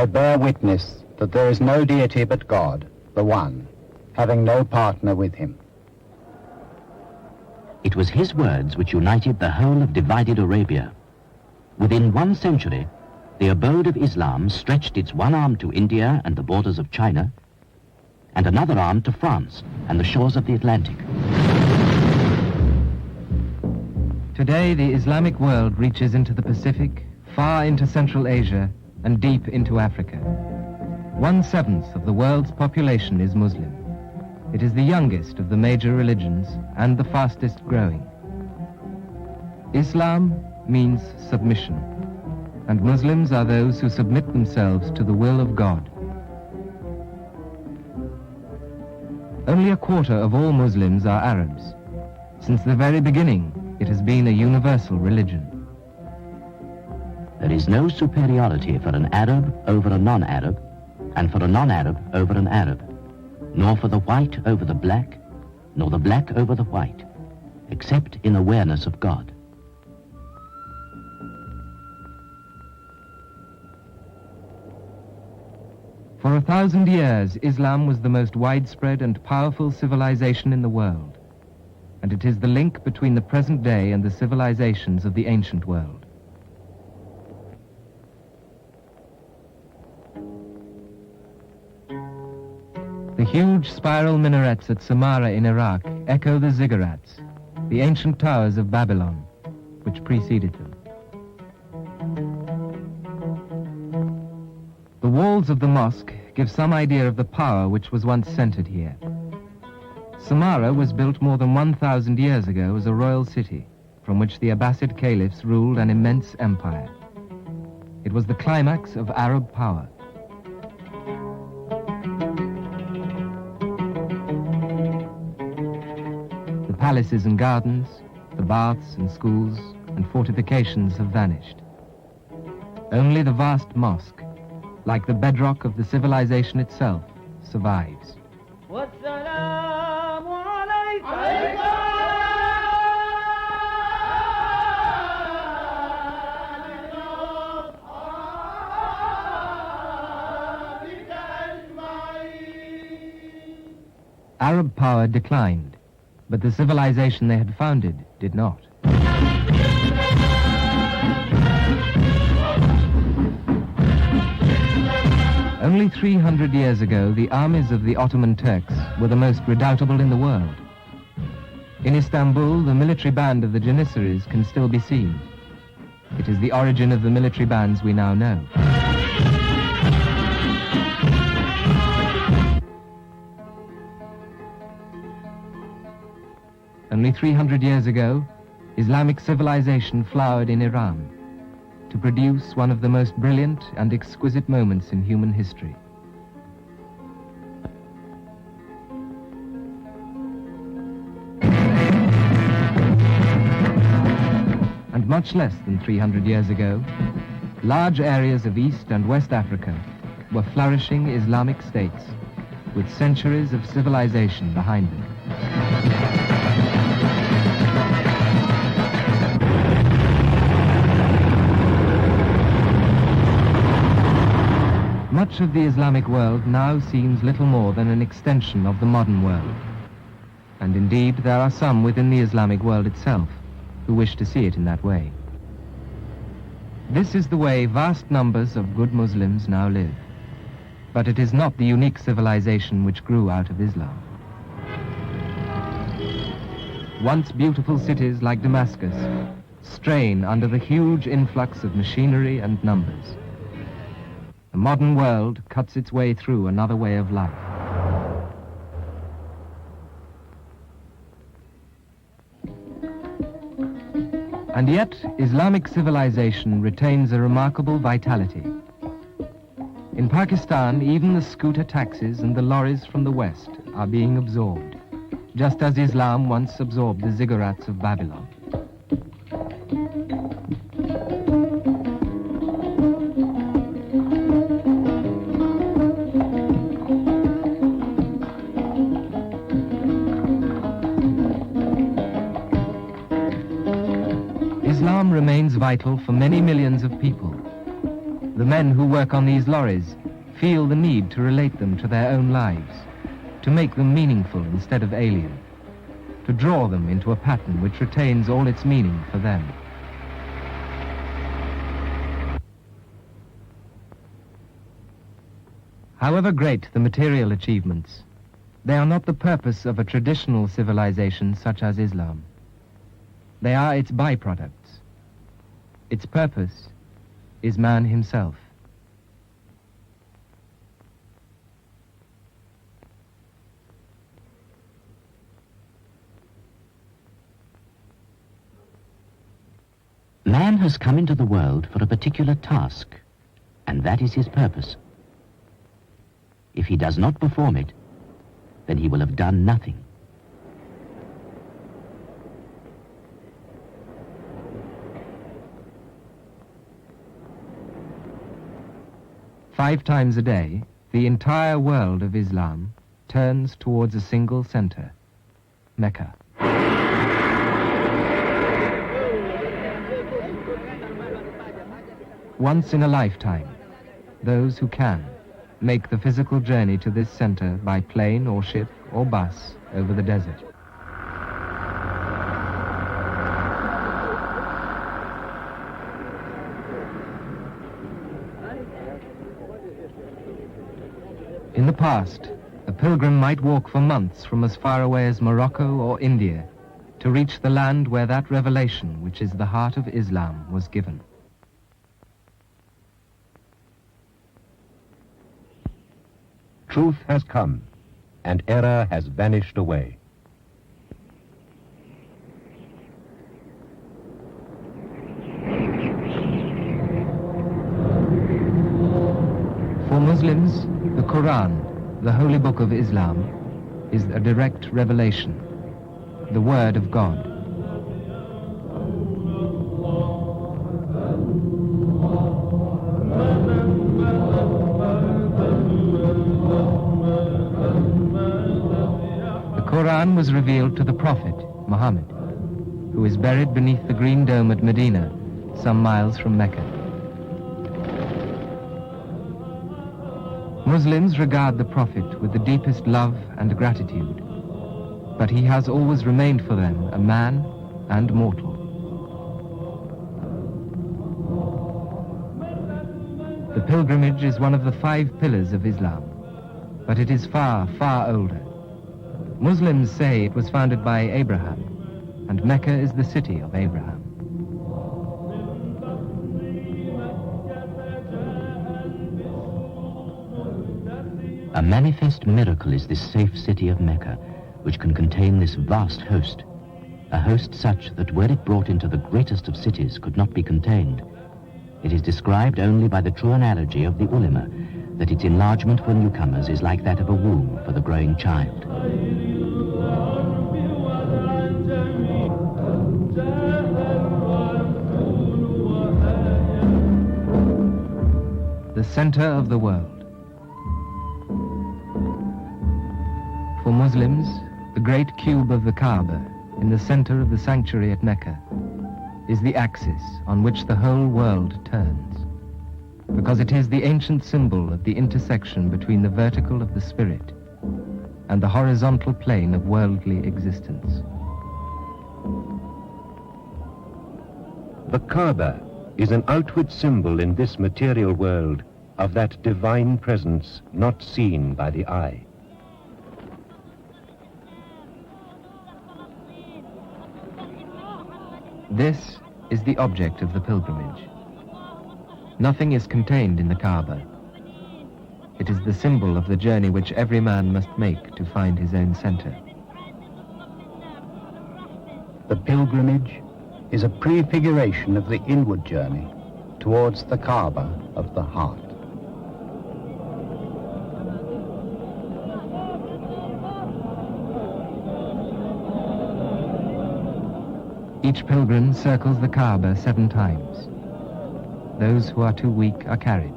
I bear witness that there is no deity but God, the One, having no partner with him. It was his words which united the whole of divided Arabia. Within 1 century, the abode of Islam stretched its one arm to India and the borders of China, and another arm to France and the shores of the Atlantic. Today, the Islamic world reaches into the Pacific, far into Central Asia, and deep into Africa. 1/7 of the world's population is Muslim. It is the youngest of the major religions and the fastest growing. Islam means submission, and Muslims are those who submit themselves to the will of God. Only 1/4 of all Muslims are Arabs. Since the very beginning, it has been a universal religion. There is no superiority for an Arab over a non-Arab, and for a non-Arab over an Arab, nor for the white over the black, nor the black over the white, except in awareness of God. For 1,000 years, Islam was the most widespread and powerful civilization in the world, and it is the link between the present day and the civilizations of the ancient world. The huge spiral minarets at Samarra in Iraq echo the ziggurats, the ancient towers of Babylon, which preceded them. The walls of the mosque give some idea of the power which was once centered here. Samarra was built more than 1,000 years ago as a royal city, from which the Abbasid caliphs ruled an immense empire. It was the climax of Arab power. The palaces and gardens, the baths and schools and fortifications have vanished. Only the vast mosque, like the bedrock of the civilization itself, survives. Arab power declined, but the civilization they had founded did not. Only 300 years ago, the armies of the Ottoman Turks were the most redoubtable in the world. In Istanbul, the military band of the Janissaries can still be seen. It is the origin of the military bands we now know. Only 300 years ago, Islamic civilization flowered in Iran to produce one of the most brilliant and exquisite moments in human history. And much less than 300 years ago, large areas of East and West Africa were flourishing Islamic states with centuries of civilization behind them. Much of the Islamic world now seems little more than an extension of the modern world. And indeed, there are some within the Islamic world itself who wish to see it in that way. This is the way vast numbers of good Muslims now live. But it is not the unique civilization which grew out of Islam. Once beautiful cities like Damascus strain under the huge influx of machinery and numbers. The modern world cuts its way through another way of life. And yet, Islamic civilization retains a remarkable vitality. In Pakistan, even the scooter taxis and the lorries from the West are being absorbed, just as Islam once absorbed the ziggurats of Babylon. Islam remains vital for many millions of people, The men who work on these lorries feel the need to relate them to their own lives, to make them meaningful instead of alien, to draw them into a pattern which retains all its meaning for them. However great the material achievements, they are not the purpose of a traditional civilization such as Islam. They are its byproducts. Its purpose is man himself. Man has come into the world for a particular task, and that is his purpose. If he does not perform it, then he will have done nothing. Five times a day, the entire world of Islam turns towards a single center, Mecca. Once in a lifetime, those who can make the physical journey to this center by plane or ship or bus over the desert. In the past, a pilgrim might walk for months from as far away as Morocco or India to reach the land where that revelation, which is the heart of Islam, was given. Truth has come, and error has vanished away. For Muslims, the Quran, the holy book of Islam, is a direct revelation, the word of God. The Quran was revealed to the Prophet, Muhammad, who is buried beneath the green dome at Medina, some miles from Mecca. Muslims regard the Prophet with the deepest love and gratitude, but he has always remained for them a man and mortal. The pilgrimage is one of the 5 pillars of Islam, but it is far, far older. Muslims say it was founded by Abraham, and Mecca is the city of Abraham. A manifest miracle is this safe city of Mecca, which can contain this vast host, a host such that were it brought into the greatest of cities could not be contained. It is described only by the true analogy of the ulama, that its enlargement for newcomers is like that of a womb for the growing child. The center of the world. For Muslims, the great cube of the Kaaba, in the center of the sanctuary at Mecca, is the axis on which the whole world turns, because it is the ancient symbol of the intersection between the vertical of the spirit and the horizontal plane of worldly existence. The Kaaba is an outward symbol in this material world of that divine presence not seen by the eye. This is the object of the pilgrimage. Nothing is contained in the Kaaba. It is the symbol of the journey which every man must make to find his own center. The pilgrimage is a prefiguration of the inward journey towards the Kaaba of the heart. Each pilgrim circles the Kaaba 7 times. Those who are too weak are carried.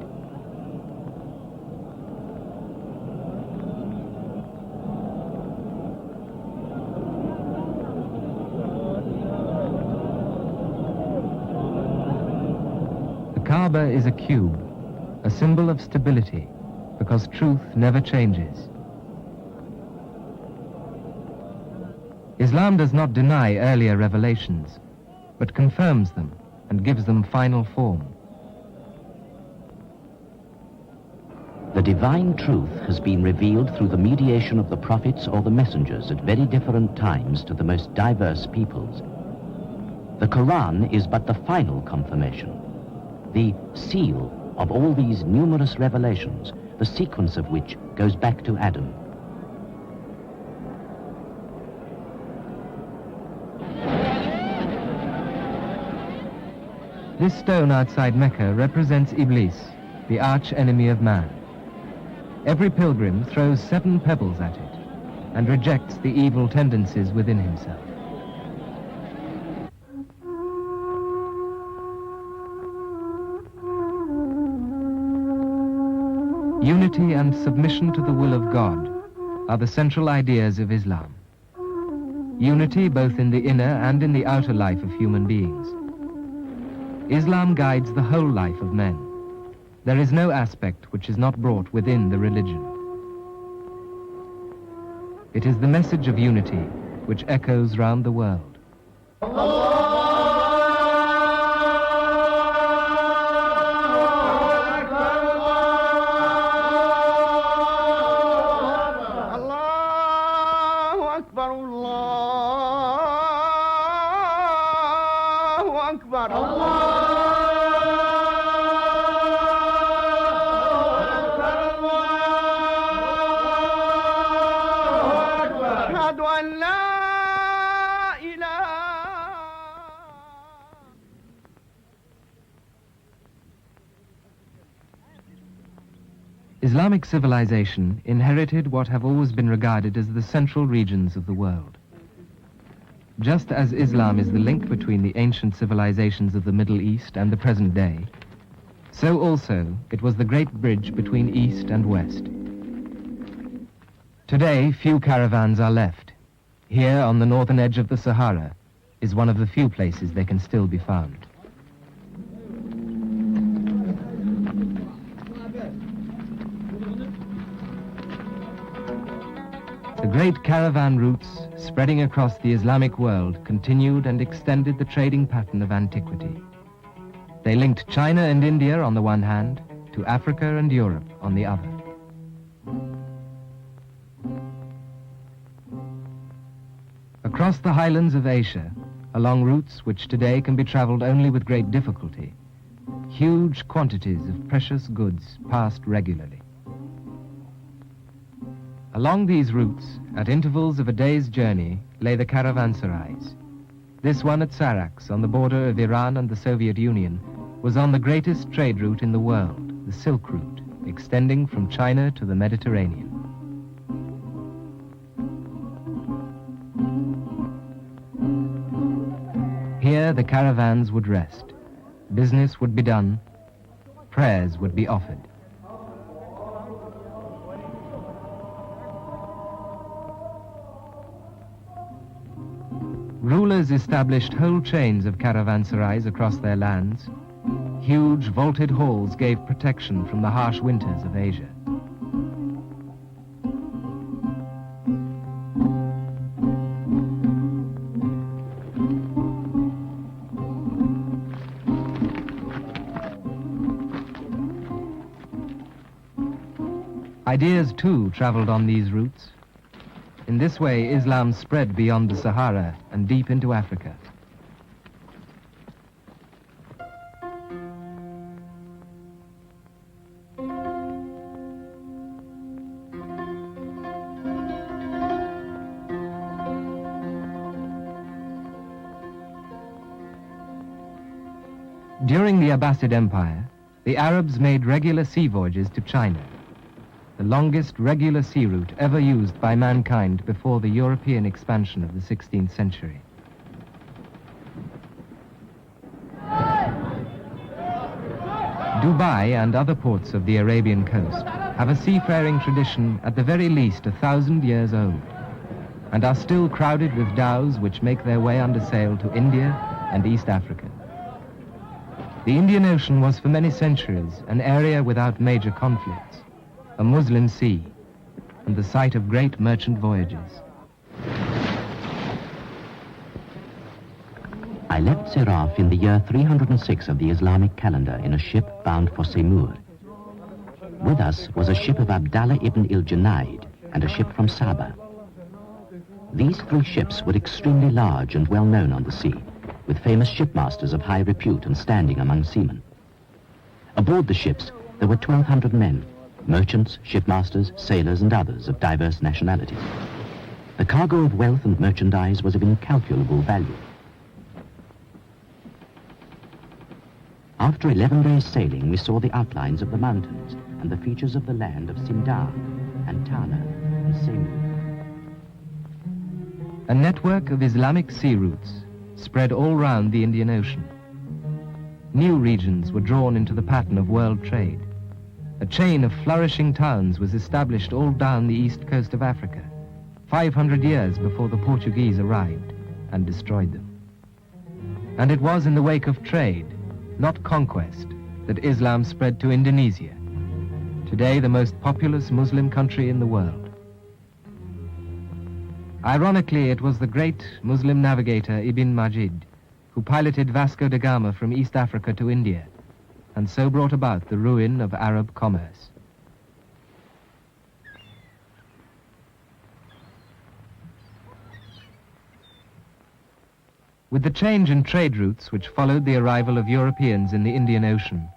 The Kaaba is a cube a symbol of stability, because truth never changes. Islam does not deny earlier revelations, but confirms them and gives them final form. The divine truth has been revealed through the mediation of the prophets or the messengers at very different times to the most diverse peoples. The Quran is but the final confirmation, the seal of all these numerous revelations, the sequence of which goes back to Adam. This stone outside Mecca represents Iblis, the arch enemy of man. Every pilgrim throws 7 pebbles at it and rejects the evil tendencies within himself. Unity and submission to the will of God are the central ideas of Islam. Unity both in the inner and in the outer life of human beings. Islam guides the whole life of men. There is no aspect which is not brought within the religion. It is the message of unity which echoes round the world. Islamic civilization inherited what have always been regarded as the central regions of the world. Just as Islam is the link between the ancient civilizations of the Middle East and the present day, so also it was the great bridge between East and West. Today, few caravans are left. Here, on the northern edge of the Sahara, is one of the few places they can still be found. The great caravan routes spreading across the Islamic world continued and extended the trading pattern of antiquity. They linked China and India on the one hand to Africa and Europe on the other. Across the highlands of Asia, along routes which today can be traveled only with great difficulty, huge quantities of precious goods passed regularly. Along these routes, at intervals of a day's journey, lay the caravanserais. This one at Sarax, on the border of Iran and the Soviet Union, was on the greatest trade route in the world, the Silk Route, extending from China to the Mediterranean. Here the caravans would rest, business would be done, prayers would be offered. Rulers established whole chains of caravanserais across their lands. Huge vaulted halls gave protection from the harsh winters of Asia. Ideas too traveled on these routes. In this way, Islam spread beyond the Sahara and deep into Africa. During the Abbasid Empire, the Arabs made regular sea voyages to China, the longest regular sea route ever used by mankind before the European expansion of the 16th century. Dubai and other ports of the Arabian coast have a seafaring tradition at the very least 1,000 years old, and are still crowded with dhows which make their way under sail to India and East Africa. The Indian Ocean was for many centuries an area without major conflicts, a Muslim sea, and the site of great merchant voyages. I left Siraf in the year 306 of the Islamic calendar in a ship bound for Seymour. With us was a ship of Abdallah ibn il-Junayd and a ship from Saba. These three ships were extremely large and well known on the sea, with famous shipmasters of high repute and standing among seamen. Aboard the ships there were 1,200 men, merchants, shipmasters, sailors and others of diverse nationalities. The cargo of wealth and merchandise was of incalculable value. After 11 days sailing, we saw the outlines of the mountains and the features of the land of Sindar and Tana and Seymour. A network of Islamic sea routes spread all round the Indian Ocean. New regions were drawn into the pattern of world trade. A chain of flourishing towns was established all down the east coast of Africa, 500 years before the Portuguese arrived and destroyed them. And it was in the wake of trade, not conquest, that Islam spread to Indonesia, today the most populous Muslim country in the world. Ironically, it was the great Muslim navigator Ibn Majid who piloted Vasco da Gama from East Africa to India, and so brought about the ruin of Arab commerce. With the change in trade routes which followed the arrival of Europeans in the Indian Ocean,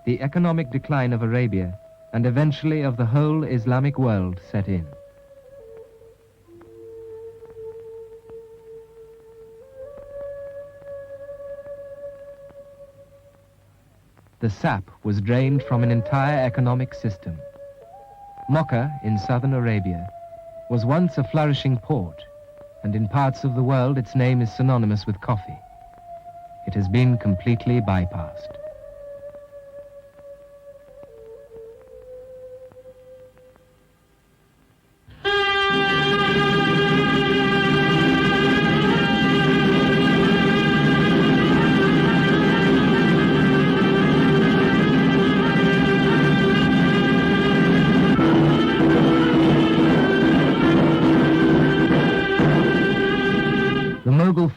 the economic decline of Arabia and eventually of the whole Islamic world set in. The sap was drained from an entire economic system. Mecca, in southern Arabia, was once a flourishing port, and in parts of the world its name is synonymous with coffee. It has been completely bypassed.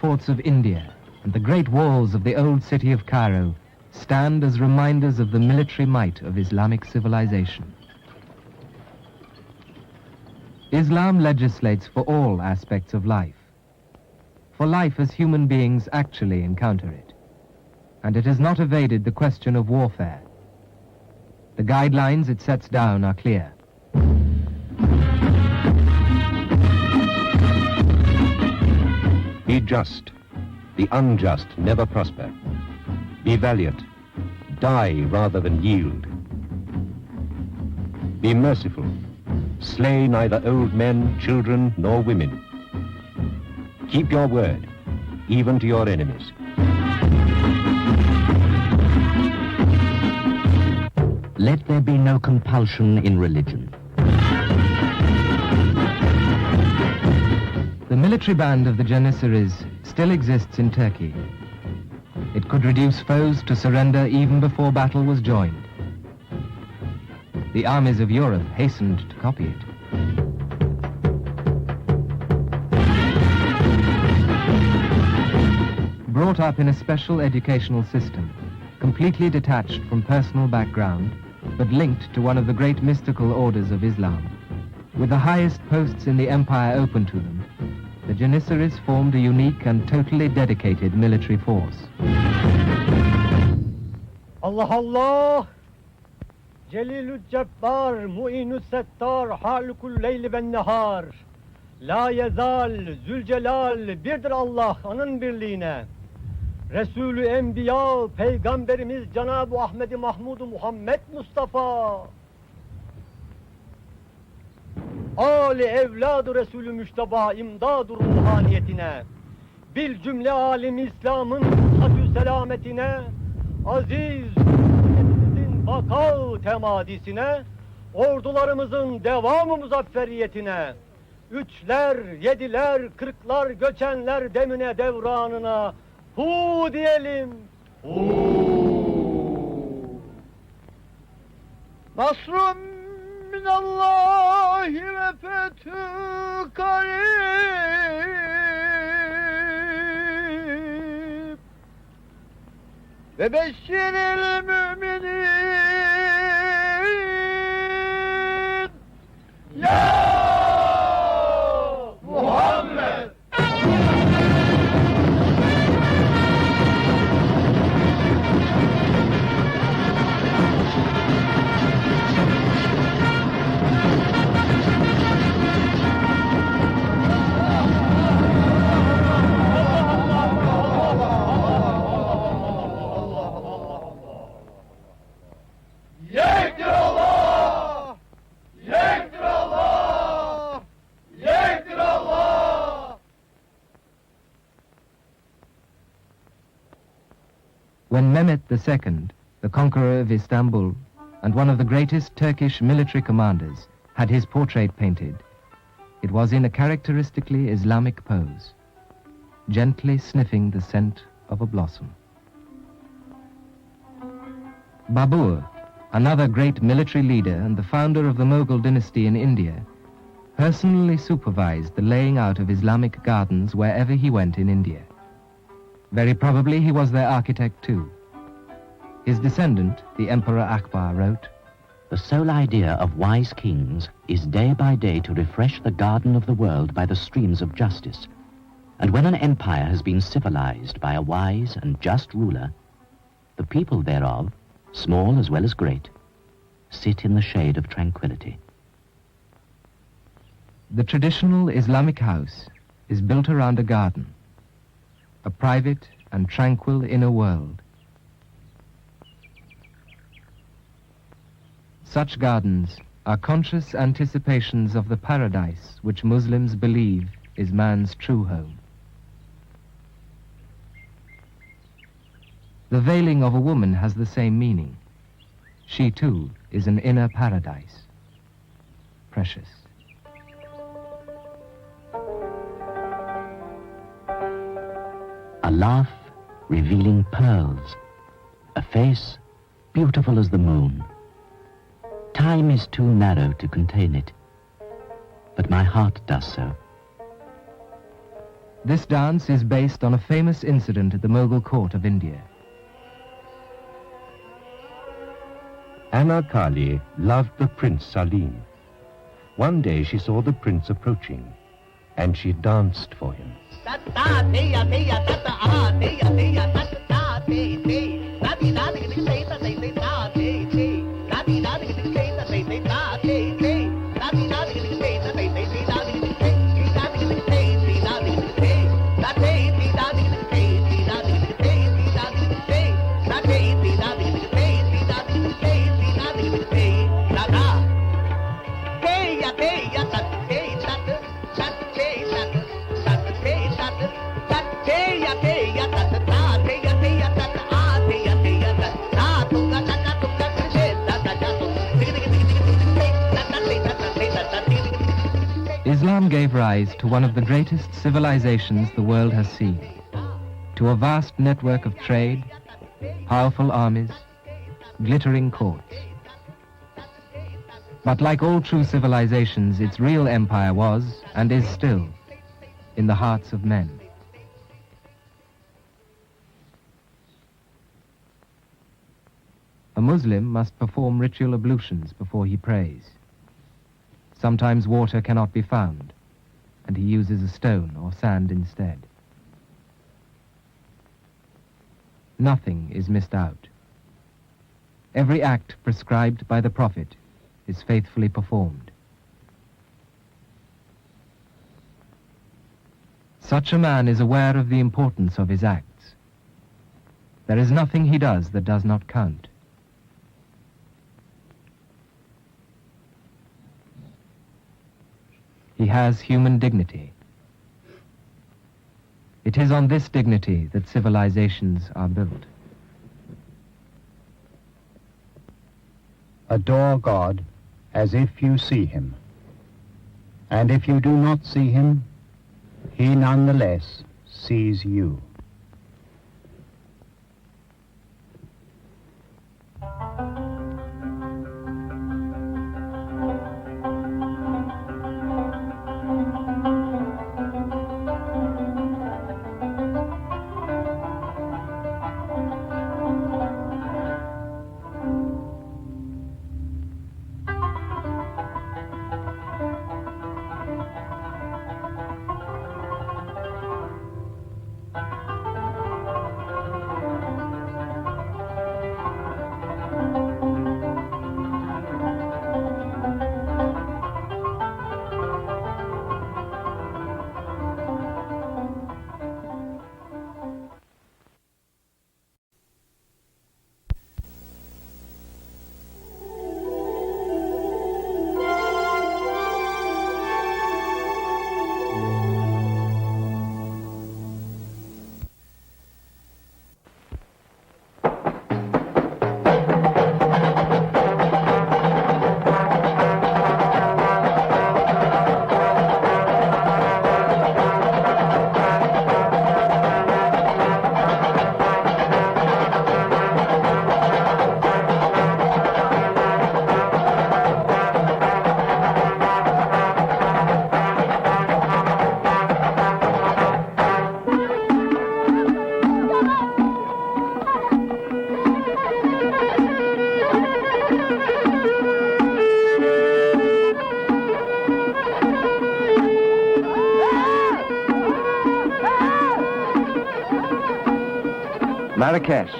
Forts of India and the great walls of the old city of Cairo stand as reminders of the military might of Islamic civilization. Islam legislates for all aspects of life, for life as human beings actually encounter it, and it has not evaded the question of warfare. The guidelines it sets down are clear. Be just. The unjust never prosper. Be valiant. Die rather than yield. Be merciful. Slay neither old men, children, nor women. Keep your word, even to your enemies. Let there be no compulsion in religion. The military band of the Janissaries still exists in Turkey. It could reduce foes to surrender even before battle was joined. The armies of Europe hastened to copy it. Brought up in a special educational system, completely detached from personal background, but linked to one of the great mystical orders of Islam, with the highest posts in the empire open to them, the Janissaries formed a unique and totally dedicated military force. Allah Allah! Celilü Cebbar, Mu'inü Settar, Halikul Leyli ben Nehar. La yezal, Zülcelal, birdir Allah, anın birliğine. Resulü Enbiya, Peygamberimiz Cenab-ı Ahmed-i Mahmud-u Muhammed Mustafa. Ali evladı Resulü Müşteba imdad-ı ruhaniyetine, bil cümle alemi İslam'ın sıhhatü selametine, aziz cumhuriyetimizin baka temadisine, ordularımızın devamı muzafferiyetine, üçler, yediler, kırklar, göçenler demine devranına hu diyelim. Hu! Nasrun minallahi ve fethü karib ve beşşiril müminin ya Muhammed. When Mehmet II, the conqueror of Istanbul and one of the greatest Turkish military commanders, had his portrait painted, it was in a characteristically Islamic pose, gently sniffing the scent of a blossom. Babur, another great military leader and the founder of the Mughal dynasty in India, personally supervised the laying out of Islamic gardens wherever he went in India. Very probably he was their architect too. His descendant, the Emperor Akbar, wrote, The sole idea of wise kings is day by day to refresh the garden of the world by the streams of justice. And when an empire has been civilized by a wise and just ruler, the people thereof, small as well as great, sit in the shade of tranquility. The traditional Islamic house is built around a garden, a private and tranquil inner world. Such gardens are conscious anticipations of the paradise which Muslims believe is man's true home. The veiling of a woman has the same meaning. She too is an inner paradise. Precious. A laugh revealing pearls, a face beautiful as the moon. Time is too narrow to contain it, but my heart does so. This dance is based on a famous incident at the Mughal court of India. Anarkali loved the Prince Salim. One day she saw the prince approaching, and she danced for him. Islam gave rise to one of the greatest civilizations the world has seen, to a vast network of trade, powerful armies, glittering courts. But like all true civilizations, its real empire was, and is still, in the hearts of men. A Muslim must perform ritual ablutions before he prays. Sometimes water cannot be found, and he uses a stone or sand instead. Nothing is missed out. Every act prescribed by the Prophet is faithfully performed. Such a man is aware of the importance of his acts. There is nothing he does that does not count. He has human dignity. It is on this dignity that civilizations are built. Adore God as if you see him. And if you do not see him, he nonetheless sees you. Marrakech,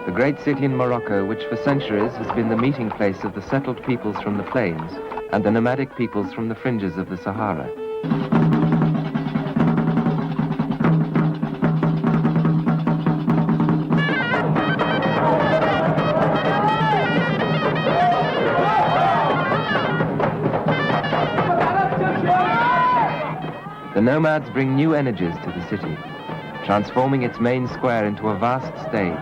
the great city in Morocco, which for centuries has been the meeting place of the settled peoples from the plains and the nomadic peoples from the fringes of the Sahara. The nomads bring new energies to the city, transforming its main square into a vast stage.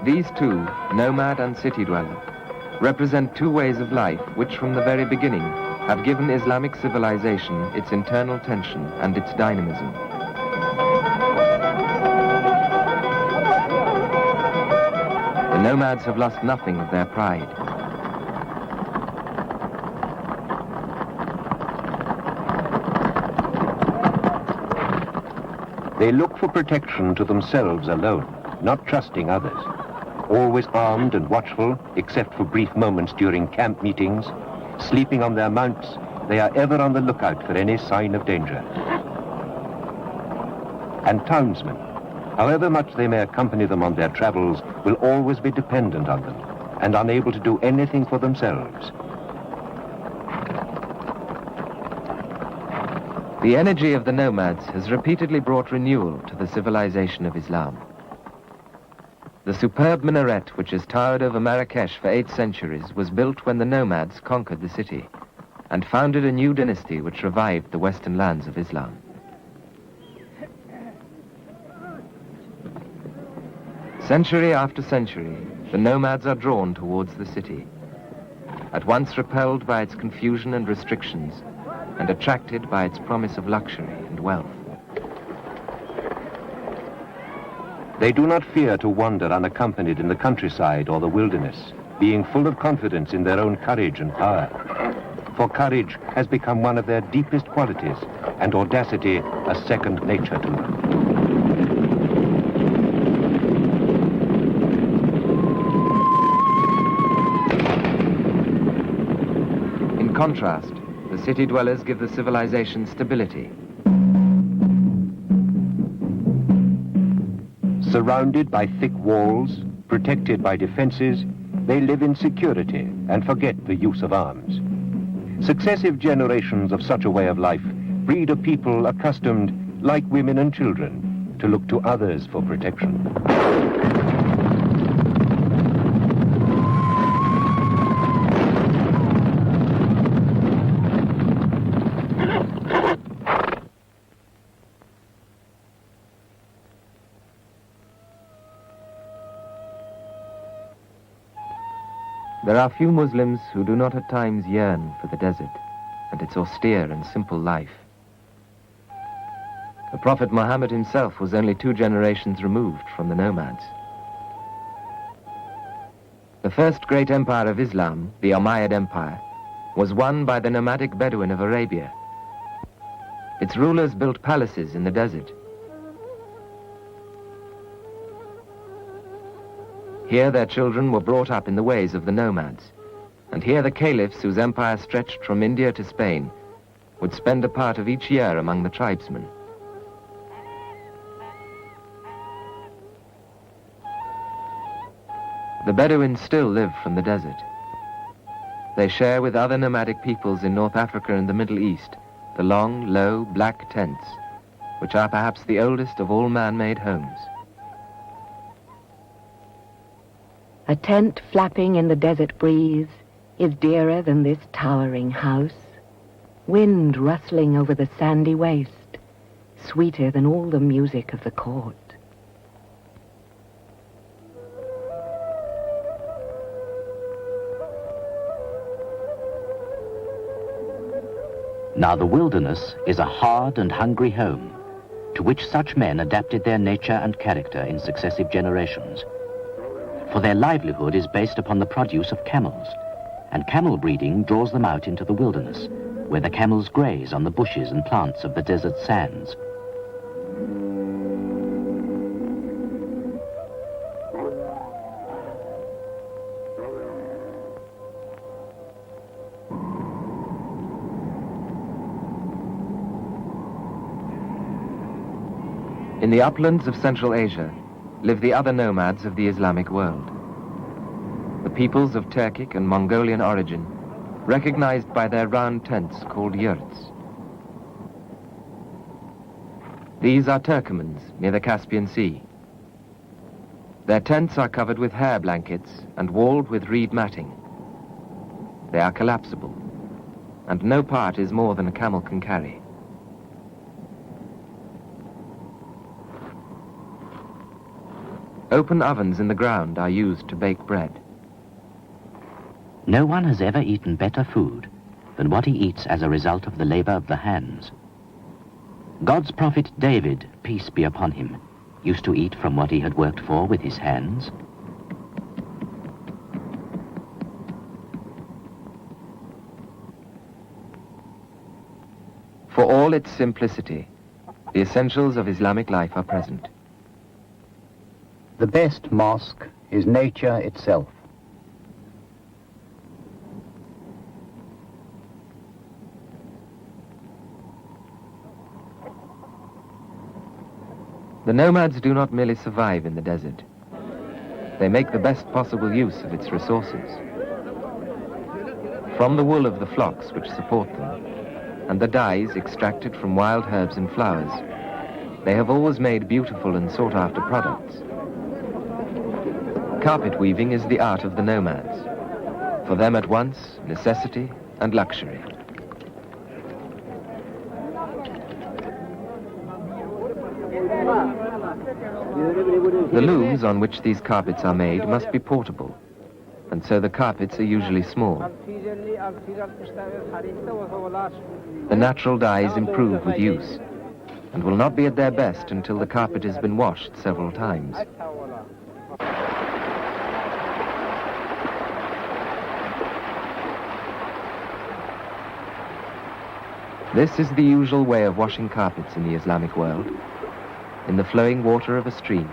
These two, nomad and city dweller, represent two ways of life which from the very beginning have given Islamic civilization its internal tension and its dynamism. The nomads have lost nothing of their pride. They look for protection to themselves alone, not trusting others. Always armed and watchful, except for brief moments during camp meetings, sleeping on their mounts, they are ever on the lookout for any sign of danger. And townsmen, however much they may accompany them on their travels, will always be dependent on them and unable to do anything for themselves. The energy of the nomads has repeatedly brought renewal to the civilization of Islam. The superb minaret which has towered over Marrakech for 8 centuries was built when the nomads conquered the city and founded a new dynasty which revived the western lands of Islam. Century after century, the nomads are drawn towards the city, at once repelled by its confusion and restrictions, and attracted by its promise of luxury and wealth. They do not fear to wander unaccompanied in the countryside or the wilderness, being full of confidence in their own courage and power. For courage has become one of their deepest qualities, and audacity a second nature to them. In contrast, the city dwellers give the civilization stability. Surrounded by thick walls, protected by defenses, they live in security and forget the use of arms. Successive generations of such a way of life breed a people accustomed, like women and children, to look to others for protection. There are few Muslims who do not at times yearn for the desert and its austere and simple life. The Prophet Muhammad himself was only 2 generations removed from the nomads. The first great empire of Islam, the Umayyad Empire, was won by the nomadic Bedouin of Arabia. Its rulers built palaces in the desert. Here their children were brought up in the ways of the nomads, and here the caliphs, whose empire stretched from India to Spain, would spend a part of each year among the tribesmen. The Bedouins still live from the desert. They share with other nomadic peoples in North Africa and the Middle East the long, low, black tents, which are perhaps the oldest of all man-made homes. A tent flapping in the desert breeze is dearer than this towering house. Wind rustling over the sandy waste, sweeter than all the music of the court. Now the wilderness is a hard and hungry home, to which such men adapted their nature and character in successive generations. For their livelihood is based upon the produce of camels, and camel breeding draws them out into the wilderness, where the camels graze on the bushes and plants of the desert sands. In the uplands of Central Asia live the other nomads of the Islamic world. The peoples of Turkic and Mongolian origin, recognized by their round tents called yurts. These are Turkomans near the Caspian Sea. Their tents are covered with hair blankets and walled with reed matting. They are collapsible, and no part is more than a camel can carry. Open ovens in the ground are used to bake bread. No one has ever eaten better food than what he eats as a result of the labor of the hands. God's prophet David, peace be upon him, used to eat from what he had worked for with his hands. For all its simplicity, the essentials of Islamic life are present. The best mosque is nature itself. The nomads do not merely survive in the desert. They make the best possible use of its resources. From the wool of the flocks which support them, and the dyes extracted from wild herbs and flowers, they have always made beautiful and sought-after products. Carpet weaving is the art of the nomads, for them at once necessity and luxury. The looms on which these carpets are made must be portable, and so the carpets are usually small. The natural dyes improve with use, and will not be at their best until the carpet has been washed several times. This is the usual way of washing carpets in the Islamic world, in the flowing water of a stream.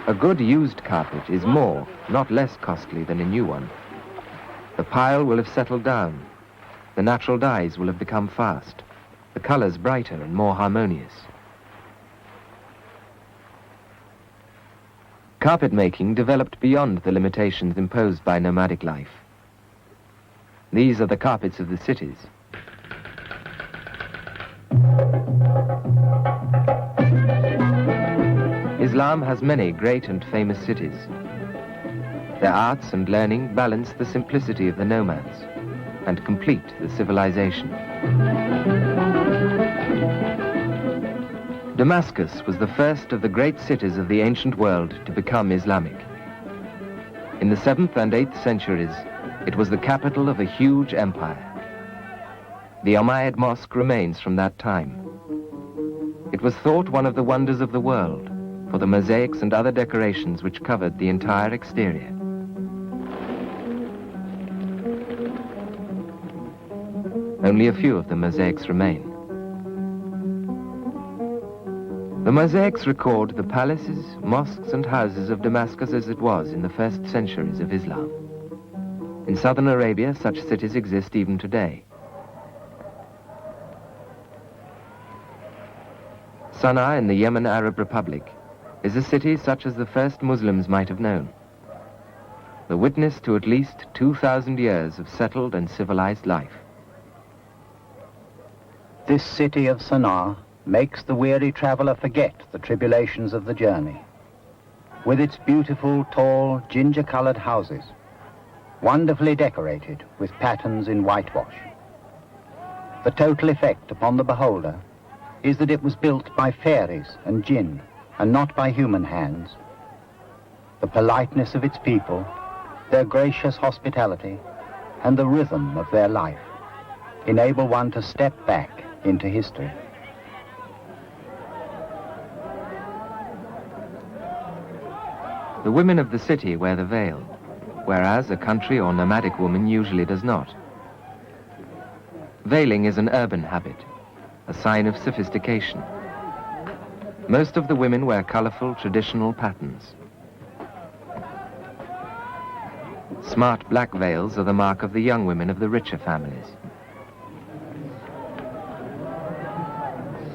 A good used carpet is more, not less costly than a new one. The pile will have settled down. The natural dyes will have become fast, the colors brighter and more harmonious. Carpet making developed beyond the limitations imposed by nomadic life. These are the carpets of the cities. Islam has many great and famous cities. Their arts and learning balance the simplicity of the nomads and complete the civilization. Damascus was the first of the great cities of the ancient world to become Islamic. In the 7th and 8th centuries, it was the capital of a huge empire. The Umayyad Mosque remains from that time. It was thought one of the wonders of the world for the mosaics and other decorations which covered the entire exterior. Only a few of the mosaics remain. The mosaics record the palaces, mosques and houses of Damascus as it was in the first centuries of Islam. In southern Arabia, such cities exist even today. Sana'a in the Yemen Arab Republic is a city such as the first Muslims might have known, the witness to at least 2,000 years of settled and civilized life. This city of Sana'a makes the weary traveler forget the tribulations of the journey. With its beautiful, tall, ginger-colored houses, wonderfully decorated with patterns in whitewash. The total effect upon the beholder is that it was built by fairies and jinn, and not by human hands. The politeness of its people, their gracious hospitality, and the rhythm of their life enable one to step back into history. The women of the city wear the veil, whereas a country or nomadic woman usually does not. Veiling is an urban habit, a sign of sophistication. Most of the women wear colorful traditional patterns. Smart black veils are the mark of the young women of the richer families.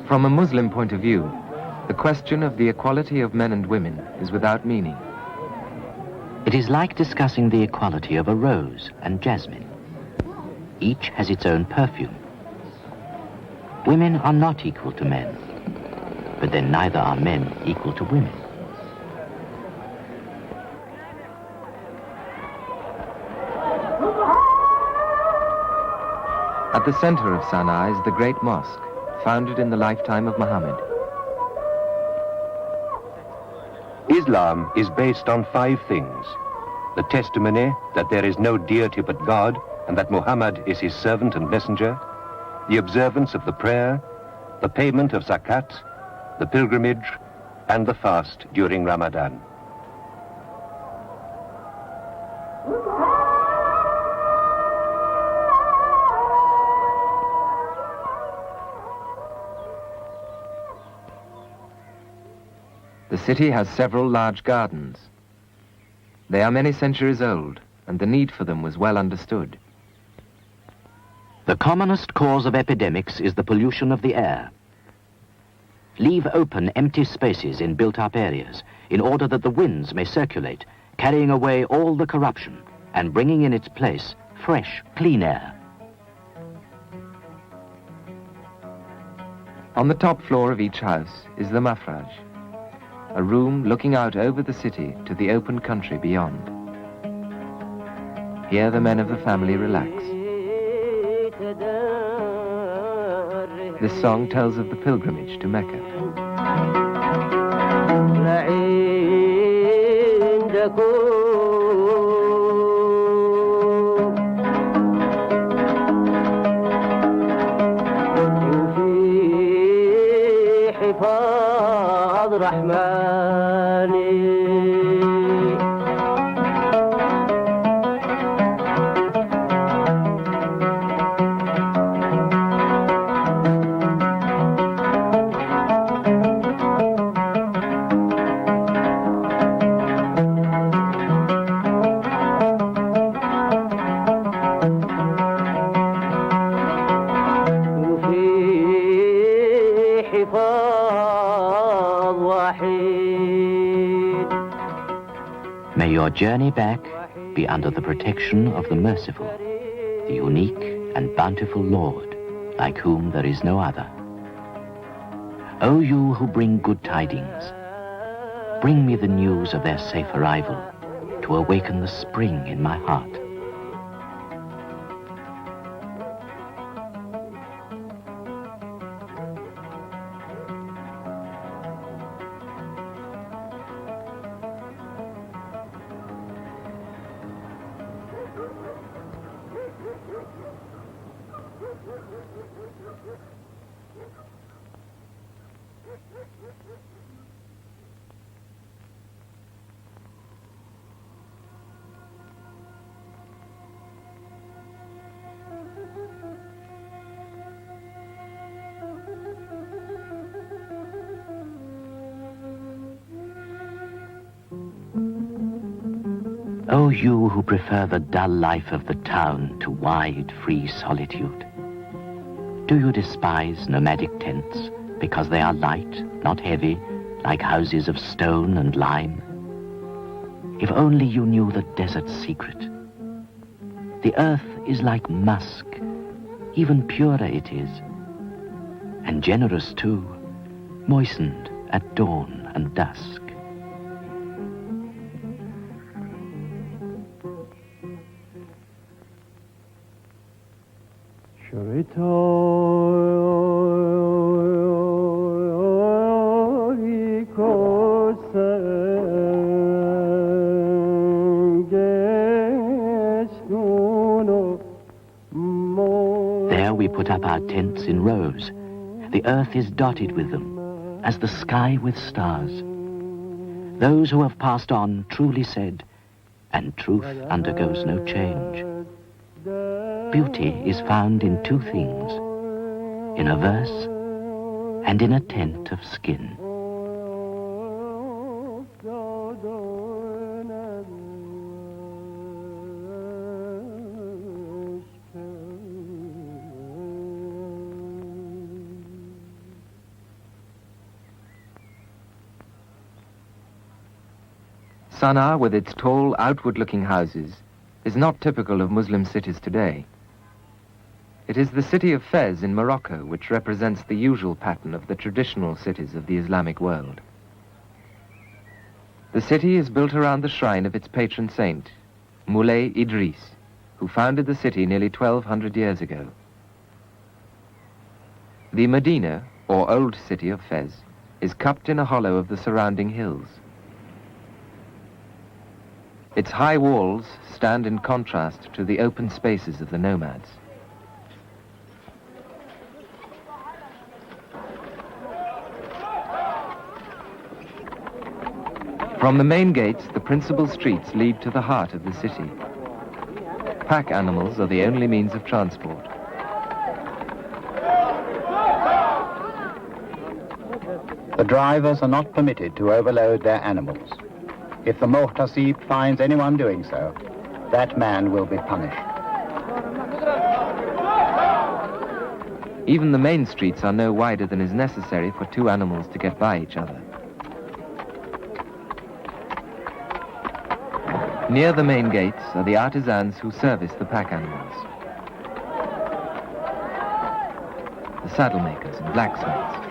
From a Muslim point of view, the question of the equality of men and women is without meaning. It is like discussing the equality of a rose and jasmine. Each has its own perfume. Women are not equal to men, but then neither are men equal to women. At the center of Sana'a is the great mosque, founded in the lifetime of Muhammad. Islam is based on 5 things: the testimony that there is no deity but God and that Muhammad is his servant and messenger, the observance of the prayer, the payment of zakat, the pilgrimage, and the fast during Ramadan. The city has several large gardens. They are many centuries old, and the need for them was well understood. The commonest cause of epidemics is the pollution of the air. Leave open empty spaces in built-up areas in order that the winds may circulate, carrying away all the corruption and bringing in its place fresh, clean air. On the top floor of each house is the mafraj, a room looking out over the city to the open country beyond. Here the men of the family relax. This song tells of the pilgrimage to Mecca. May your journey back be under the protection of the merciful, the unique and bountiful Lord, like whom there is no other. O you who bring good tidings, bring me the news of their safe arrival to awaken the spring in my heart. O you who prefer the dull life of the town to wide, free solitude, do you despise nomadic tents because they are light, not heavy, like houses of stone and lime? If only you knew the desert's secret. The earth is like musk, even purer it is, and generous too, moistened at dawn and dusk. There we put up our tents in rows. The earth is dotted with them, as the sky with stars. Those who have passed on truly said, and truth undergoes no change. beauty is found in two things, in a verse and in a tent of skin. Sana'a, with its tall, outward-looking houses, is not typical of Muslim cities today. It is the city of Fez in Morocco which represents the usual pattern of the traditional cities of the Islamic world. The city is built around the shrine of its patron saint, Moulay Idris, who founded the city nearly 1,200 years ago. The Medina, or Old City of Fez, is cupped in a hollow of the surrounding hills. Its high walls stand in contrast to the open spaces of the nomads. From the main gates, the principal streets lead to the heart of the city. Pack animals are the only means of transport. The drivers are not permitted to overload their animals. If the muhtasib finds anyone doing so, that man will be punished. Even the main streets are no wider than is necessary for two animals to get by each other. Near the main gates are the artisans who service the pack animals. The saddle makers and blacksmiths.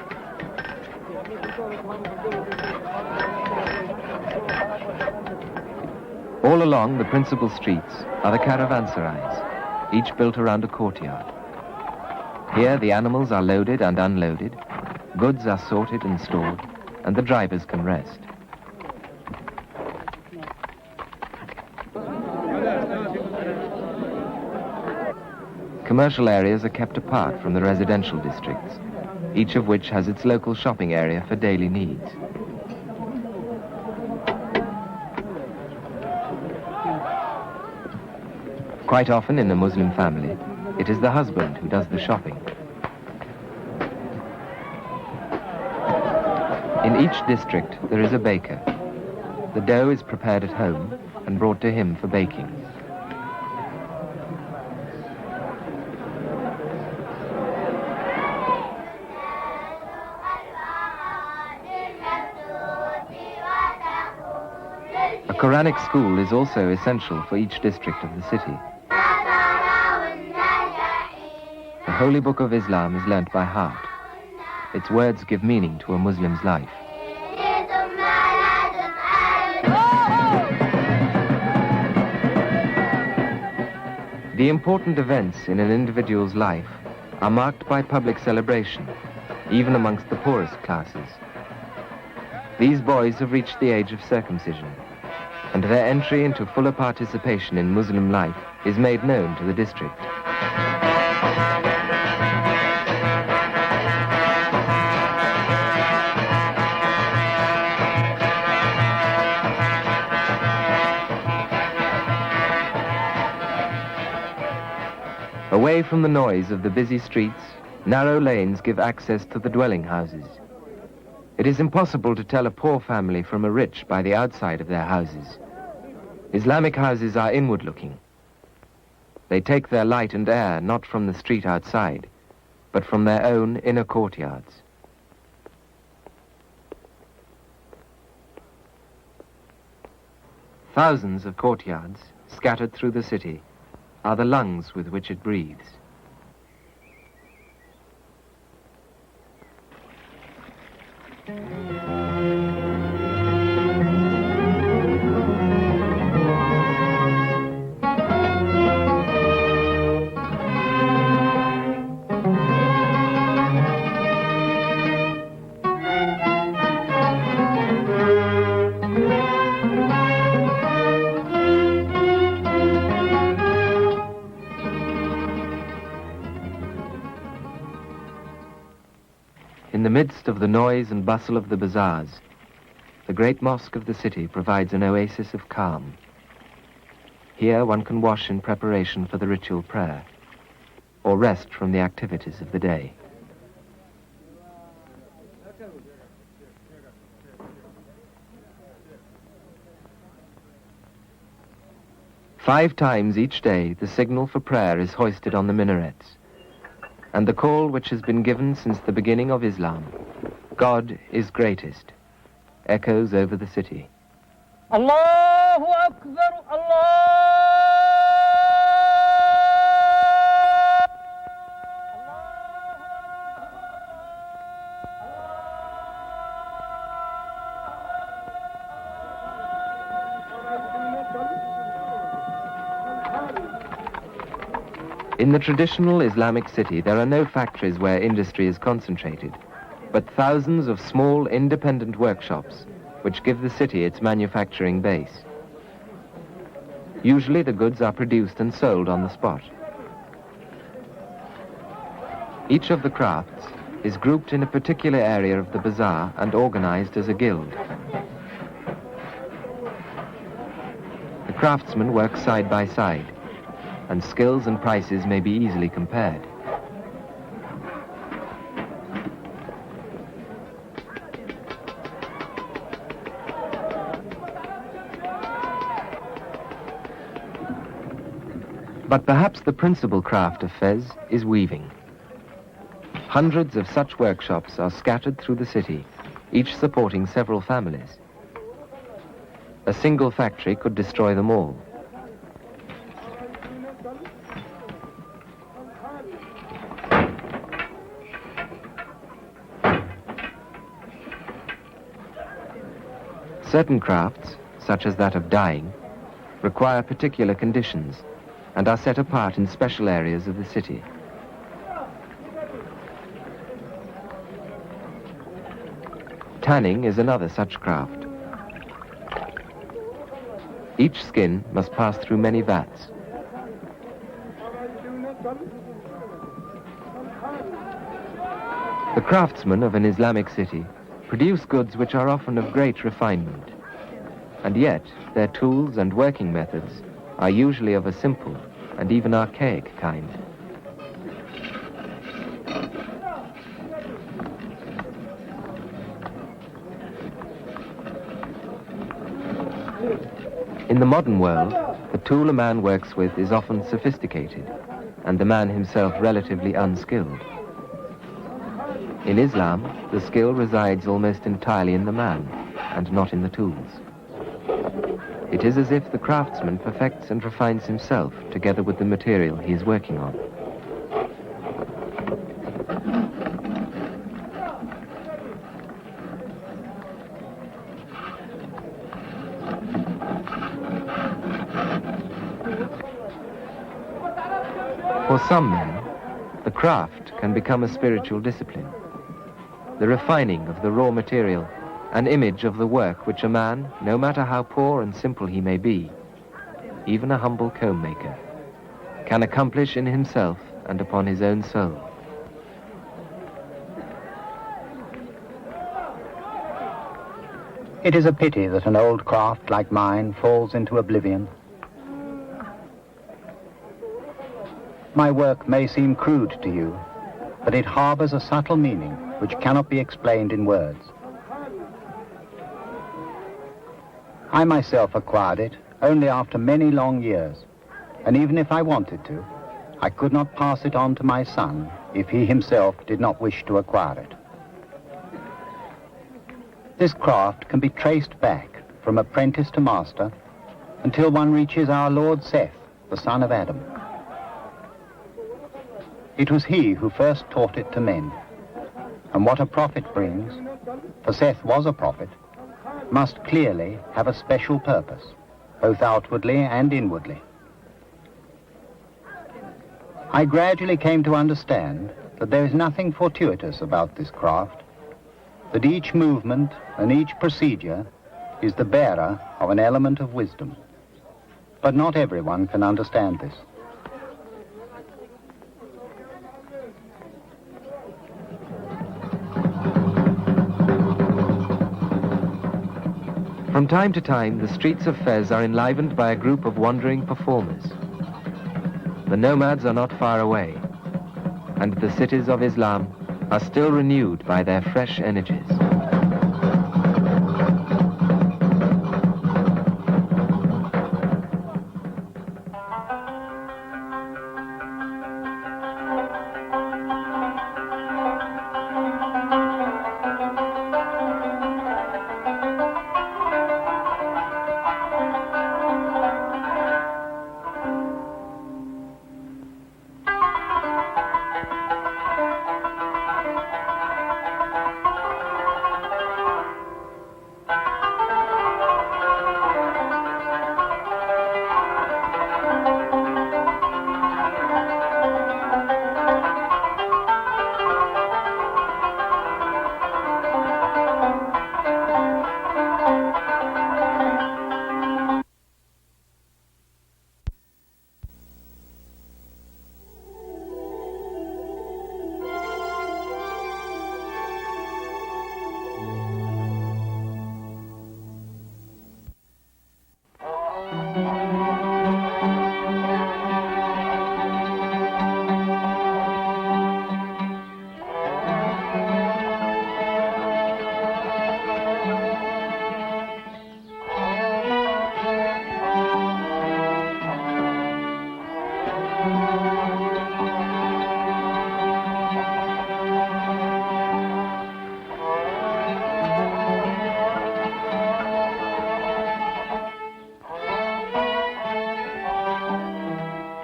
All along the principal streets are the caravanserais, each built around a courtyard. Here the animals are loaded and unloaded, goods are sorted and stored, and the drivers can rest. Commercial areas are kept apart from the residential districts, each of which has its local shopping area for daily needs. Quite often in a Muslim family, it is the husband who does the shopping. In each district there is a baker. The dough is prepared at home and brought to him for baking. A Quranic school is also essential for each district of the city. The Holy Book of Islam is learnt by heart. Its words give meaning to a Muslim's life. The important events in an individual's life are marked by public celebration, even amongst the poorest classes. These boys have reached the age of circumcision, and their entry into fuller participation in Muslim life is made known to the district. Away from the noise of the busy streets, narrow lanes give access to the dwelling houses. It is impossible to tell a poor family from a rich by the outside of their houses. Islamic houses are inward-looking. They take their light and air not from the street outside, but from their own inner courtyards. Thousands of courtyards, scattered through the city, are the lungs with which it breathes. In the midst of the noise and bustle of the bazaars, the great mosque of the city provides an oasis of calm. Here one can wash in preparation for the ritual prayer. or rest from the activities of the day. Five times each day, the signal for prayer is hoisted on the minarets, and the call which has been given since the beginning of Islam, God is greatest, echoes over the city. Allahu Akbar, Allah. In the traditional Islamic city, there are no factories where industry is concentrated, but thousands of small independent workshops which give the city its manufacturing base. Usually the goods are produced and sold on the spot. Each of the crafts is grouped in a particular area of the bazaar and organized as a guild. The craftsmen work side by side, and skills and prices may be easily compared. But perhaps the principal craft of Fez is weaving. Hundreds of such workshops are scattered through the city, each supporting several families. A single factory could destroy them all. Certain crafts, such as that of dyeing, require particular conditions and are set apart in special areas of the city. Tanning is another such craft. Each skin must pass through many vats. The craftsmen of an Islamic city produce goods which are often of great refinement, and yet their tools and working methods are usually of a simple and even archaic kind. In the modern world, the tool a man works with is often sophisticated, and the man himself relatively unskilled. In Islam, the skill resides almost entirely in the man, and not in the tools. It is as if the craftsman perfects and refines himself together with the material he is working on. For some men, the craft can become a spiritual discipline, the refining of the raw material, an image of the work which a man, no matter how poor and simple he may be, even a humble comb maker, can accomplish in himself and upon his own soul. It is a pity that an old craft like mine falls into oblivion. My work may seem crude to you, but it harbors a subtle meaning which cannot be explained in words. I myself acquired it only after many long years, and even if I wanted to, I could not pass it on to my son if he himself did not wish to acquire it. This craft can be traced back from apprentice to master until one reaches our Lord Seth, the son of Adam. It was he who first taught it to men, and what a prophet brings, for Seth was a prophet, must clearly have a special purpose, both outwardly and inwardly. I gradually came to understand that there is nothing fortuitous about this craft, that each movement and each procedure is the bearer of an element of wisdom. But not everyone can understand this. From time to time, the streets of Fez are enlivened by a group of wandering performers. The nomads are not far away, and the cities of Islam are still renewed by their fresh energies.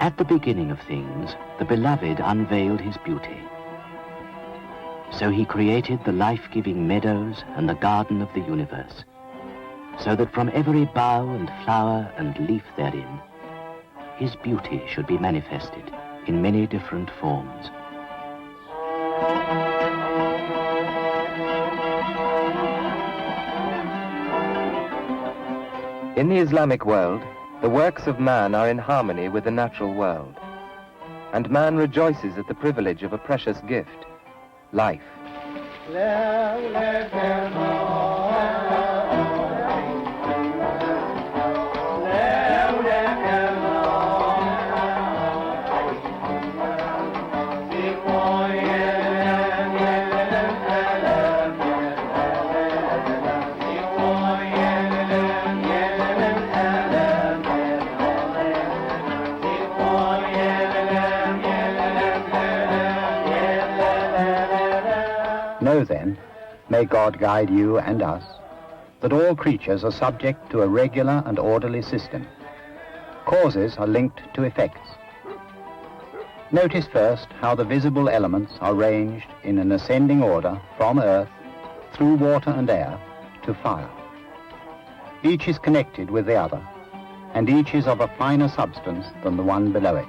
At the beginning of things, the Beloved unveiled his beauty. So he created the life-giving meadows and the garden of the universe, so that from every bough and flower and leaf therein, his beauty should be manifested in many different forms. In the Islamic world, the works of man are in harmony with the natural world, and man rejoices at the privilege of a precious gift, life. Know then, may God guide you and us, that all creatures are subject to a regular and orderly system. Causes are linked to effects. Notice first how the visible elements are ranged in an ascending order from earth, through water and air, to fire. Each is connected with the other, and each is of a finer substance than the one below it.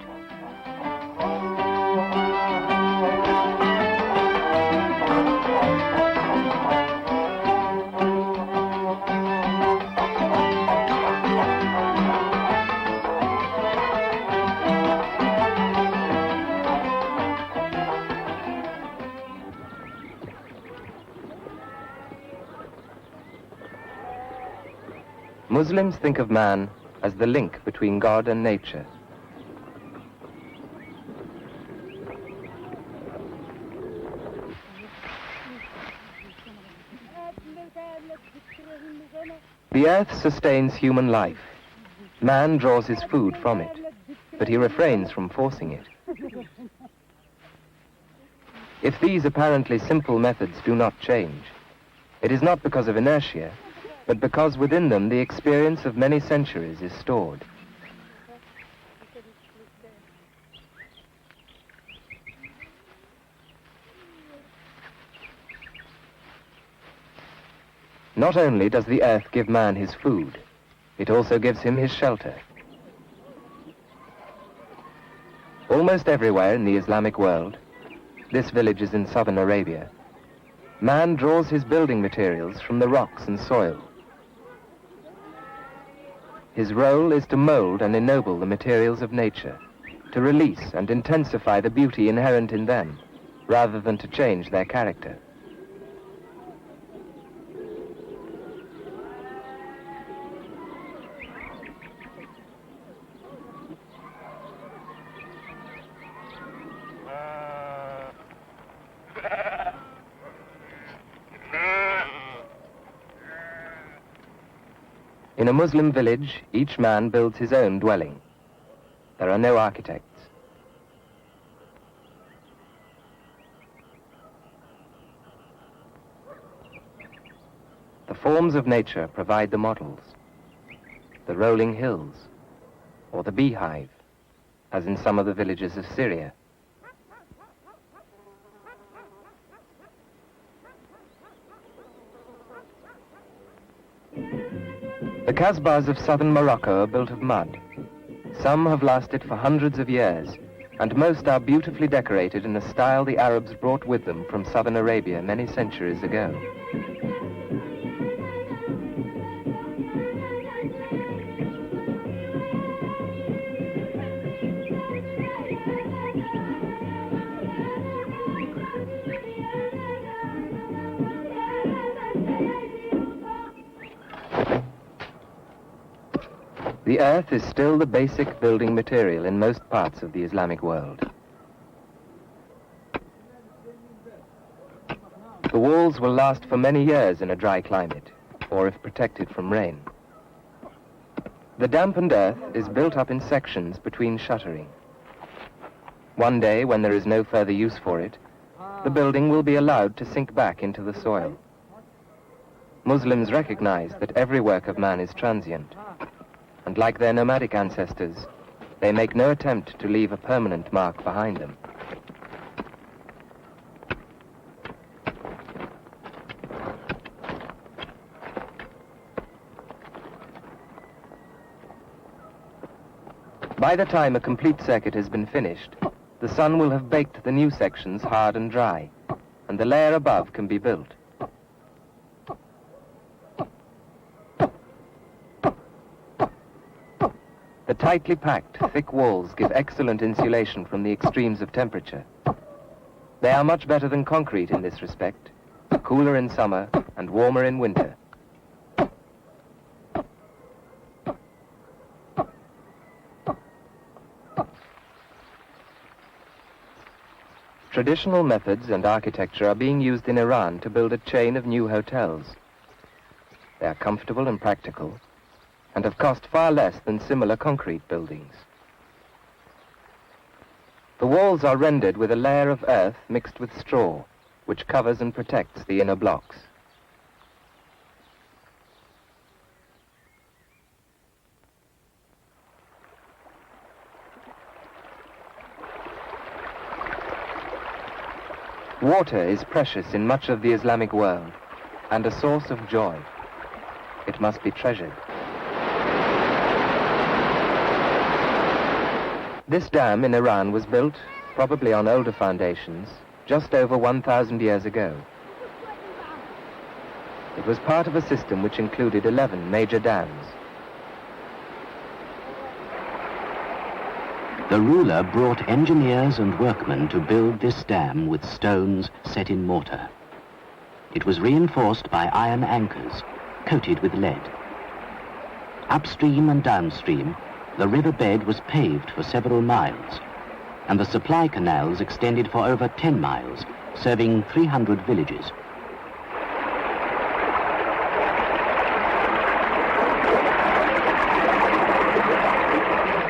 Muslims think of man as the link between God and nature. The earth sustains human life. Man draws his food from it, but he refrains from forcing it. If these apparently simple methods do not change, it is not because of inertia, but because within them the experience of many centuries is stored. Not only does the earth give man his food, it also gives him his shelter. Almost everywhere in the Islamic world, this village is in southern Arabia, man draws his building materials from the rocks and soil. His role is to mold and ennoble the materials of nature, to release and intensify the beauty inherent in them, rather than to change their character. In a Muslim village, each man builds his own dwelling. There are no architects. The forms of nature provide the models. The rolling hills, or the beehive, as in some of the villages of Syria. The Kasbahs of southern Morocco are built of mud. Some have lasted for hundreds of years, and most are beautifully decorated in a style the Arabs brought with them from southern Arabia many centuries ago. The earth is still the basic building material in most parts of the Islamic world. The walls will last for many years in a dry climate, or if protected from rain. The dampened earth is built up in sections between shuttering. One day, when there is no further use for it, the building will be allowed to sink back into the soil. Muslims recognize that every work of man is transient, and like their nomadic ancestors, they make no attempt to leave a permanent mark behind them. By the time a complete circuit has been finished, the sun will have baked the new sections hard and dry, and the layer above can be built. The tightly packed, thick walls give excellent insulation from the extremes of temperature. They are much better than concrete in this respect, cooler in summer and warmer in winter. Traditional methods and architecture are being used in Iran to build a chain of new hotels. They are comfortable and practical, and have cost far less than similar concrete buildings. The walls are rendered with a layer of earth mixed with straw, which covers and protects the inner blocks. Water is precious in much of the Islamic world, and a source of joy. It must be treasured. This dam in Iran was built, probably on older foundations, just over 1,000 years ago. It was part of a system which included 11 major dams. The ruler brought engineers and workmen to build this dam with stones set in mortar. It was reinforced by iron anchors, coated with lead. Upstream and downstream, the river bed was paved for several miles, and the supply canals extended for over 10 miles, serving 300 villages.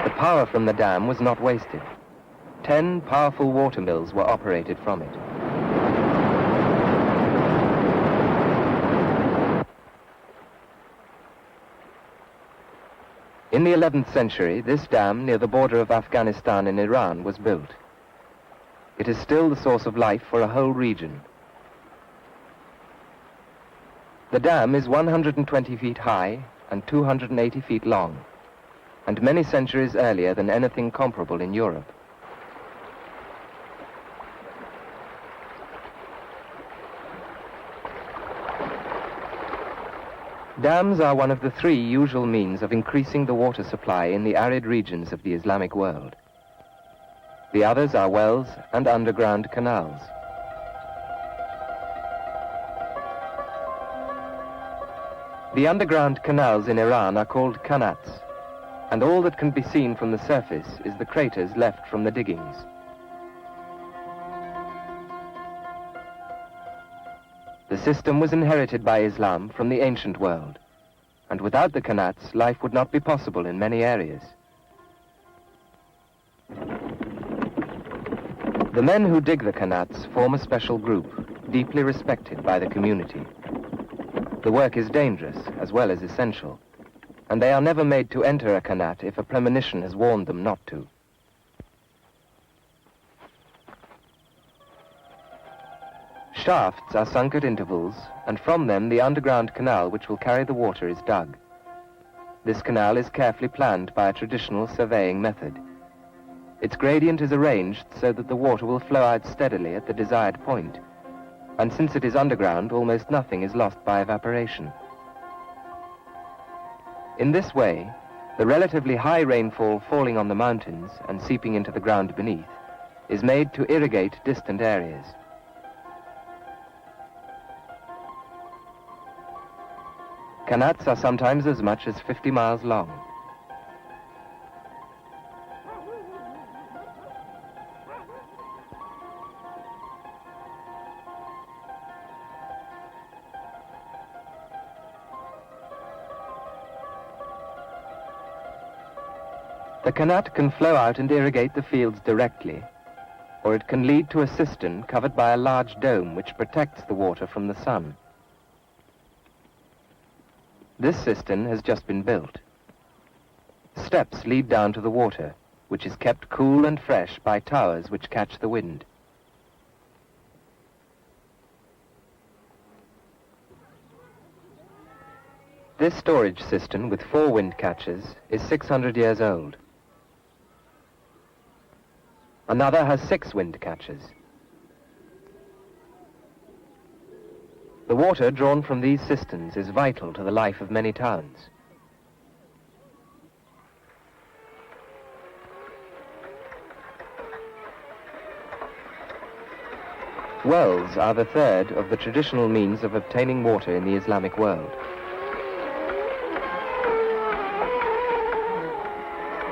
The power from the dam was not wasted. 10 powerful water mills were operated from it. In the 11th century, this dam near the border of Afghanistan and Iran was built. It is still the source of life for a whole region. The dam is 120 feet high and 280 feet long, and many centuries earlier than anything comparable in Europe. Dams are one of the 3 usual means of increasing the water supply in the arid regions of the Islamic world. The others are wells and underground canals. The underground canals in Iran are called qanats, and all that can be seen from the surface is the craters left from the diggings. The system was inherited by Islam from the ancient world, and without the qanats, life would not be possible in many areas. The men who dig the qanats form a special group, deeply respected by the community. The work is dangerous as well as essential, and they are never made to enter a qanat if a premonition has warned them not to. Shafts are sunk at intervals, and from them the underground canal which will carry the water is dug. This canal is carefully planned by a traditional surveying method. Its gradient is arranged so that the water will flow out steadily at the desired point, and since it is underground, almost nothing is lost by evaporation. In this way, the relatively high rainfall falling on the mountains and seeping into the ground beneath is made to irrigate distant areas. Qanats are sometimes as much as 50 miles long. The qanat can flow out and irrigate the fields directly, or it can lead to a cistern covered by a large dome which protects the water from the sun. This cistern has just been built. Steps lead down to the water, which is kept cool and fresh by towers which catch the wind. This storage cistern with 4 wind catchers is 600 years old. Another has 6 wind catchers. The water drawn from these cisterns is vital to the life of many towns. Wells are the third of the traditional means of obtaining water in the Islamic world.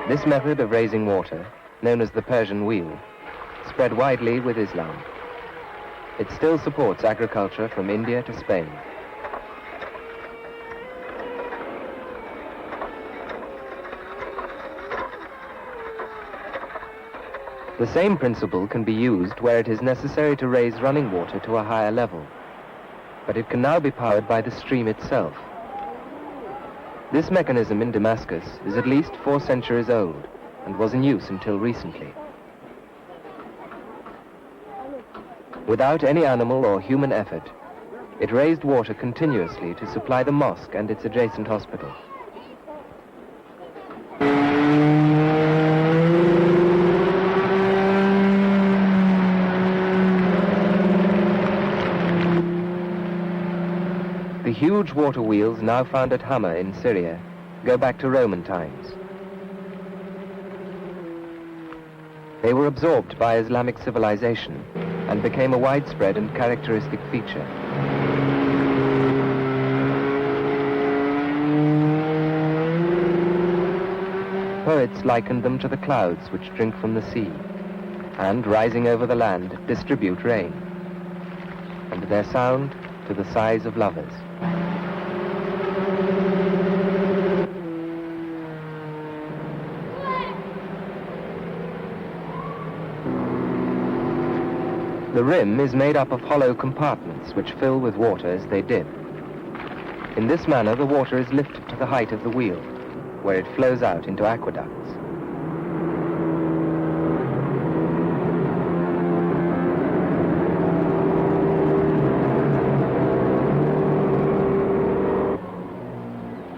This method of raising water, known as the Persian wheel, spread widely with Islam. It still supports agriculture from India to Spain. The same principle can be used where it is necessary to raise running water to a higher level, but it can now be powered by the stream itself. This mechanism in Damascus is at least 4 centuries old and was in use until recently. Without any animal or human effort, it raised water continuously to supply the mosque and its adjacent hospital. The huge water wheels now found at Hama in Syria go back to Roman times. They were absorbed by Islamic civilization and became a widespread and characteristic feature. Poets likened them to the clouds which drink from the sea, and, rising over the land, distribute rain, and their sound to the sighs of lovers. The rim is made up of hollow compartments which fill with water as they dip. In this manner, the water is lifted to the height of the wheel, where it flows out into aqueducts.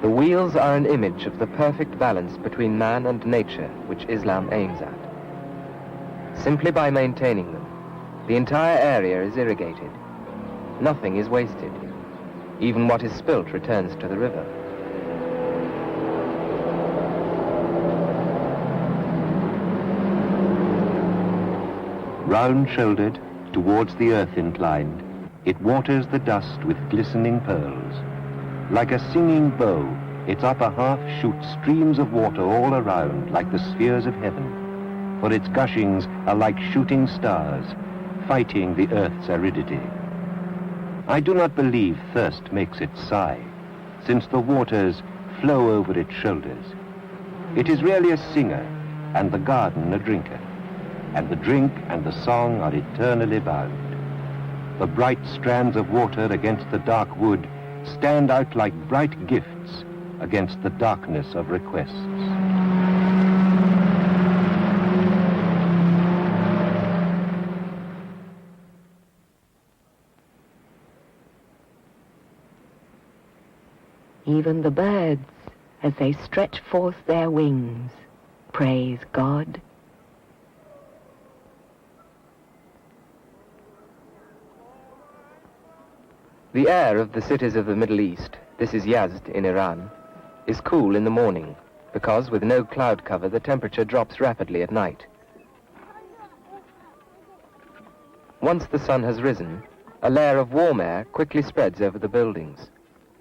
The wheels are an image of the perfect balance between man and nature which Islam aims at. Simply by maintaining them, the entire area is irrigated. Nothing is wasted. Even what is spilt returns to the river. Round-shouldered, towards the earth inclined, it waters the dust with glistening pearls. Like a singing bow, its upper half shoots streams of water all around like the spheres of heaven, for its gushings are like shooting stars, fighting the earth's aridity. I do not believe thirst makes it sigh. since the waters flow over its shoulders. It is really a singer, and the garden a drinker, and the drink and the song are eternally bound. The bright strands of water against the dark wood stand out like bright gifts against the darkness of requests. Even the birds, as they stretch forth their wings, praise God. The air of the cities of the Middle East, this is Yazd in Iran, is cool in the morning, because with no cloud cover the temperature drops rapidly at night. Once the sun has risen, a layer of warm air quickly spreads over the buildings,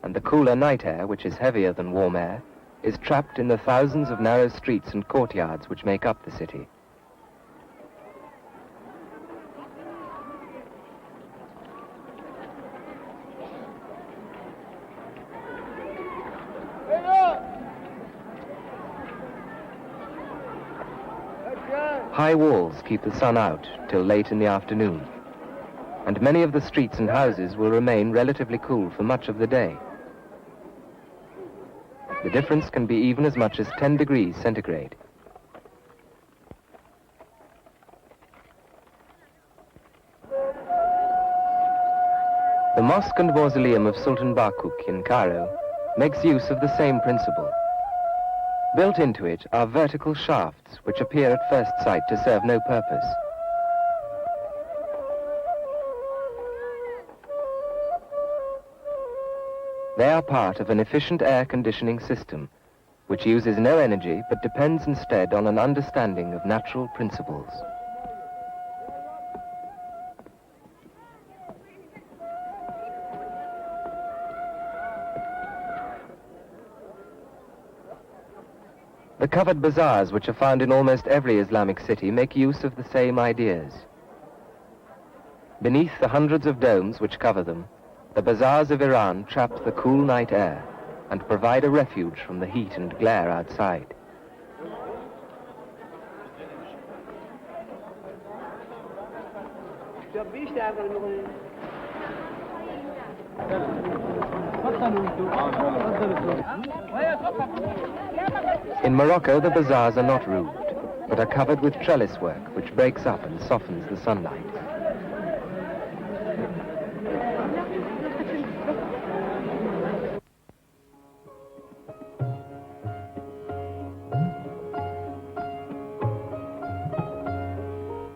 and the cooler night air, which is heavier than warm air, is trapped in the thousands of narrow streets and courtyards which make up the city. High walls keep the sun out till late in the afternoon, and many of the streets and houses will remain relatively cool for much of the day. The difference can be even as much as 10 degrees centigrade. The mosque and mausoleum of Sultan Bakuk in Cairo makes use of the same principle. Built into it are vertical shafts which appear at first sight to serve no purpose. They are part of an efficient air conditioning system which uses no energy but depends instead on an understanding of natural principles. The covered bazaars which are found in almost every Islamic city make use of the same ideas. Beneath the hundreds of domes which cover them, the bazaars of Iran trap the cool night air and provide a refuge from the heat and glare outside. In Morocco, the bazaars are not roofed, but are covered with trellis work which breaks up and softens the sunlight.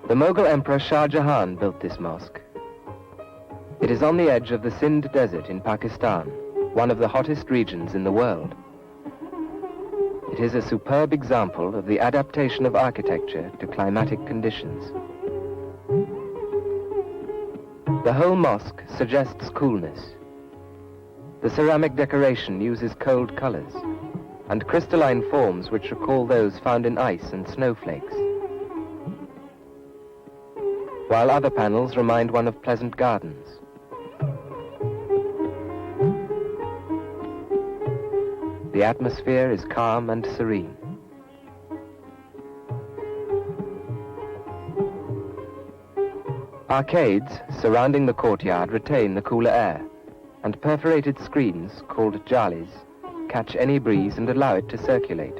The Mughal Emperor Shah Jahan built this mosque. It is on the edge of the Sindh Desert in Pakistan, one of the hottest regions in the world. It is a superb example of the adaptation of architecture to climatic conditions. The whole mosque suggests coolness. The ceramic decoration uses cold colors and crystalline forms which recall those found in ice and snowflakes, while other panels remind one of pleasant gardens. The atmosphere is calm and serene. Arcades surrounding the courtyard retain the cooler air, and perforated screens, called jalis, catch any breeze and allow it to circulate,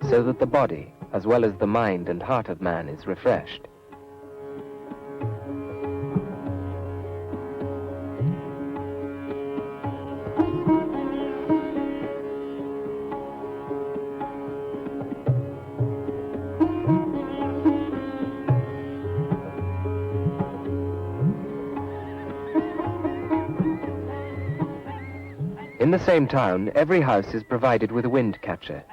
so that the body, as well as the mind and heart of man, is refreshed. In the same town, every house is provided with a wind catcher,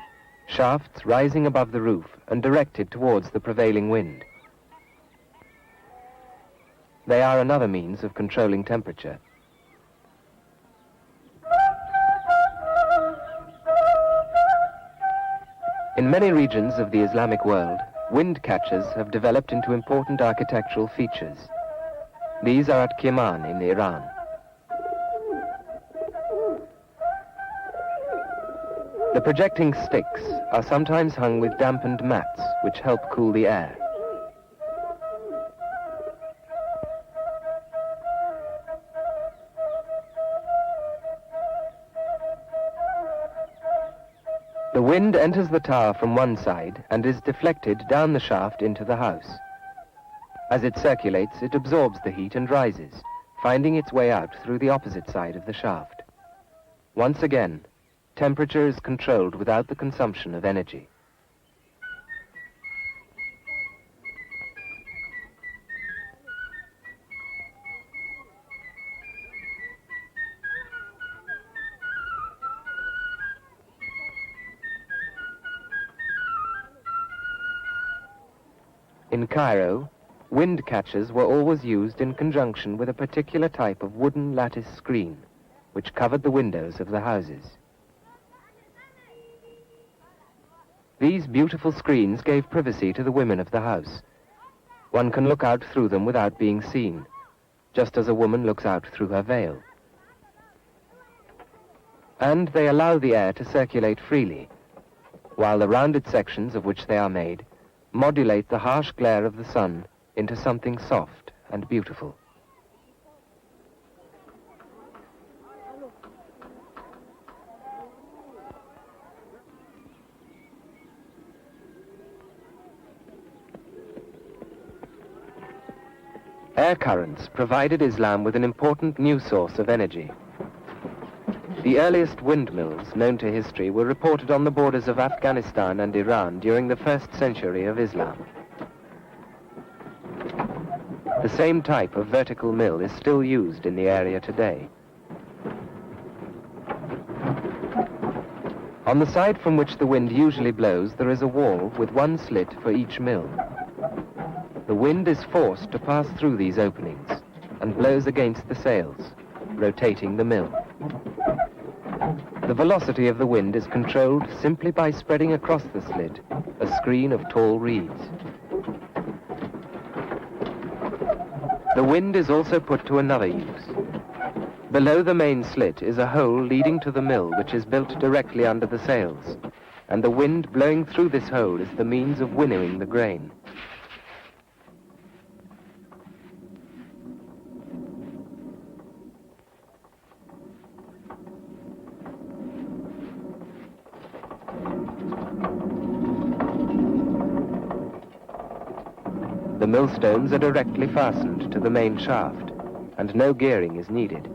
shafts rising above the roof and directed towards the prevailing wind. They are another means of controlling temperature. In many regions of the Islamic world, wind catchers have developed into important architectural features. These are at Yemen in Iran. The projecting sticks are sometimes hung with dampened mats, which help cool the air. The wind enters the tower from one side and is deflected down the shaft into the house. As it circulates, it absorbs the heat and rises, finding its way out through the opposite side of the shaft. Once again, temperature is controlled without the consumption of energy. In Cairo, wind catchers were always used in conjunction with a particular type of wooden lattice screen, which covered the windows of the houses. These beautiful screens gave privacy to the women of the house. One can look out through them without being seen, just as a woman looks out through her veil. And they allow the air to circulate freely, while the rounded sections of which they are made modulate the harsh glare of the sun into something soft and beautiful. Air currents provided Islam with an important new source of energy. The earliest windmills known to history were reported on the borders of Afghanistan and Iran during the 1st century of Islam. The same type of vertical mill is still used in the area today. On the side from which the wind usually blows, there is a wall with one slit for each mill. The wind is forced to pass through these openings and blows against the sails, rotating the mill. The velocity of the wind is controlled simply by spreading across the slit a screen of tall reeds. The wind is also put to another use. Below the main slit is a hole leading to the mill, which is built directly under the sails, and the wind blowing through this hole is the means of winnowing the grain. The millstones are directly fastened to the main shaft, and no gearing is needed.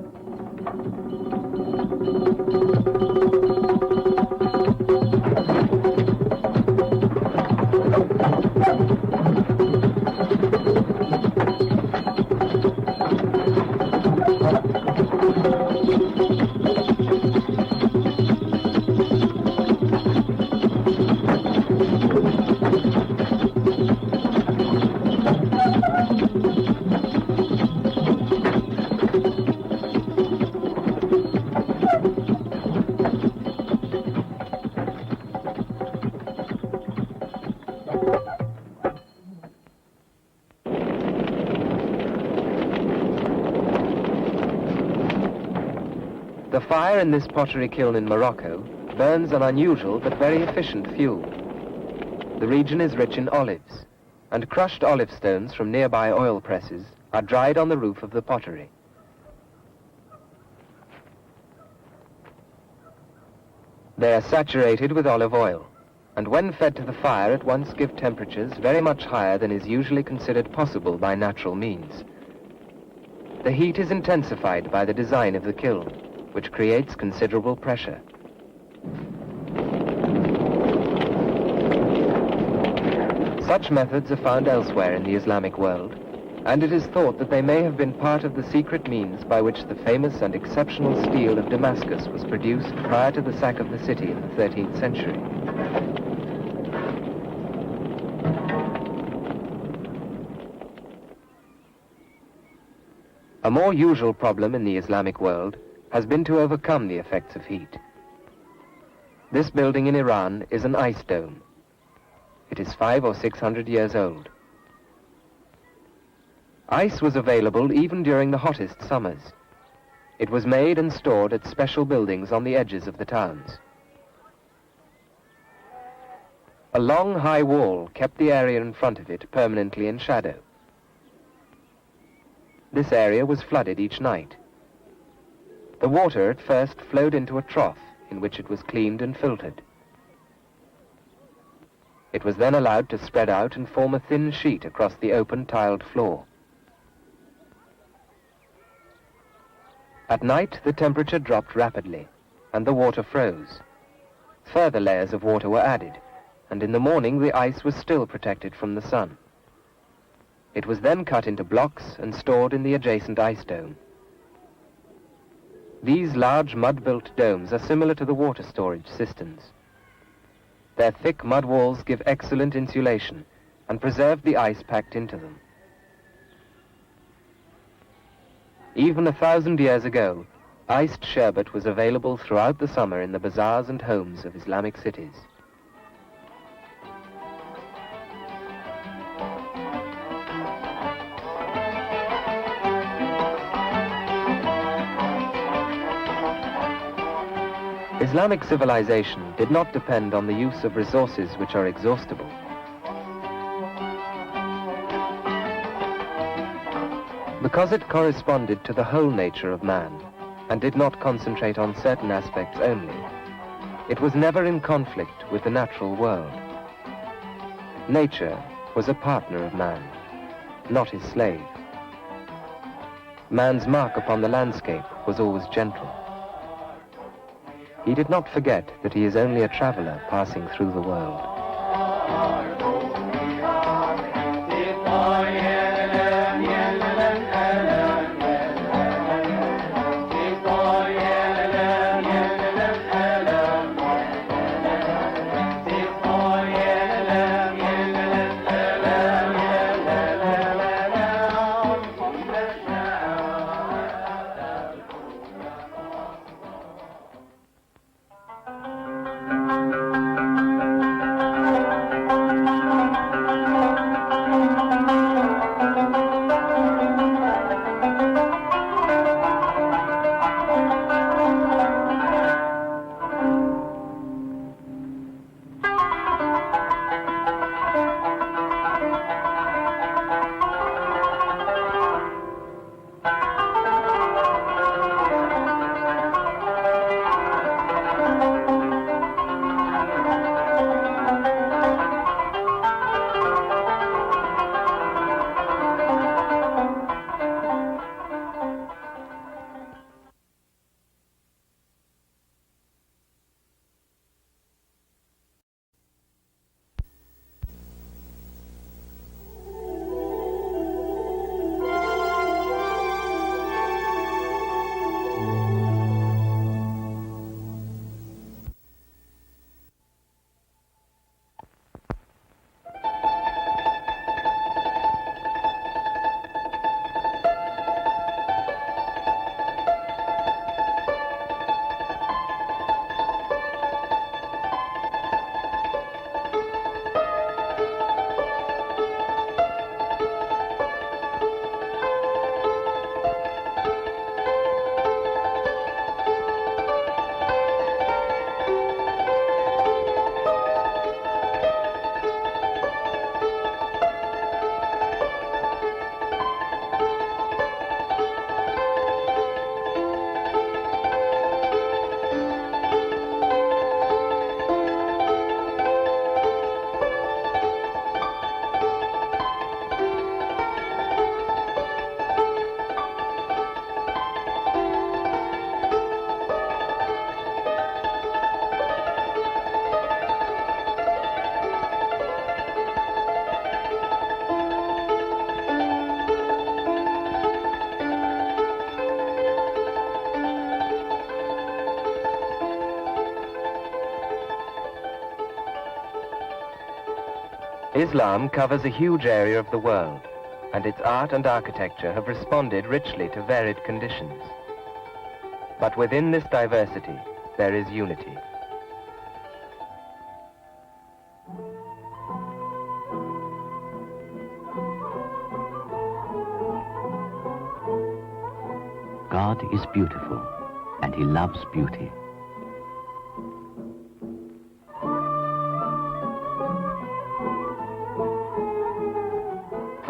The fire in this pottery kiln in Morocco burns an unusual but very efficient fuel. The region is rich in olives, and crushed olive stones from nearby oil presses are dried on the roof of the pottery. They are saturated with olive oil, and when fed to the fire at once give temperatures very much higher than is usually considered possible by natural means. The heat is intensified by the design of the kiln, which creates considerable pressure. Such methods are found elsewhere in the Islamic world, and it is thought that they may have been part of the secret means by which the famous and exceptional steel of Damascus was produced prior to the sack of the city in the 13th century. A more usual problem in the Islamic world has been to overcome the effects of heat. This building in Iran is an ice dome. It is 500 or 600 years old. Ice was available even during the hottest summers. It was made and stored at special buildings on the edges of the towns. A long, high wall kept the area in front of it permanently in shadow. This area was flooded each night. The water at first flowed into a trough in which it was cleaned and filtered. It was then allowed to spread out and form a thin sheet across the open tiled floor. At night, the temperature dropped rapidly, and the water froze. Further layers of water were added, and in the morning the ice was still protected from the sun. It was then cut into blocks and stored in the adjacent ice dome. These large mud-built domes are similar to the water storage cisterns. Their thick mud walls give excellent insulation and preserve the ice packed into them. Even 1,000 years ago, iced sherbet was available throughout the summer in the bazaars and homes of Islamic cities. Islamic civilization did not depend on the use of resources which are exhaustible. Because it corresponded to the whole nature of man and did not concentrate on certain aspects only, it was never in conflict with the natural world. Nature was a partner of man, not his slave. Man's mark upon the landscape was always gentle. He did not forget that he is only a traveler passing through the world. Islam covers a huge area of the world, and its art and architecture have responded richly to varied conditions. But within this diversity, there is unity. God is beautiful, and he loves beauty.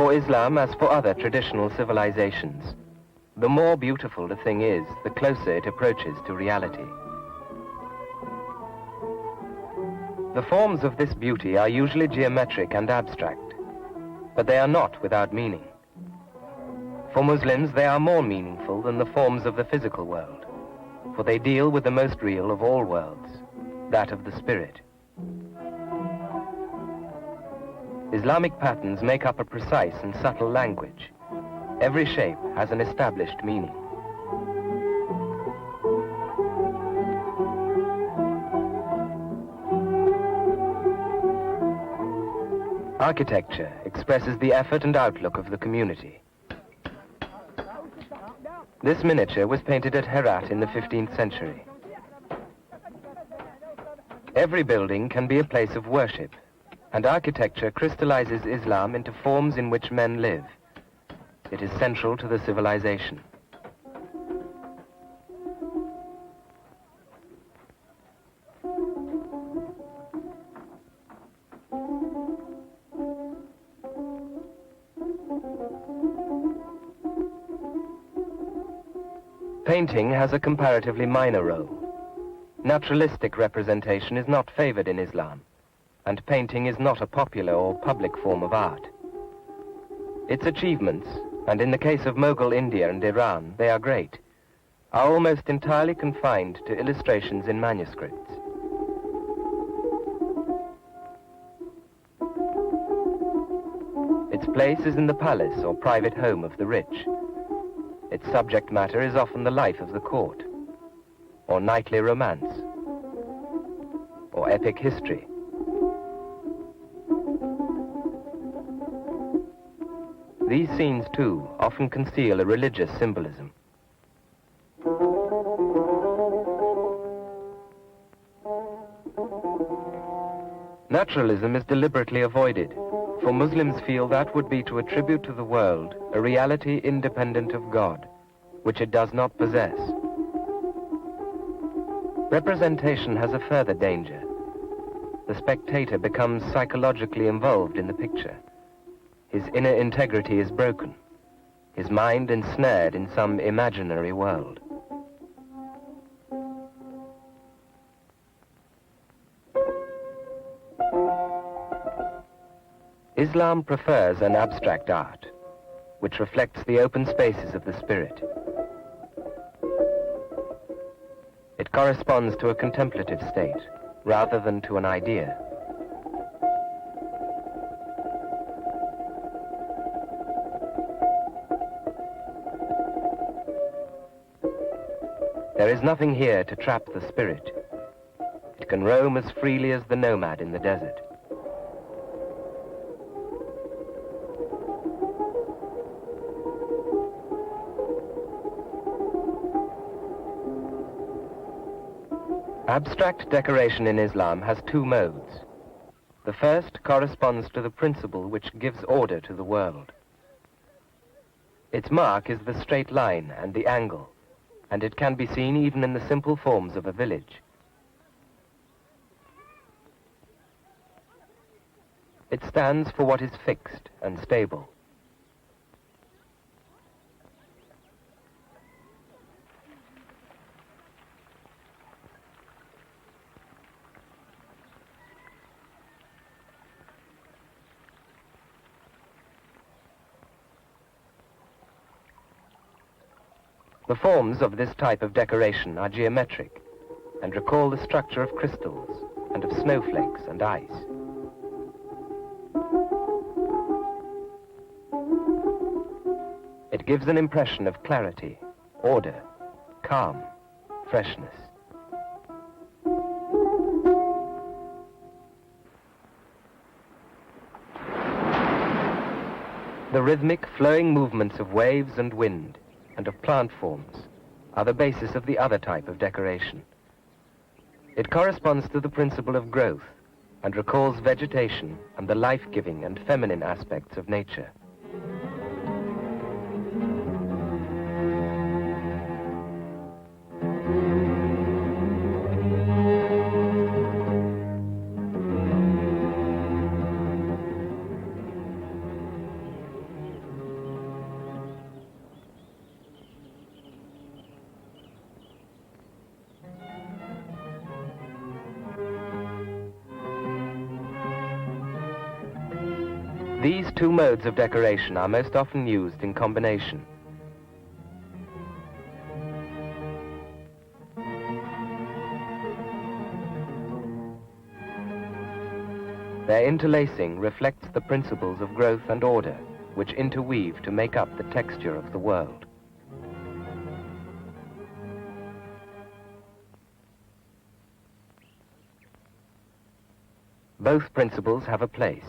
For Islam, as for other traditional civilizations, the more beautiful a thing is, the closer it approaches to reality. The forms of this beauty are usually geometric and abstract, but they are not without meaning. For Muslims, they are more meaningful than the forms of the physical world, for they deal with the most real of all worlds, that of the spirit. Islamic patterns make up a precise and subtle language. Every shape has an established meaning. Architecture expresses the effort and outlook of the community. This miniature was painted at Herat in the 15th century. Every building can be a place of worship, and architecture crystallizes Islam into forms in which men live. It is central to the civilization. Painting has a comparatively minor role. Naturalistic representation is not favored in Islam, and painting is not a popular or public form of art. Its achievements, and in the case of Mughal India and Iran, they are great, are almost entirely confined to illustrations in manuscripts. Its place is in the palace or private home of the rich. Its subject matter is often the life of the court, or knightly romance, or epic history. These scenes, too, often conceal a religious symbolism. Naturalism is deliberately avoided, for Muslims feel that would be to attribute to the world a reality independent of God, which it does not possess. Representation has a further danger. The spectator becomes psychologically involved in the picture. His inner integrity is broken, his mind ensnared in some imaginary world. Islam prefers an abstract art, which reflects the open spaces of the spirit. It corresponds to a contemplative state, rather than to an idea. There is nothing here to trap the spirit. It can roam as freely as the nomad in the desert. Abstract decoration in Islam has two modes. The first corresponds to the principle which gives order to the world. Its mark is the straight line and the angle, and it can be seen even in the simple forms of a village. It stands for what is fixed and stable. The forms of this type of decoration are geometric and recall the structure of crystals and of snowflakes and ice. It gives an impression of clarity, order, calm, freshness. The rhythmic, flowing movements of waves and wind and of plant forms are the basis of the other type of decoration. It corresponds to the principle of growth and recalls vegetation and the life-giving and feminine aspects of nature. These two modes of decoration are most often used in combination. Their interlacing reflects the principles of growth and order, which interweave to make up the texture of the world. Both principles have a place.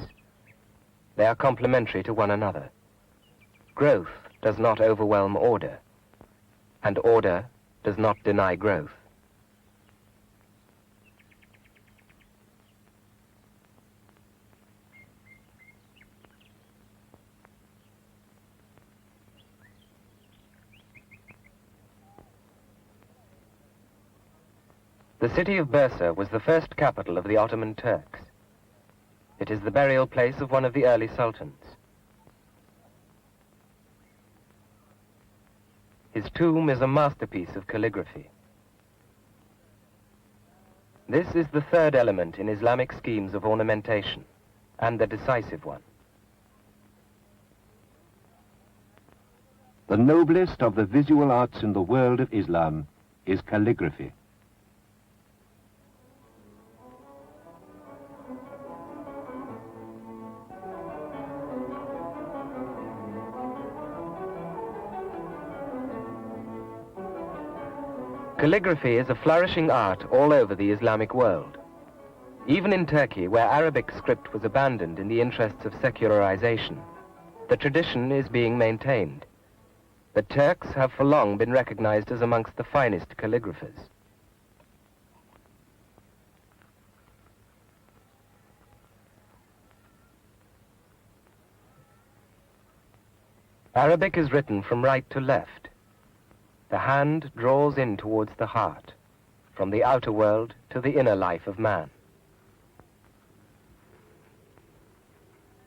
They are complementary to one another. Growth does not overwhelm order, and order does not deny growth. The city of Bursa was the first capital of the Ottoman Turks. It is the burial place of one of the early sultans. His tomb is a masterpiece of calligraphy. This is the third element in Islamic schemes of ornamentation, and the decisive one. The noblest of the visual arts in the world of Islam is calligraphy. Calligraphy is a flourishing art all over the Islamic world. Even in Turkey, where Arabic script was abandoned in the interests of secularization, the tradition is being maintained. The Turks have for long been recognized as amongst the finest calligraphers. Arabic is written from right to left. The hand draws in towards the heart, from the outer world to the inner life of man.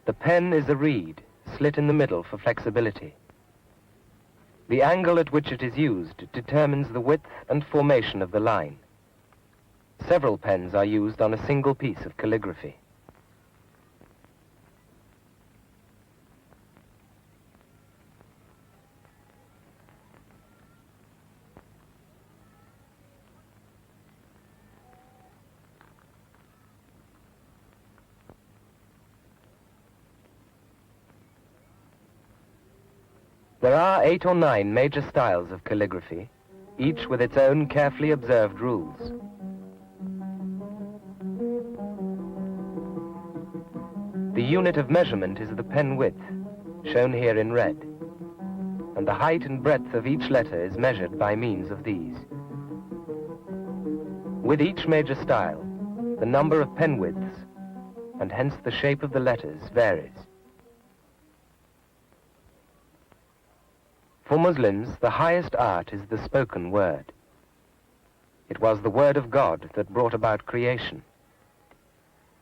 The pen is a reed, slit in the middle for flexibility. The angle at which it is used determines the width and formation of the line. Several pens are used on a single piece of calligraphy. There are 8 or 9 major styles of calligraphy, each with its own carefully observed rules. The unit of measurement is the pen width, shown here in red, and the height and breadth of each letter is measured by means of these. With each major style, the number of pen widths, and hence the shape of the letters, varies. For Muslims, the highest art is the spoken word. It was the word of God that brought about creation,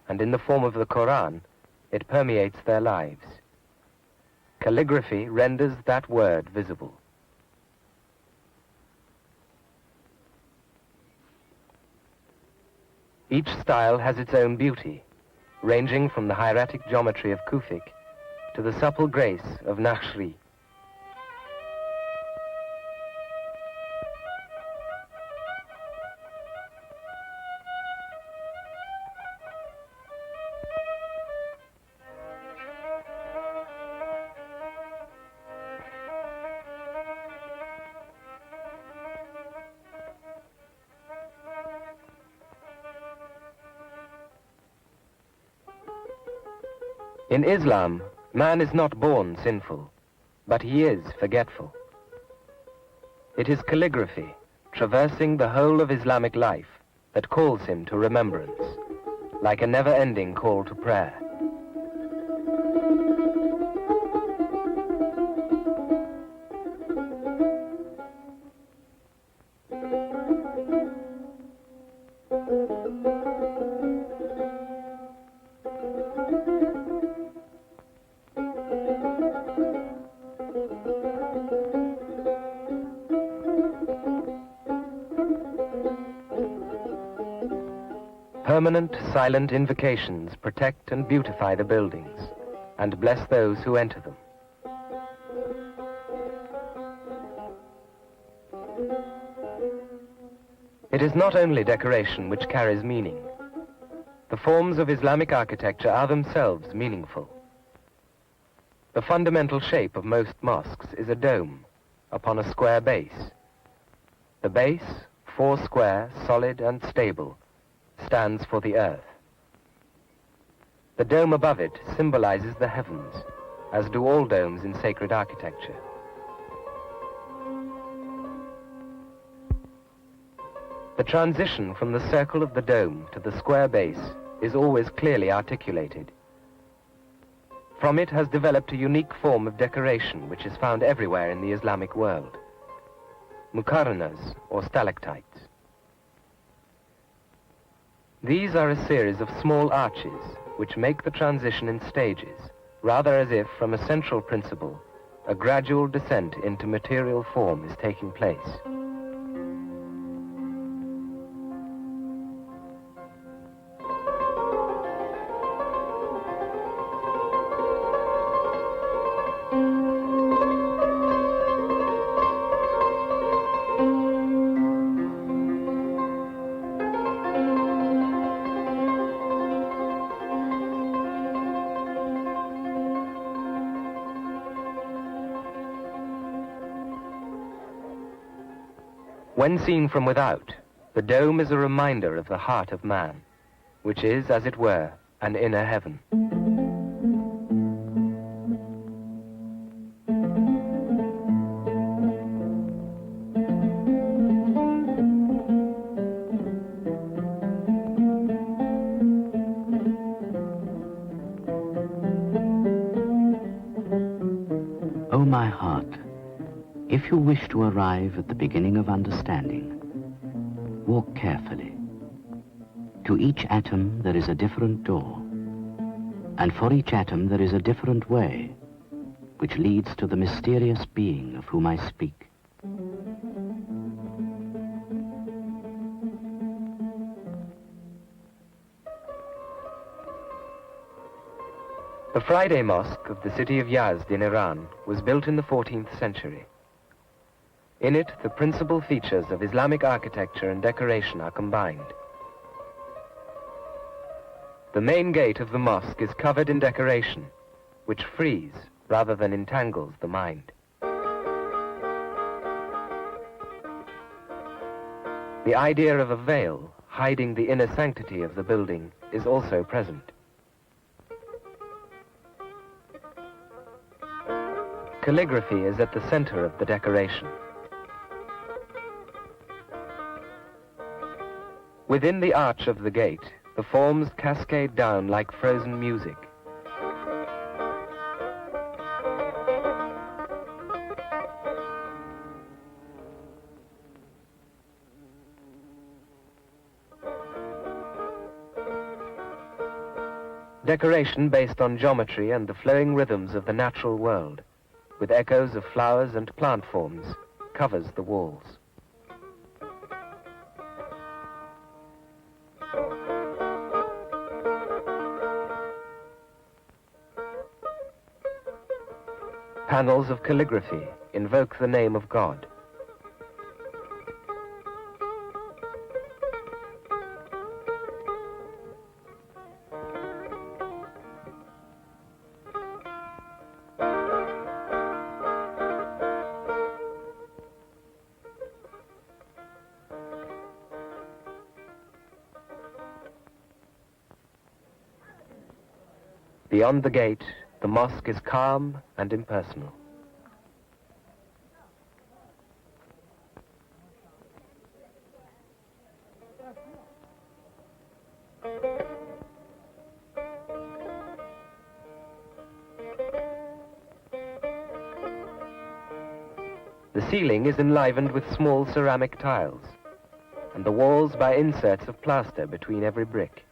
and in the form of the Quran, it permeates their lives. Calligraphy renders that word visible. Each style has its own beauty, ranging from the hieratic geometry of Kufic to the supple grace of Naqshri. In Islam, man is not born sinful, but he is forgetful. It is calligraphy, traversing the whole of Islamic life, that calls him to remembrance, like a never-ending call to prayer. Permanent, silent invocations protect and beautify the buildings, and bless those who enter them. It is not only decoration which carries meaning. The forms of Islamic architecture are themselves meaningful. The fundamental shape of most mosques is a dome upon a square base. The base, 4 square, solid and stable, stands for the earth. The dome above it symbolizes the heavens, as do all domes in sacred architecture. The transition from the circle of the dome to the square base is always clearly articulated. From it has developed a unique form of decoration which is found everywhere in the Islamic world: muqarnas, or stalactites. These are a series of small arches which make the transition in stages, rather as if from a central principle, a gradual descent into material form is taking place. When seen from without, the dome is a reminder of the heart of man, which is, as it were, an inner heaven. O my heart, if you wish to arrive at the beginning of understanding, walk carefully. To each atom there is a different door, and for each atom there is a different way, which leads to the mysterious being of whom I speak. The Friday Mosque of the city of Yazd in Iran was built in the 14th century. In it, the principal features of Islamic architecture and decoration are combined. The main gate of the mosque is covered in decoration, which frees rather than entangles the mind. The idea of a veil hiding the inner sanctity of the building is also present. Calligraphy is at the center of the decoration. Within the arch of the gate, the forms cascade down like frozen music. Decoration based on geometry and the flowing rhythms of the natural world, with echoes of flowers and plant forms, covers the walls. Panels of calligraphy invoke the name of God. Beyond the gate, the mosque is calm and impersonal. The ceiling is enlivened with small ceramic tiles, and the walls by inserts of plaster between every brick.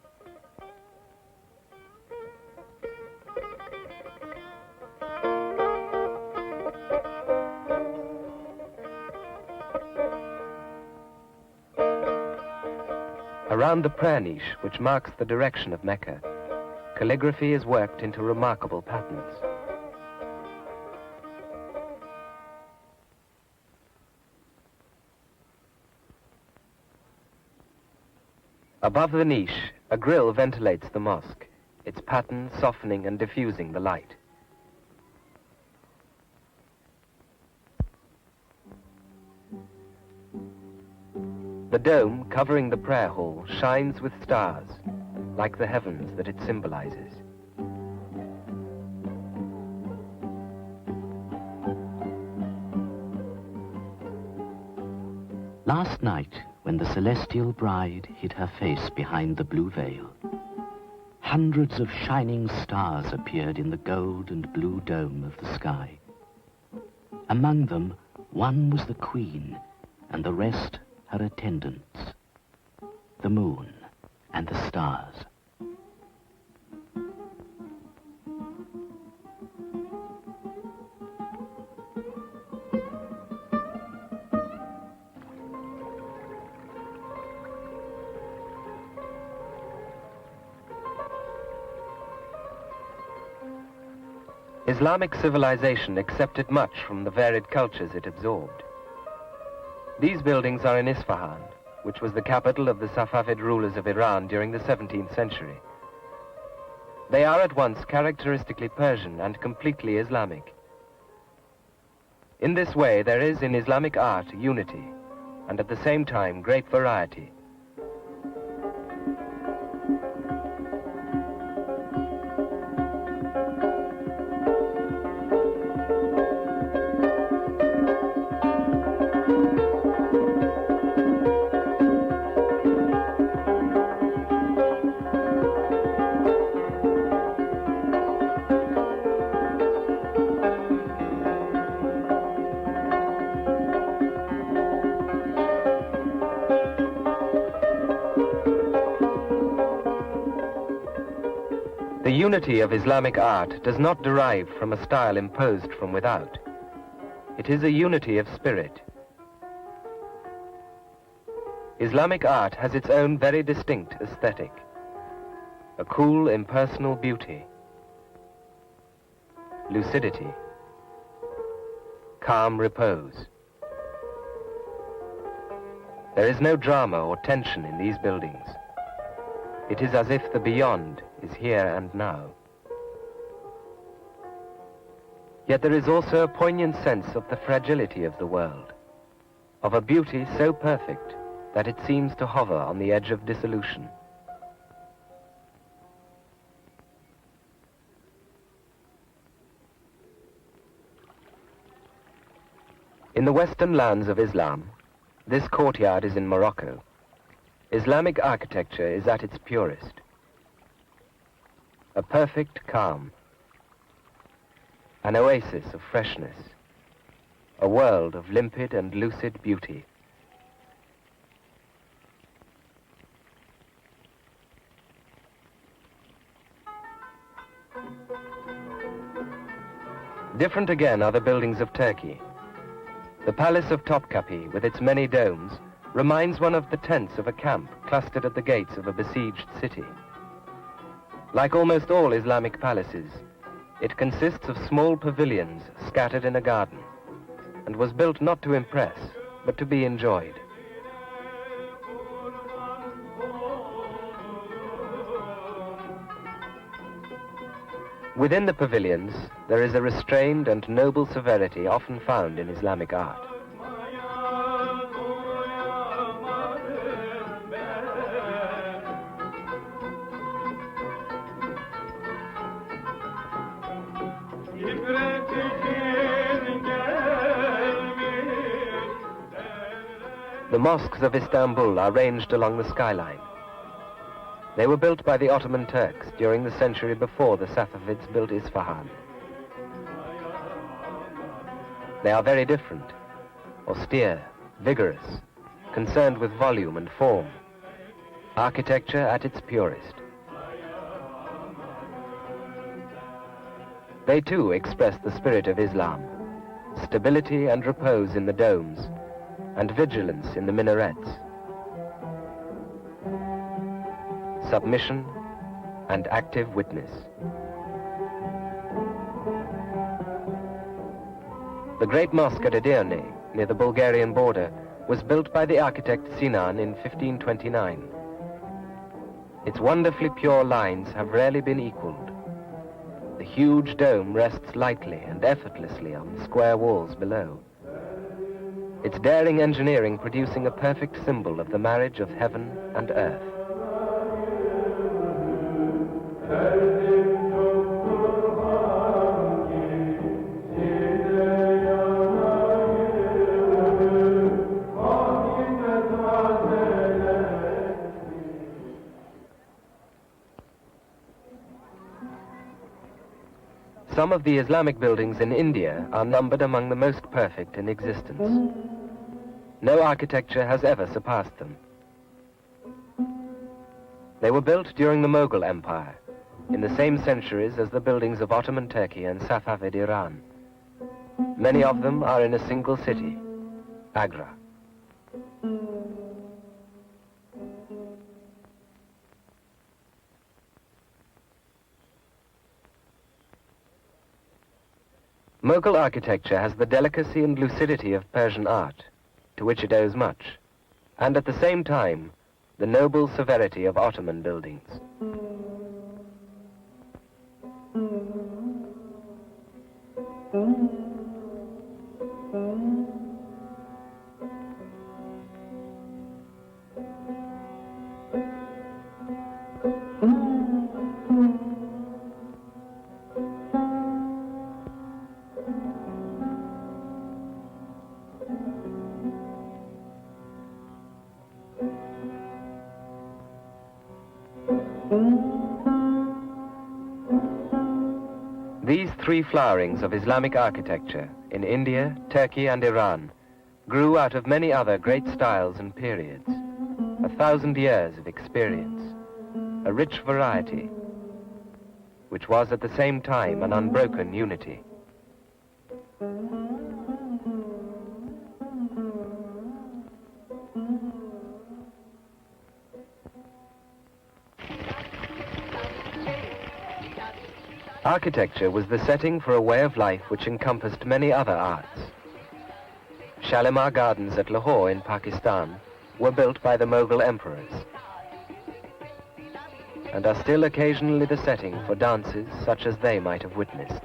Around the prayer niche, which marks the direction of Mecca, calligraphy is worked into remarkable patterns. Above the niche, a grille ventilates the mosque, its pattern softening and diffusing the light. The dome, covering the prayer hall, shines with stars, like the heavens that it symbolizes. Last night, when the celestial bride hid her face behind the blue veil, hundreds of shining stars appeared in the gold and blue dome of the sky. Among them, one was the queen, and the rest her attendants, the moon and the stars. Islamic civilization accepted much from the varied cultures it absorbed. These buildings are in Isfahan, which was the capital of the Safavid rulers of Iran during the 17th century. They are at once characteristically Persian and completely Islamic. In this way, there is in Islamic art unity, and at the same time great variety. The unity of Islamic art does not derive from a style imposed from without. It is a unity of spirit. Islamic art has its own very distinct aesthetic, a cool, impersonal beauty, lucidity, calm repose. There is no drama or tension in these buildings. It is as if the beyond is here and now. Yet there is also a poignant sense of the fragility of the world, of a beauty so perfect that it seems to hover on the edge of dissolution. In the western lands of Islam, this courtyard is in Morocco. Islamic architecture is at its purest. A perfect calm, an oasis of freshness, a world of limpid and lucid beauty. Different again are the buildings of Turkey. The Palace of Topkapi, with its many domes, reminds one of the tents of a camp clustered at the gates of a besieged city. Like almost all Islamic palaces, it consists of small pavilions scattered in a garden, and was built not to impress, but to be enjoyed. Within the pavilions, there is a restrained and noble severity often found in Islamic art. The mosques of Istanbul are ranged along the skyline. They were built by the Ottoman Turks during the century before the Safavids built Isfahan. They are very different, austere, vigorous, concerned with volume and form, architecture at its purest. They too express the spirit of Islam, stability and repose in the domes, and vigilance in the minarets, submission and active witness. The great mosque at Edirne, near the Bulgarian border, was built by the architect Sinan in 1529. Its wonderfully pure lines have rarely been equaled. The huge dome rests lightly and effortlessly on the square walls below, its daring engineering producing a perfect symbol of the marriage of heaven and earth. Some of the Islamic buildings in India are numbered among the most perfect in existence. No architecture has ever surpassed them. They were built during the Mughal Empire, in the same centuries as the buildings of Ottoman Turkey and Safavid Iran. Many of them are in a single city, Agra. Mughal architecture has the delicacy and lucidity of Persian art, to which it owes much, and at the same time, the noble severity of Ottoman buildings. These three flowerings of Islamic architecture in India, Turkey and Iran grew out of many other great styles and periods, 1,000 years of experience, a rich variety, which was at the same time an unbroken unity. Architecture was the setting for a way of life which encompassed many other arts. Shalimar Gardens at Lahore in Pakistan were built by the Mughal emperors and are still occasionally the setting for dances such as they might have witnessed.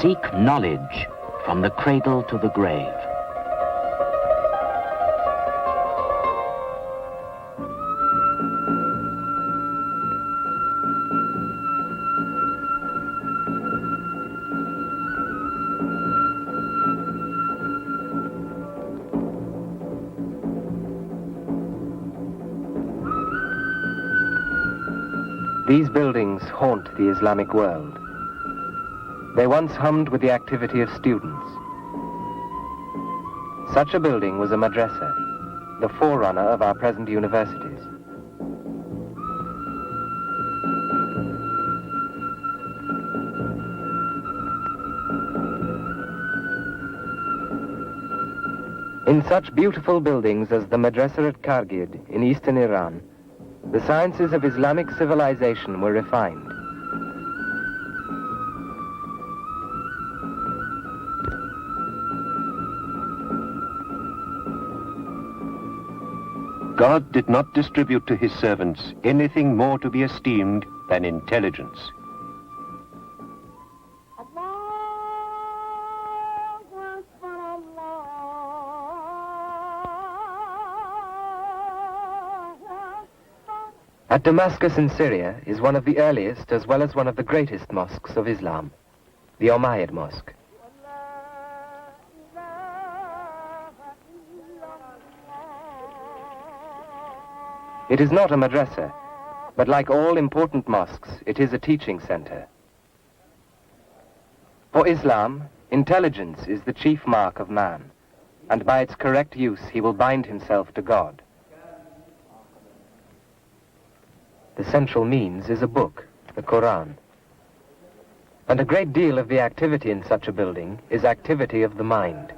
Seek knowledge from the cradle to the grave. These buildings haunt the Islamic world. They once hummed with the activity of students. Such a building was a madrasa, the forerunner of our present universities. In such beautiful buildings as the madrasa at Kargid in eastern Iran, the sciences of Islamic civilization were refined. God did not distribute to his servants anything more to be esteemed than intelligence. At Damascus in Syria is one of the earliest as well as one of the greatest mosques of Islam, the Umayyad Mosque. It is not a madrasa, but like all important mosques, it is a teaching center. For Islam, intelligence is the chief mark of man, and by its correct use he will bind himself to God. The central means is a book, the Quran. And a great deal of the activity in such a building is activity of the mind.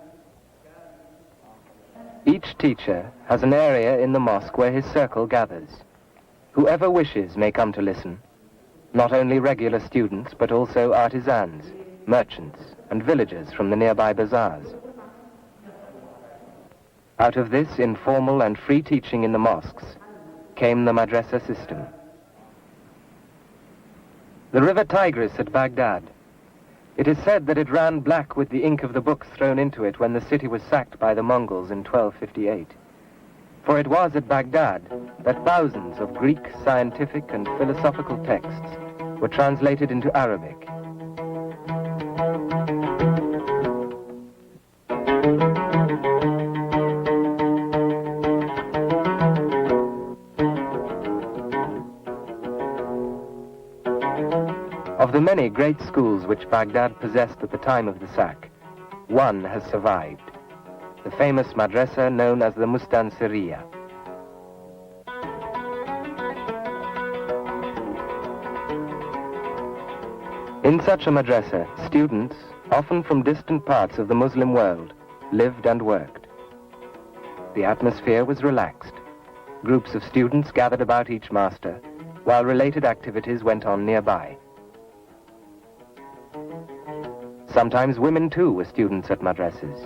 Each teacher has an area in the mosque where his circle gathers. Whoever wishes may come to listen, not only regular students, but also artisans, merchants, and villagers from the nearby bazaars. Out of this informal and free teaching in the mosques came the madrasa system. The river Tigris at Baghdad. It is said that it ran black with the ink of the books thrown into it when the city was sacked by the Mongols in 1258. For it was at Baghdad that thousands of Greek scientific and philosophical texts were translated into Arabic. Of the many great schools which Baghdad possessed at the time of the sack, one has survived, the famous madrasa known as the Mustansiriya. In such a madrasa, students, often from distant parts of the Muslim world, lived and worked. The atmosphere was relaxed. Groups of students gathered about each master, while related activities went on nearby. Sometimes women too were students at madrasas.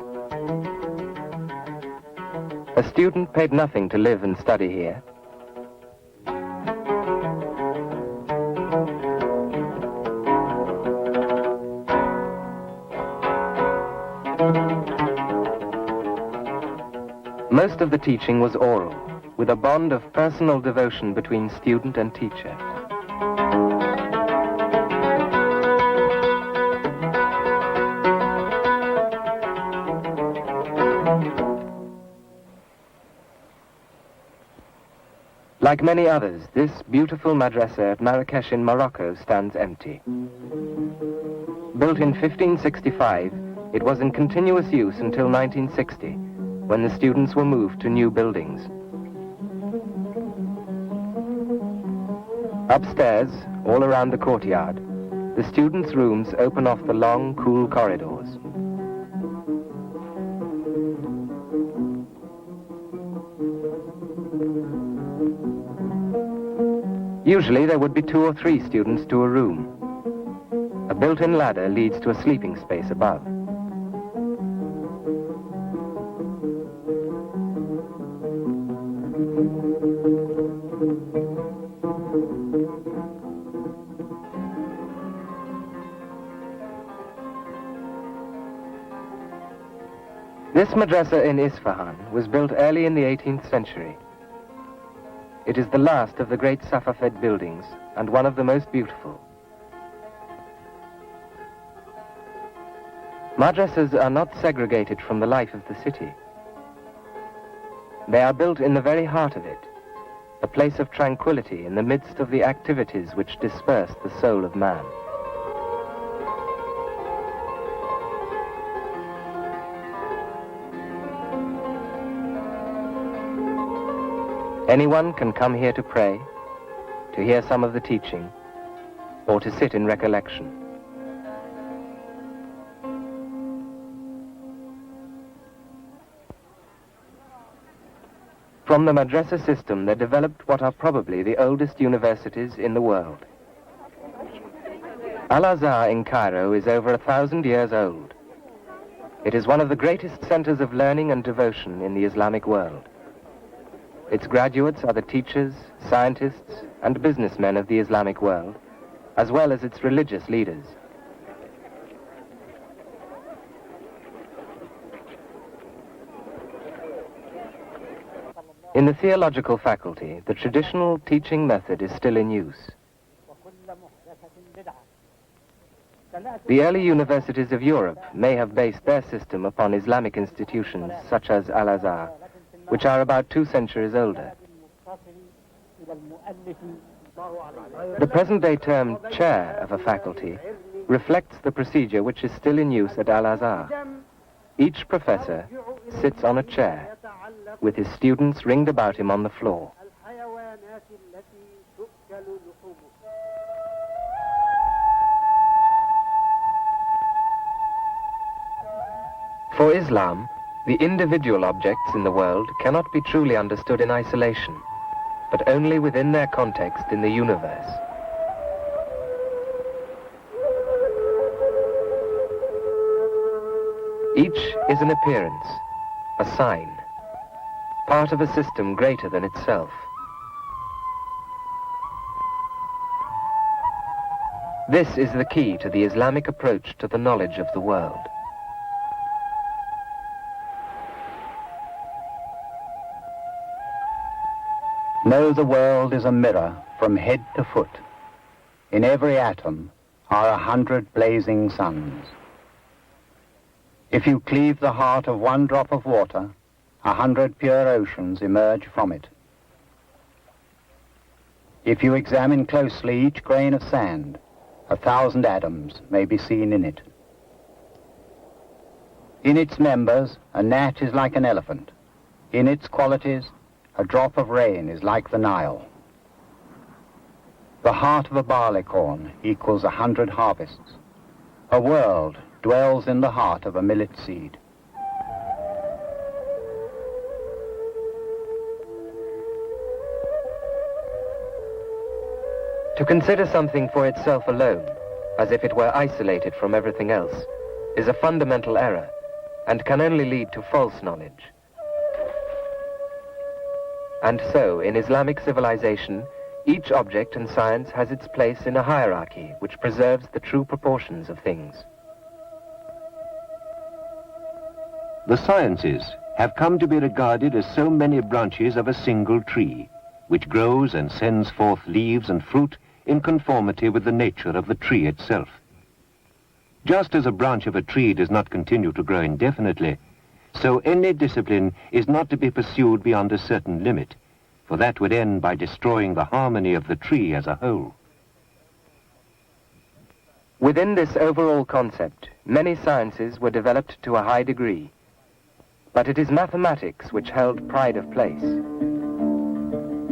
A student paid nothing to live and study here. Most of the teaching was oral, with a bond of personal devotion between student and teacher. Like many others, this beautiful madrasa at Marrakech in Morocco stands empty. Built in 1565, it was in continuous use until 1960, when the students were moved to new buildings. Upstairs, all around the courtyard, the students' rooms open off the long, cool corridors. Usually there would be 2 or 3 students to a room. A built-in ladder leads to a sleeping space above. This madrasa in Isfahan was built early in the 18th century. It is the last of the great Safavid buildings and one of the most beautiful. Madrasas are not segregated from the life of the city. They are built in the very heart of it, a place of tranquility in the midst of the activities which disperse the soul of man. Anyone can come here to pray, to hear some of the teaching, or to sit in recollection. From the madrasa system, there developed what are probably the oldest universities in the world. Al-Azhar in Cairo is over 1,000 years old. It is one of the greatest centers of learning and devotion in the Islamic world. Its graduates are the teachers, scientists, and businessmen of the Islamic world, as well as its religious leaders. In the theological faculty, the traditional teaching method is still in use. The early universities of Europe may have based their system upon Islamic institutions such as Al-Azhar, which are about 2 centuries older. The present-day term chair of a faculty reflects the procedure which is still in use at Al-Azhar. Each professor sits on a chair, with his students ringed about him on the floor. For Islam, the individual objects in the world cannot be truly understood in isolation, but only within their context in the universe. Each is an appearance, a sign, part of a system greater than itself. This is the key to the Islamic approach to the knowledge of the world. Know the world is a mirror from head to foot. In every atom are 100 blazing suns. If you cleave the heart of one drop of water, 100 pure oceans emerge from it. If you examine closely each grain of sand, 1,000 atoms may be seen in it. In its members, a gnat is like an elephant. In its qualities, a drop of rain is like the Nile. The heart of a barleycorn equals 100 harvests. A world dwells in the heart of a millet seed. To consider something for itself alone, as if it were isolated from everything else, is a fundamental error and can only lead to false knowledge. And so, in Islamic civilization, each object and science has its place in a hierarchy which preserves the true proportions of things. The sciences have come to be regarded as so many branches of a single tree, which grows and sends forth leaves and fruit in conformity with the nature of the tree itself. Just as a branch of a tree does not continue to grow indefinitely, so any discipline is not to be pursued beyond a certain limit, for that would end by destroying the harmony of the tree as a whole. Within this overall concept, many sciences were developed to a high degree, but it is mathematics which held pride of place.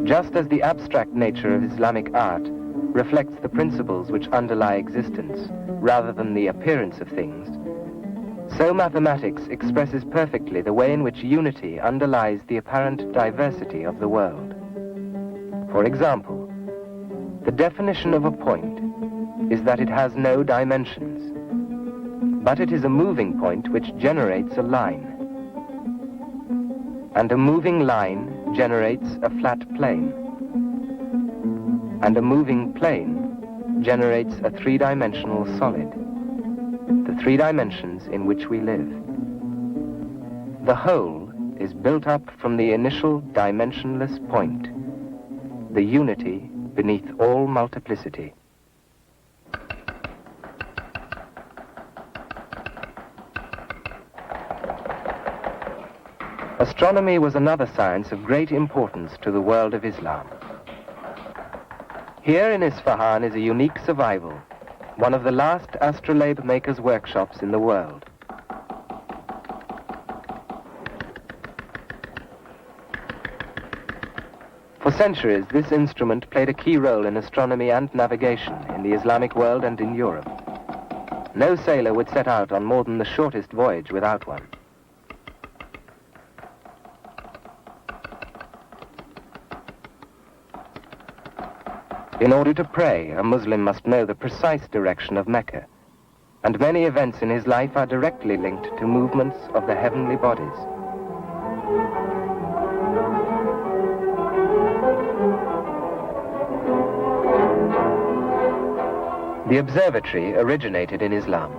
Just as the abstract nature of Islamic art reflects the principles which underlie existence, rather than the appearance of things, so mathematics expresses perfectly the way in which unity underlies the apparent diversity of the world. For example, the definition of a point is that it has no dimensions, but it is a moving point which generates a line. And a moving line generates a flat plane. And a moving plane generates a three-dimensional solid, the 3 dimensions in which we live. The whole is built up from the initial dimensionless point, the unity beneath all multiplicity. Astronomy was another science of great importance to the world of Islam. Here in Isfahan is a unique survival, one of the last astrolabe makers' workshops in the world. For centuries, this instrument played a key role in astronomy and navigation in the Islamic world and in Europe. No sailor would set out on more than the shortest voyage without one. In order to pray, a Muslim must know the precise direction of Mecca, and many events in his life are directly linked to movements of the heavenly bodies. The observatory originated in Islam.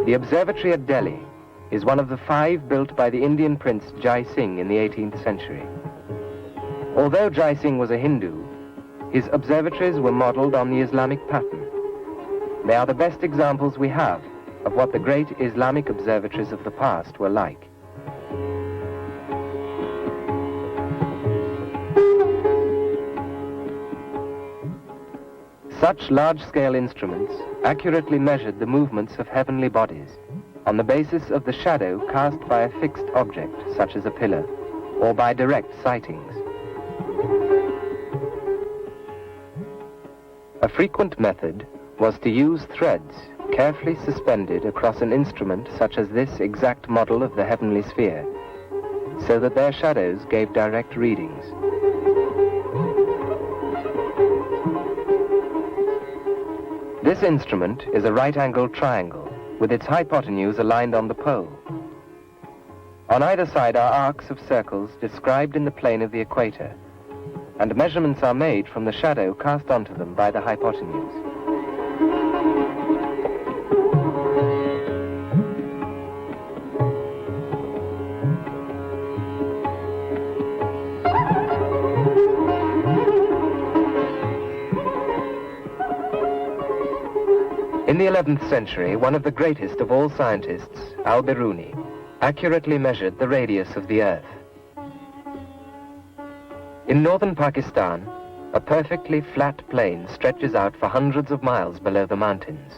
The observatory at Delhi is one of the 5 built by the Indian prince Jai Singh in the 18th century. Although Jai Singh was a Hindu, his observatories were modeled on the Islamic pattern. They are the best examples we have of what the great Islamic observatories of the past were like. Such large-scale instruments accurately measured the movements of heavenly bodies on the basis of the shadow cast by a fixed object, such as a pillar, or by direct sightings. A frequent method was to use threads carefully suspended across an instrument such as this exact model of the heavenly sphere, so that their shadows gave direct readings. This instrument is a right-angled triangle, with its hypotenuse aligned on the pole. On either side are arcs of circles described in the plane of the equator, and measurements are made from the shadow cast onto them by the hypotenuse. In the 11th century, one of the greatest of all scientists, Al-Biruni, accurately measured the radius of the Earth. In northern Pakistan, a perfectly flat plain stretches out for hundreds of miles below the mountains.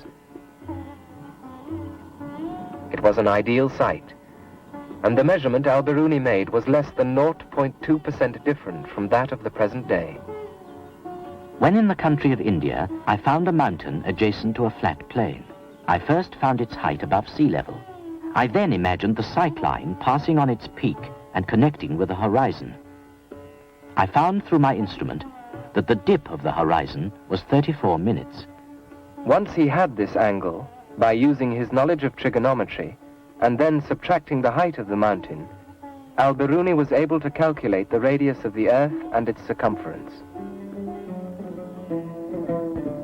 It was an ideal site, and the measurement Al-Biruni made was less than 0.2% different from that of the present day. When in the country of India, I found a mountain adjacent to a flat plain. I first found its height above sea level. I then imagined the sight line passing on its peak and connecting with the horizon. I found through my instrument that the dip of the horizon was 34 minutes. Once he had this angle, by using his knowledge of trigonometry and then subtracting the height of the mountain, Al-Biruni was able to calculate the radius of the Earth and its circumference.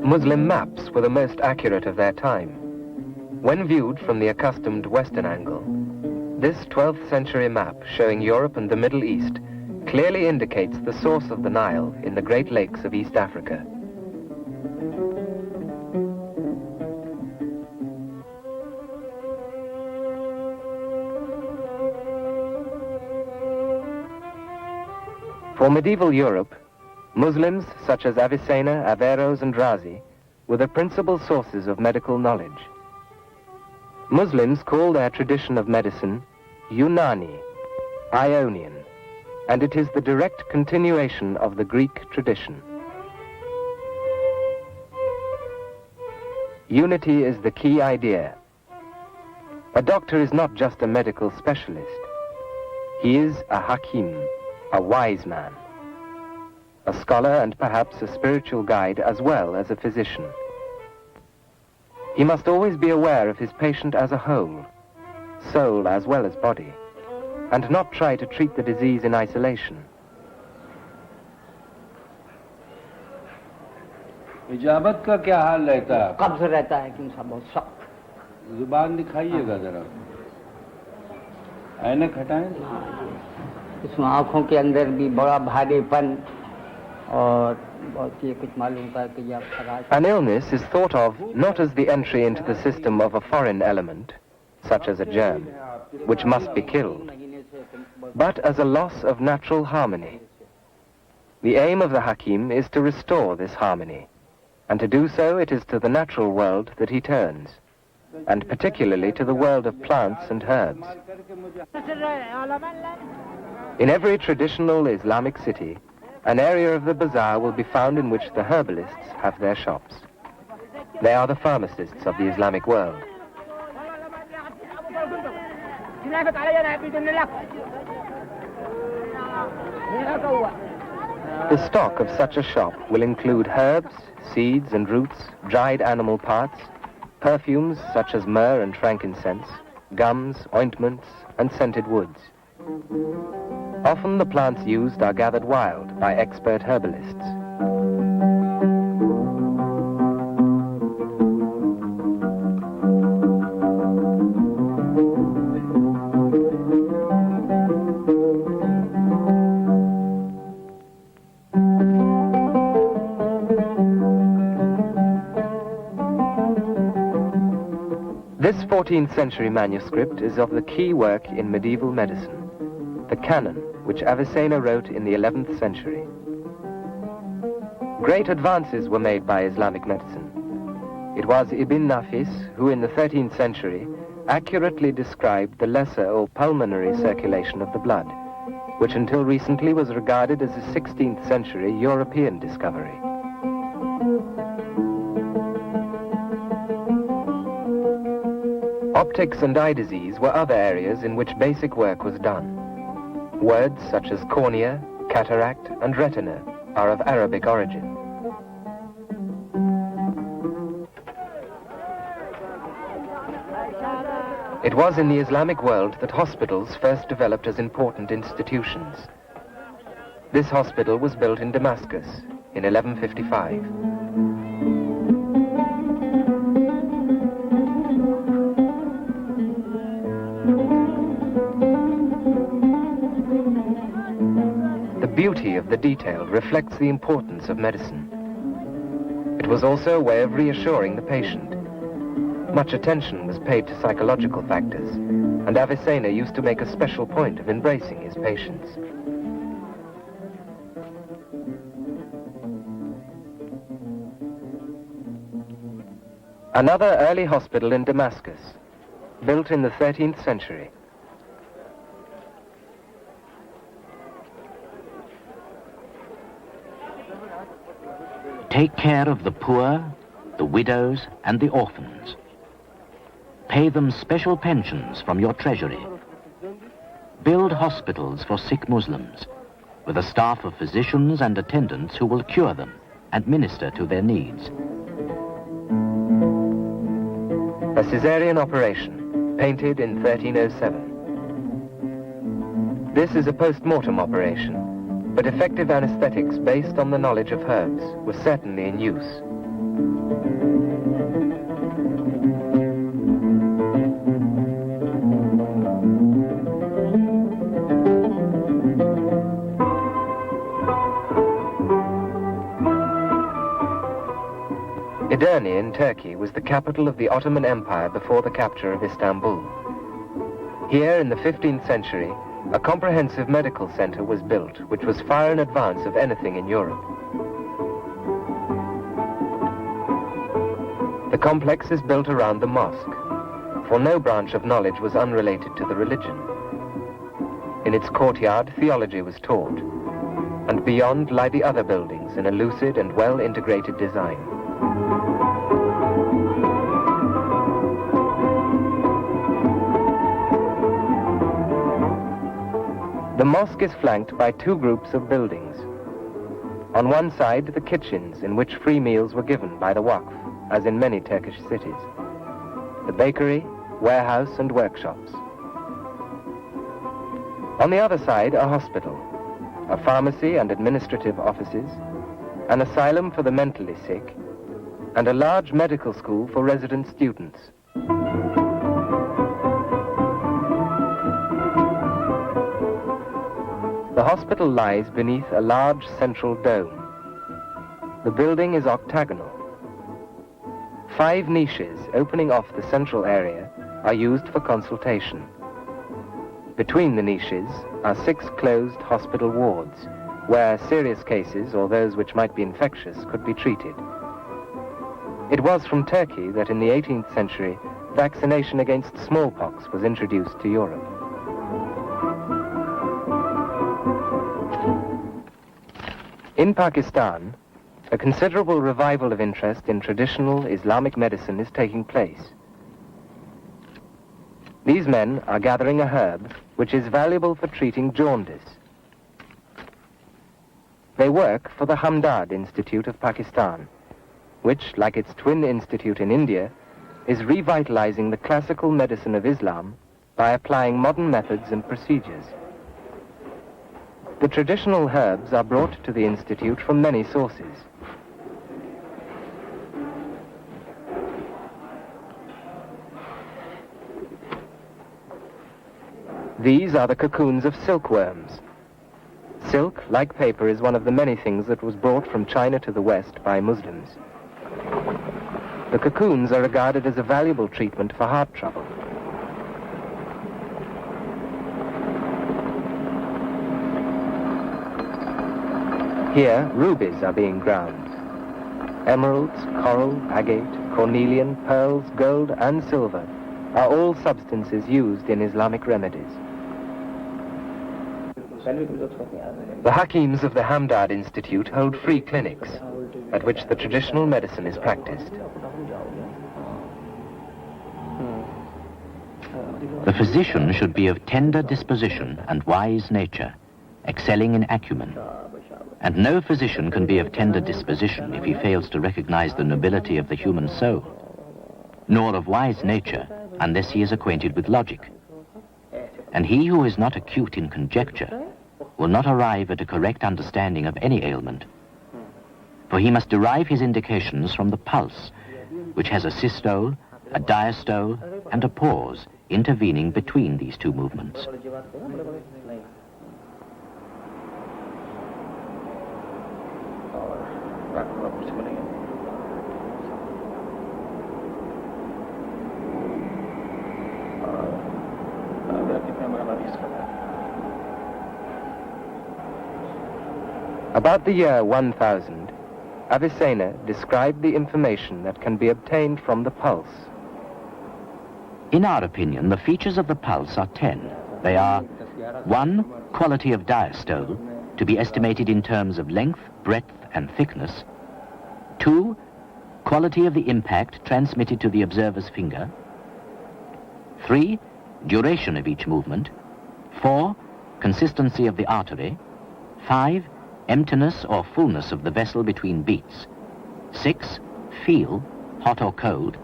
Muslim maps were the most accurate of their time. When viewed from the accustomed Western angle, this 12th century map showing Europe and the Middle East clearly indicates the source of the Nile in the Great Lakes of East Africa. For medieval Europe, Muslims such as Avicenna, Averroes and Razi were the principal sources of medical knowledge. Muslims call their tradition of medicine Yunani, Ionian, and it is the direct continuation of the Greek tradition. Unity is the key idea. A doctor is not just a medical specialist. He is a hakim, a wise man. a scholar and perhaps a spiritual guide as well as a physician. He must always be aware of his patient as a whole, soul as well as body, and not try to treat the disease in isolation. इजाबत का क्या हाल रहता है? कब्ज रहता है कि इंसान बहुत सख्त. जुबान दिखाइएगा जरा. ऐनक हटाएं. इसमें आँखों के अंदर भी बड़ा भारीपन और बहुत ये कुछ मालूम होता है कि ये खराश. An illness is thought of not as the entry into the system of a foreign element, such as a germ, which must be killed, but as a loss of natural harmony. The aim of the Hakim is to restore this harmony, and to do so it is to the natural world that he turns, and particularly to the world of plants and herbs. In every traditional Islamic city, an area of the bazaar will be found in which the herbalists have their shops. They are the pharmacists of the Islamic world. The stock of such a shop will include herbs, seeds and roots, dried animal parts, perfumes such as myrrh and frankincense, gums, ointments, and scented woods. Often the plants used are gathered wild by expert herbalists. This 14th century manuscript is of the key work in medieval medicine, the canon, which Avicenna wrote in the 11th century. Great advances were made by Islamic medicine. It was Ibn Nafis who in the 13th century accurately described the lesser or pulmonary circulation of the blood, which until recently was regarded as a 16th century European discovery. Optics and eye disease were other areas in which basic work was done. Words such as cornea, cataract, and retina are of Arabic origin. It was in the Islamic world that hospitals first developed as important institutions. This hospital was built in Damascus in 1155. The beauty of the detail reflects the importance of medicine. It was also a way of reassuring the patient. Much attention was paid to psychological factors, and Avicenna used to make a special point of embracing his patients. Another early hospital in Damascus, built in the 13th century. Take care of the poor, the widows, and the orphans. Pay them special pensions from your treasury. Build hospitals for sick Muslims, with a staff of physicians and attendants who will cure them and minister to their needs. A Caesarean operation, painted in 1307. This is a post-mortem operation, but effective anesthetics based on the knowledge of herbs were certainly in use. Edirne in Turkey was the capital of the Ottoman Empire before the capture of Istanbul. Here in the 15th century, a comprehensive medical center was built, which was far in advance of anything in Europe. The complex is built around the mosque, for no branch of knowledge was unrelated to the religion. In its courtyard, theology was taught, and beyond lie the other buildings in a lucid and well-integrated design. The mosque is flanked by two groups of buildings. On one side, the kitchens in which free meals were given by the Waqf, as in many Turkish cities. The bakery, warehouse and workshops. On the other side, a hospital, a pharmacy and administrative offices, an asylum for the mentally sick, and a large medical school for resident students. The hospital lies beneath a large central dome. The building is octagonal. 5 niches opening off the central area are used for consultation. Between the niches are 6 closed hospital wards, where serious cases or those which might be infectious could be treated. It was from Turkey that in the 18th century, vaccination against smallpox was introduced to Europe. In Pakistan, a considerable revival of interest in traditional Islamic medicine is taking place. These men are gathering a herb which is valuable for treating jaundice. They work for the Hamdard Institute of Pakistan, which, like its twin institute in India, is revitalizing the classical medicine of Islam by applying modern methods and procedures. The traditional herbs are brought to the institute from many sources. These are the cocoons of silkworms. Silk, like paper, is one of the many things that was brought from China to the West by Muslims. The cocoons are regarded as a valuable treatment for heart trouble. Here, rubies are being ground. Emeralds, coral, agate, cornelian, pearls, gold, and silver are all substances used in Islamic remedies. The Hakims of the Hamdard Institute hold free clinics at which the traditional medicine is practiced. The physician should be of tender disposition and wise nature, excelling in acumen. And no physician can be of tender disposition if he fails to recognize the nobility of the human soul, nor of wise nature unless he is acquainted with logic. And he who is not acute in conjecture will not arrive at a correct understanding of any ailment, for he must derive his indications from the pulse, which has a systole, a diastole, and a pause intervening between these two movements. About the year 1000, Avicenna described the information that can be obtained from the pulse. In our opinion, the features of the pulse are 10. They are: 1, quality of diastole, to be estimated in terms of length, breadth, and thickness. 2, quality of the impact transmitted to the observer's finger. 3, duration of each movement. 4, consistency of the artery. 5, emptiness or fullness of the vessel between beats. 6, feel, hot or cold.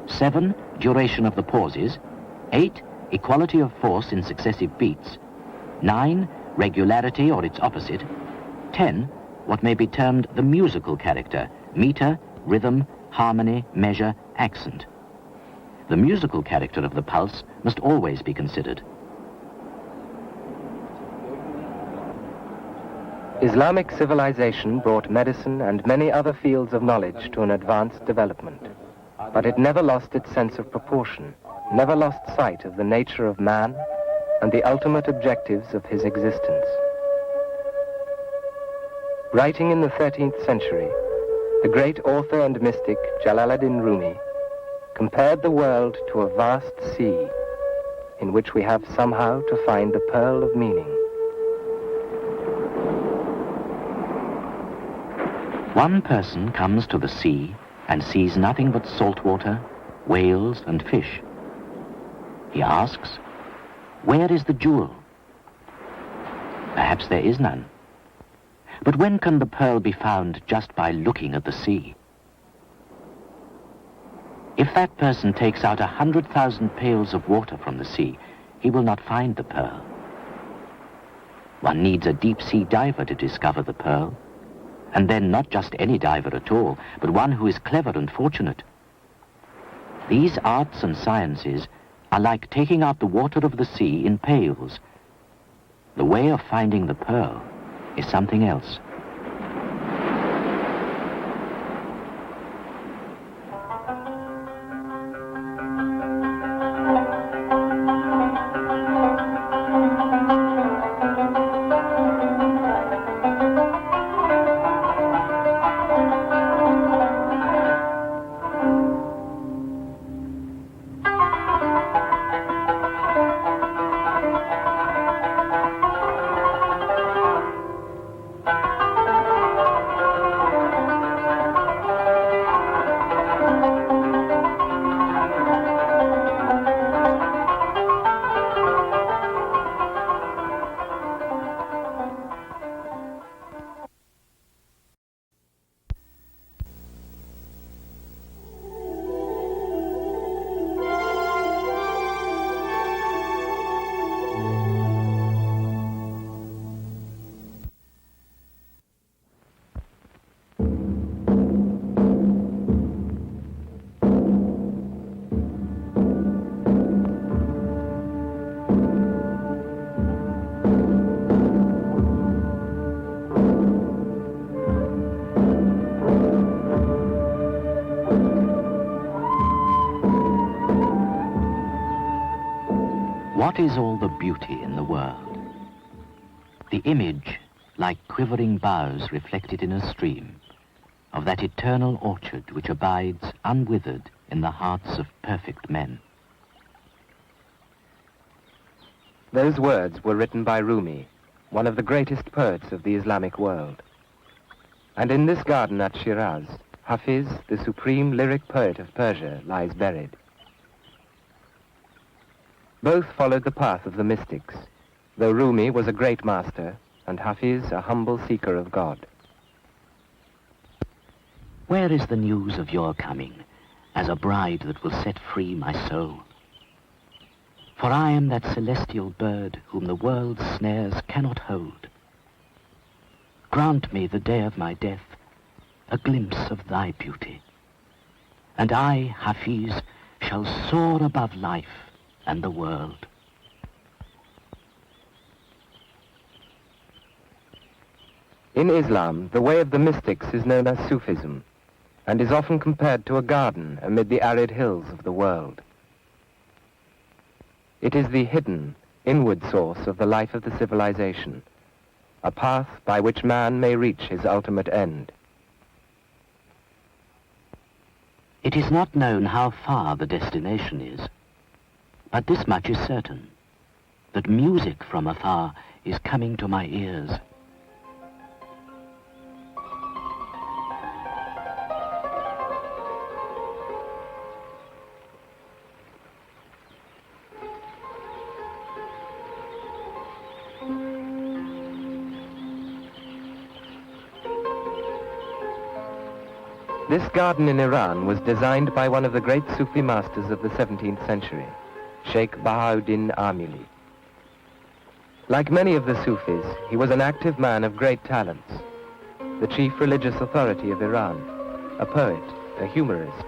7, duration of the pauses. 8, equality of force in successive beats. 9, regularity or its opposite. 10, what may be termed the musical character, meter, rhythm, harmony, measure, accent. The musical character of the pulse must always be considered. Islamic civilization brought medicine and many other fields of knowledge to an advanced development, but it never lost its sense of proportion, never lost sight of the nature of man and the ultimate objectives of his existence. Writing in the 13th century, the great author and mystic Jalaluddin Rumi compared the world to a vast sea in which we have somehow to find the pearl of meaning. One person comes to the sea and sees nothing but salt water, whales, and fish. He asks, "Where is the jewel?" Perhaps there is none. But when can the pearl be found just by looking at the sea? If that person takes out 100,000 pails of water from the sea, he will not find the pearl. One needs a deep-sea diver to discover the pearl, and then not just any diver at all, but one who is clever and fortunate. These arts and sciences are like taking out the water of the sea in pails. The way of finding the pearl is something else. What is all the beauty in the world? The image, like quivering boughs reflected in a stream, of that eternal orchard which abides unwithered in the hearts of perfect men. Those words were written by Rumi, one of the greatest poets of the Islamic world. And in this garden at Shiraz, Hafiz, the supreme lyric poet of Persia, lies buried. Both followed the path of the mystics, though Rumi was a great master and Hafiz a humble seeker of God. Where is the news of your coming, as a bride that will set free my soul? For I am that celestial bird whom the world's snares cannot hold. Grant me the day of my death a glimpse of thy beauty, and I, Hafiz, shall soar above life and the world. In Islam, the way of the mystics is known as Sufism, and is often compared to a garden amid the arid hills of the world. It is the hidden, inward source of the life of the civilization, a path by which man may reach his ultimate end. It is not known how far the destination is, but this much is certain, that music from afar is coming to my ears. This garden in Iran was designed by one of the great Sufi masters of the 17th century, Sheikh Bahauddin Amili. Like many of the Sufis, he was an active man of great talents, the chief religious authority of Iran, a poet, a humorist,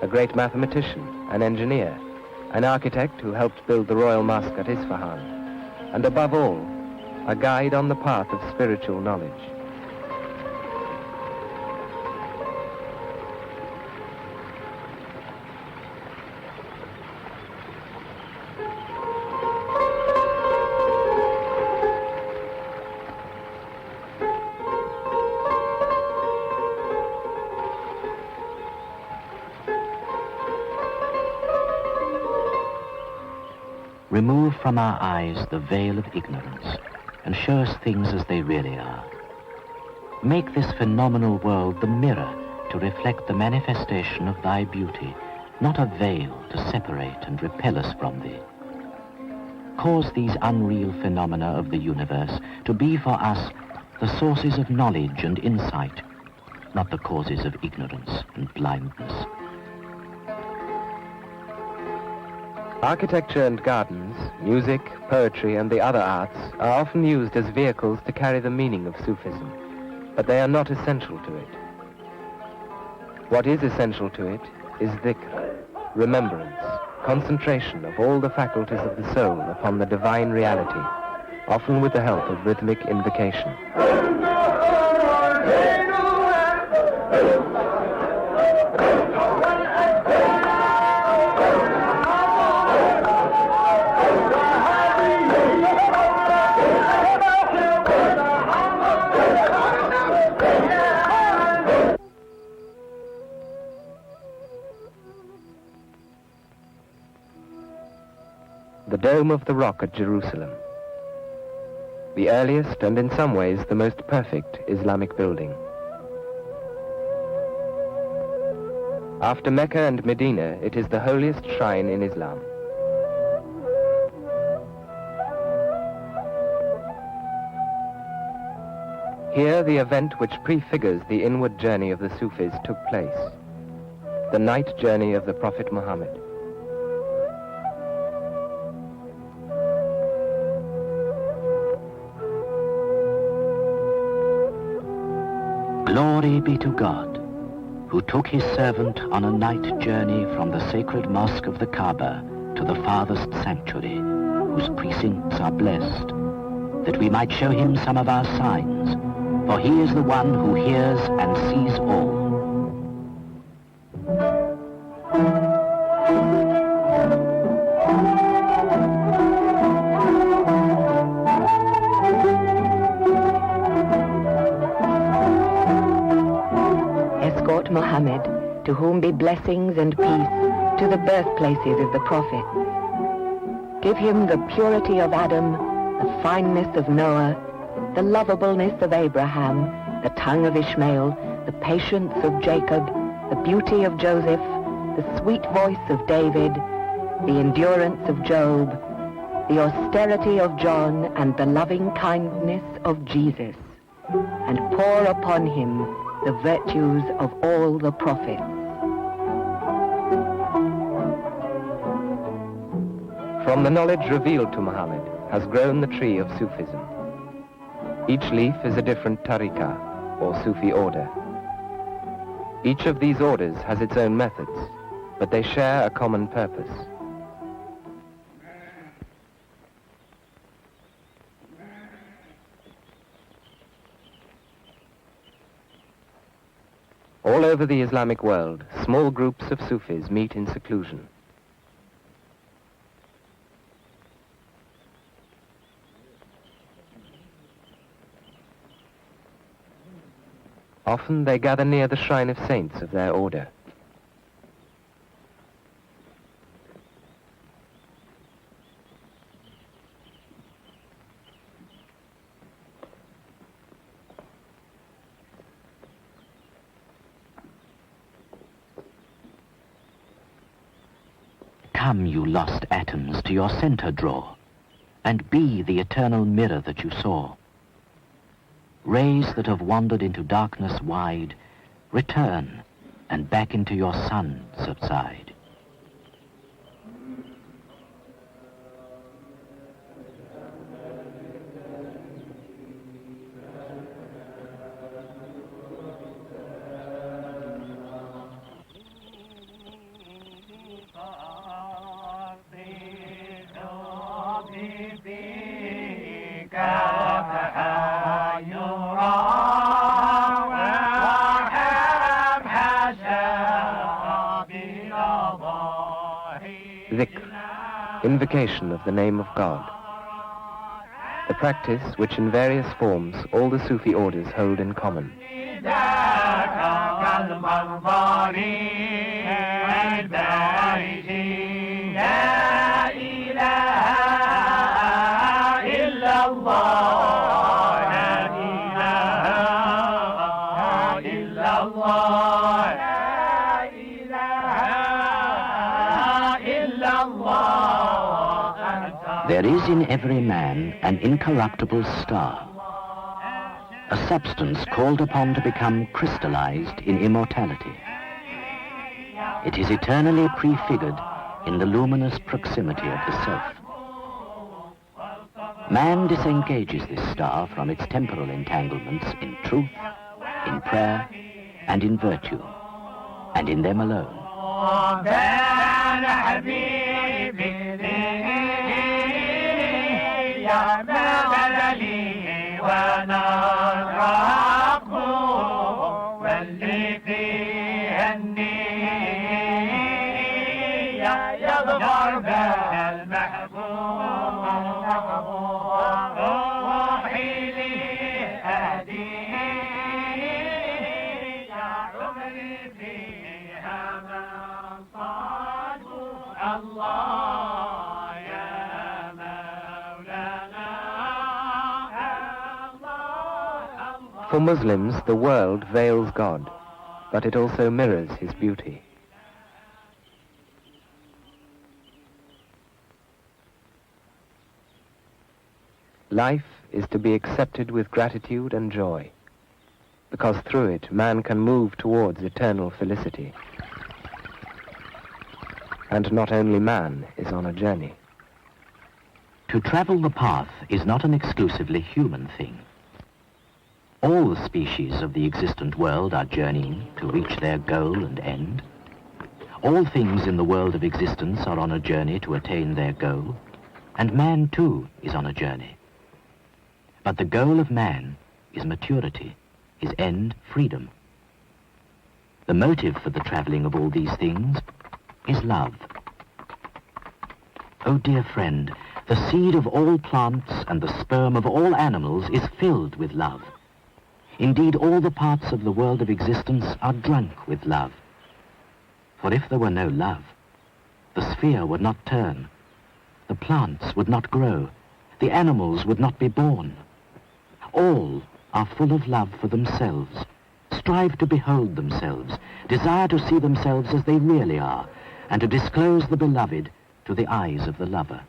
a great mathematician, an engineer, an architect who helped build the royal mosque at Isfahan, and above all, a guide on the path of spiritual knowledge. Remove from our eyes the veil of ignorance and show us things as they really are. Make this phenomenal world the mirror to reflect the manifestation of thy beauty, not a veil to separate and repel us from thee. Cause these unreal phenomena of the universe to be for us the sources of knowledge and insight, not the causes of ignorance and blindness. Architecture and gardens, music, poetry and the other arts are often used as vehicles to carry the meaning of Sufism, but they are not essential to it. What is essential to it is dhikr, remembrance, concentration of all the faculties of the soul upon the divine reality, often with the help of rhythmic invocation. The Dome of the Rock at Jerusalem, the earliest and in some ways the most perfect Islamic building. After Mecca and Medina, it is the holiest shrine in Islam. Here the event which prefigures the inward journey of the Sufis took place, the night journey of the Prophet Muhammad. Glory be to God, who took his servant on a night journey from the sacred mosque of the Kaaba to the farthest sanctuary, whose precincts are blessed, that we might show him some of our signs, for he is the one who hears and sees all. Muhammad, to whom be blessings and peace, to the birthplaces of the Prophet. Give him the purity of Adam, the fineness of Noah, the lovableness of Abraham, the tongue of Ishmael, the patience of Jacob, the beauty of Joseph, the sweet voice of David, the endurance of Job, the austerity of John, and the loving kindness of Jesus, and pour upon him the virtues of all the prophets. From the knowledge revealed to Muhammad has grown the tree of Sufism. Each leaf is a different tariqah, or Sufi order. Each of these orders has its own methods, but they share a common purpose. All over the Islamic world, small groups of Sufis meet in seclusion. Often they gather near the shrine of saints of their order. Come, you lost atoms, to your center draw, and be the eternal mirror that you saw. Rays that have wandered into darkness wide, return, and back into your sun subside. Dhikr, invocation of the name of God. The practice which in various forms all the Sufi orders hold in common. There is in every man an incorruptible star, a substance called upon to become crystallized in immortality. It is eternally prefigured in the luminous proximity of the self. Man disengages this star from its temporal entanglements in truth, in prayer, and in virtue, and in them alone. For Muslims, the world veils God, but it also mirrors his beauty. Life is to be accepted with gratitude and joy, because through it man can move towards eternal felicity. And not only man is on a journey. To travel the path is not an exclusively human thing. All the species of the existent world are journeying to reach their goal and end. All things in the world of existence are on a journey to attain their goal, and man too is on a journey. But the goal of man is maturity, his end freedom. The motive for the traveling of all these things is love. Oh dear friend, the seed of all plants and the sperm of all animals is filled with love. Indeed, all the parts of the world of existence are drunk with love. For if there were no love, the sphere would not turn, the plants would not grow, the animals would not be born. All are full of love for themselves, strive to behold themselves, desire to see themselves as they really are, and to disclose the beloved to the eyes of the lover.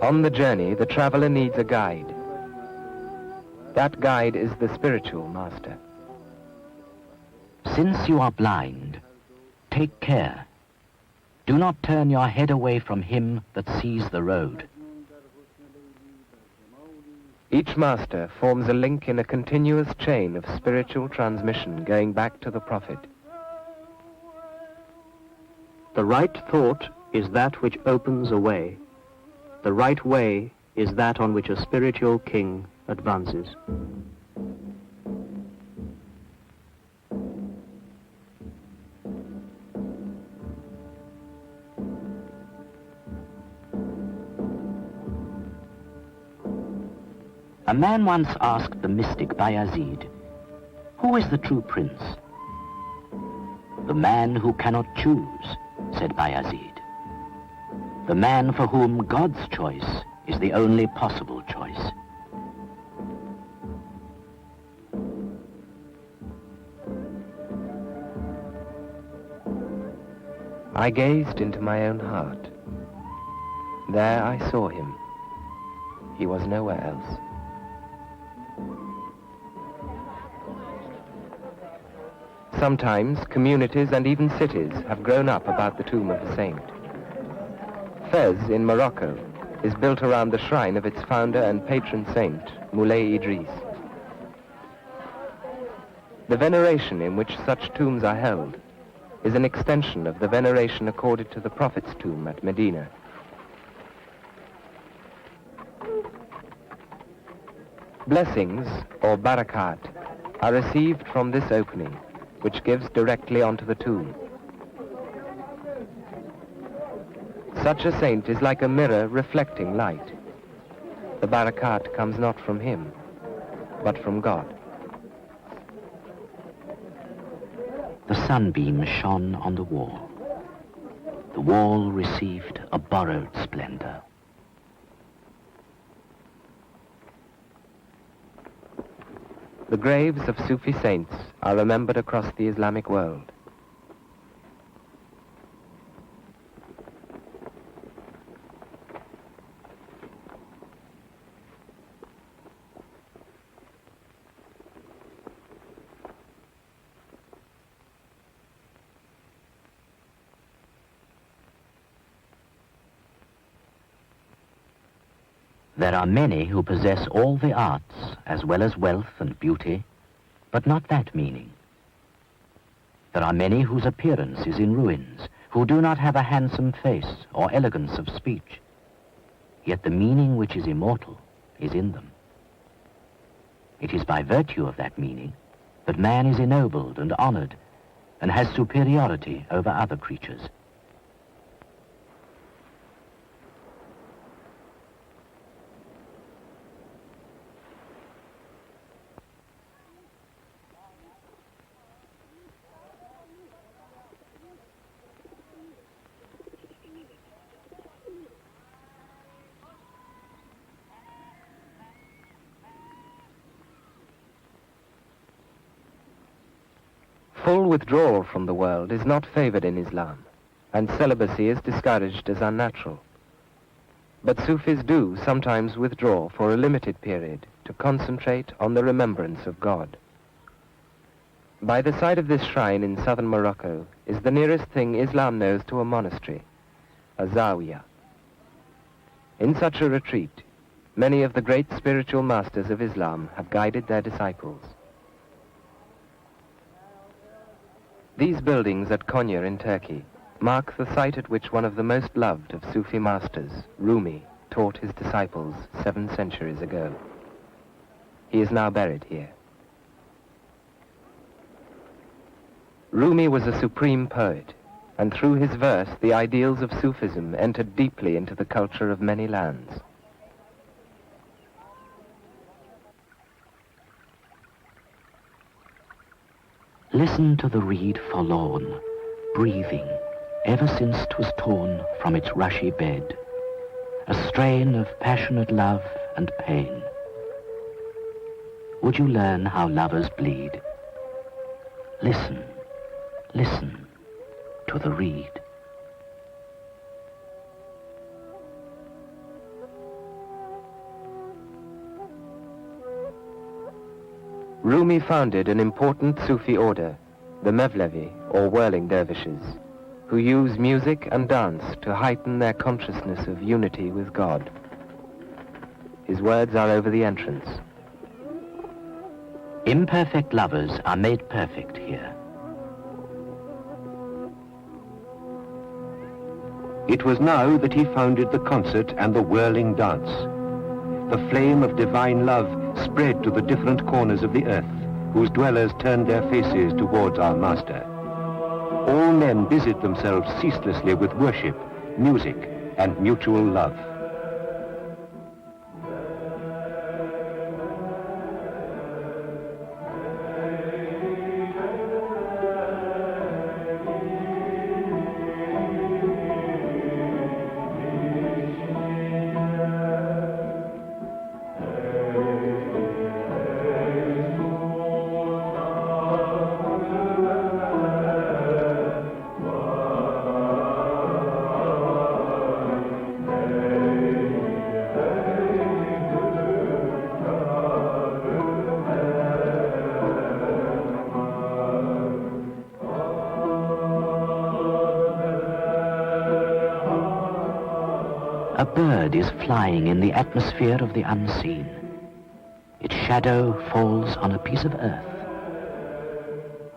On the journey, the traveler needs a guide. That guide is the spiritual master. Since you are blind, take care. Do not turn your head away from him that sees the road. Each master forms a link in a continuous chain of spiritual transmission going back to the prophet. The right thought is that which opens a way. The right way is that on which a spiritual king advances. A man once asked the mystic Bayazid, "Who is the true prince?" "The man who cannot choose," said Bayazid. "The man for whom God's choice is the only possible choice." I gazed into my own heart. There I saw him. He was nowhere else. Sometimes communities and even cities have grown up about the tomb of a saint. Fez in Morocco is built around the shrine of its founder and patron saint, Moulay Idris. The veneration in which such tombs are held is an extension of the veneration accorded to the Prophet's tomb at Medina. Blessings, or barakat, are received from this opening, which gives directly onto the tomb. Such a saint is like a mirror reflecting light. The barakat comes not from him, but from God. sunbeam shone on the wall. The wall received a borrowed splendor. The graves of Sufi saints are remembered across the Islamic world. There are many who possess all the arts, as well as wealth and beauty, but not that meaning. There are many whose appearance is in ruins, who do not have a handsome face or elegance of speech, yet the meaning which is immortal is in them. It is by virtue of that meaning that man is ennobled and honored, and has superiority over other creatures. Full withdrawal from the world is not favored in Islam, and celibacy is discouraged as unnatural. But Sufis do sometimes withdraw for a limited period to concentrate on the remembrance of God. By the side of this shrine in southern Morocco is the nearest thing Islam knows to a monastery, a zawiya. In such a retreat, many of the great spiritual masters of Islam have guided their disciples. These buildings at Konya in Turkey mark the site at which one of the most loved of Sufi masters, Rumi, taught his disciples 7 centuries ago. He is now buried here. Rumi was a supreme poet, and through his verse the ideals of Sufism entered deeply into the culture of many lands. Listen to the reed forlorn, breathing, ever since 'twas torn from its rushy bed, a strain of passionate love and pain. Would you learn how lovers bleed? Listen, listen to the reed. Rumi founded an important Sufi order, the Mevlevi, or whirling dervishes, who use music and dance to heighten their consciousness of unity with God. His words are over the entrance. Imperfect lovers are made perfect here. It was now that he founded the concert and the whirling dance. The flame of divine love spread to the different corners of the earth, whose dwellers turned their faces towards our master. All men busied themselves ceaselessly with worship, music, and mutual love. A bird is flying in the atmosphere of the unseen. Its shadow falls on a piece of earth.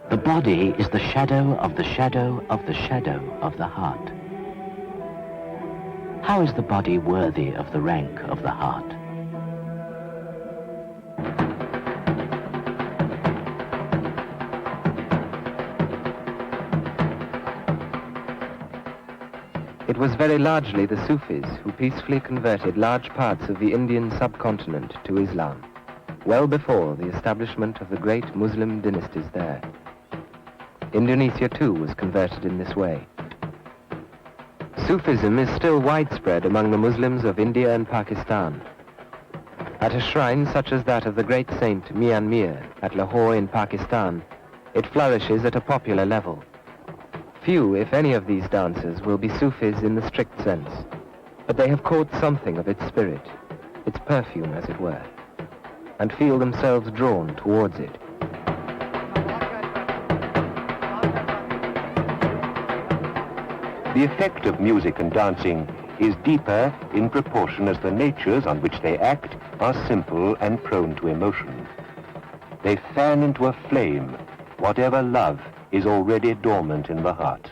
The body is the shadow of the shadow of the shadow of the heart. How is the body worthy of the rank of the heart? It was very largely the Sufis who peacefully converted large parts of the Indian subcontinent to Islam, well before the establishment of the great Muslim dynasties there. Indonesia too was converted in this way. Sufism is still widespread among the Muslims of India and Pakistan. At a shrine such as that of the great saint Mian Mir at Lahore in Pakistan, it flourishes at a popular level. Few, if any, of these dancers will be Sufis in the strict sense, but they have caught something of its spirit, its perfume as it were, and feel themselves drawn towards it. The effect of music and dancing is deeper in proportion as the natures on which they act are simple and prone to emotion. They fan into a flame whatever love is already dormant in the heart,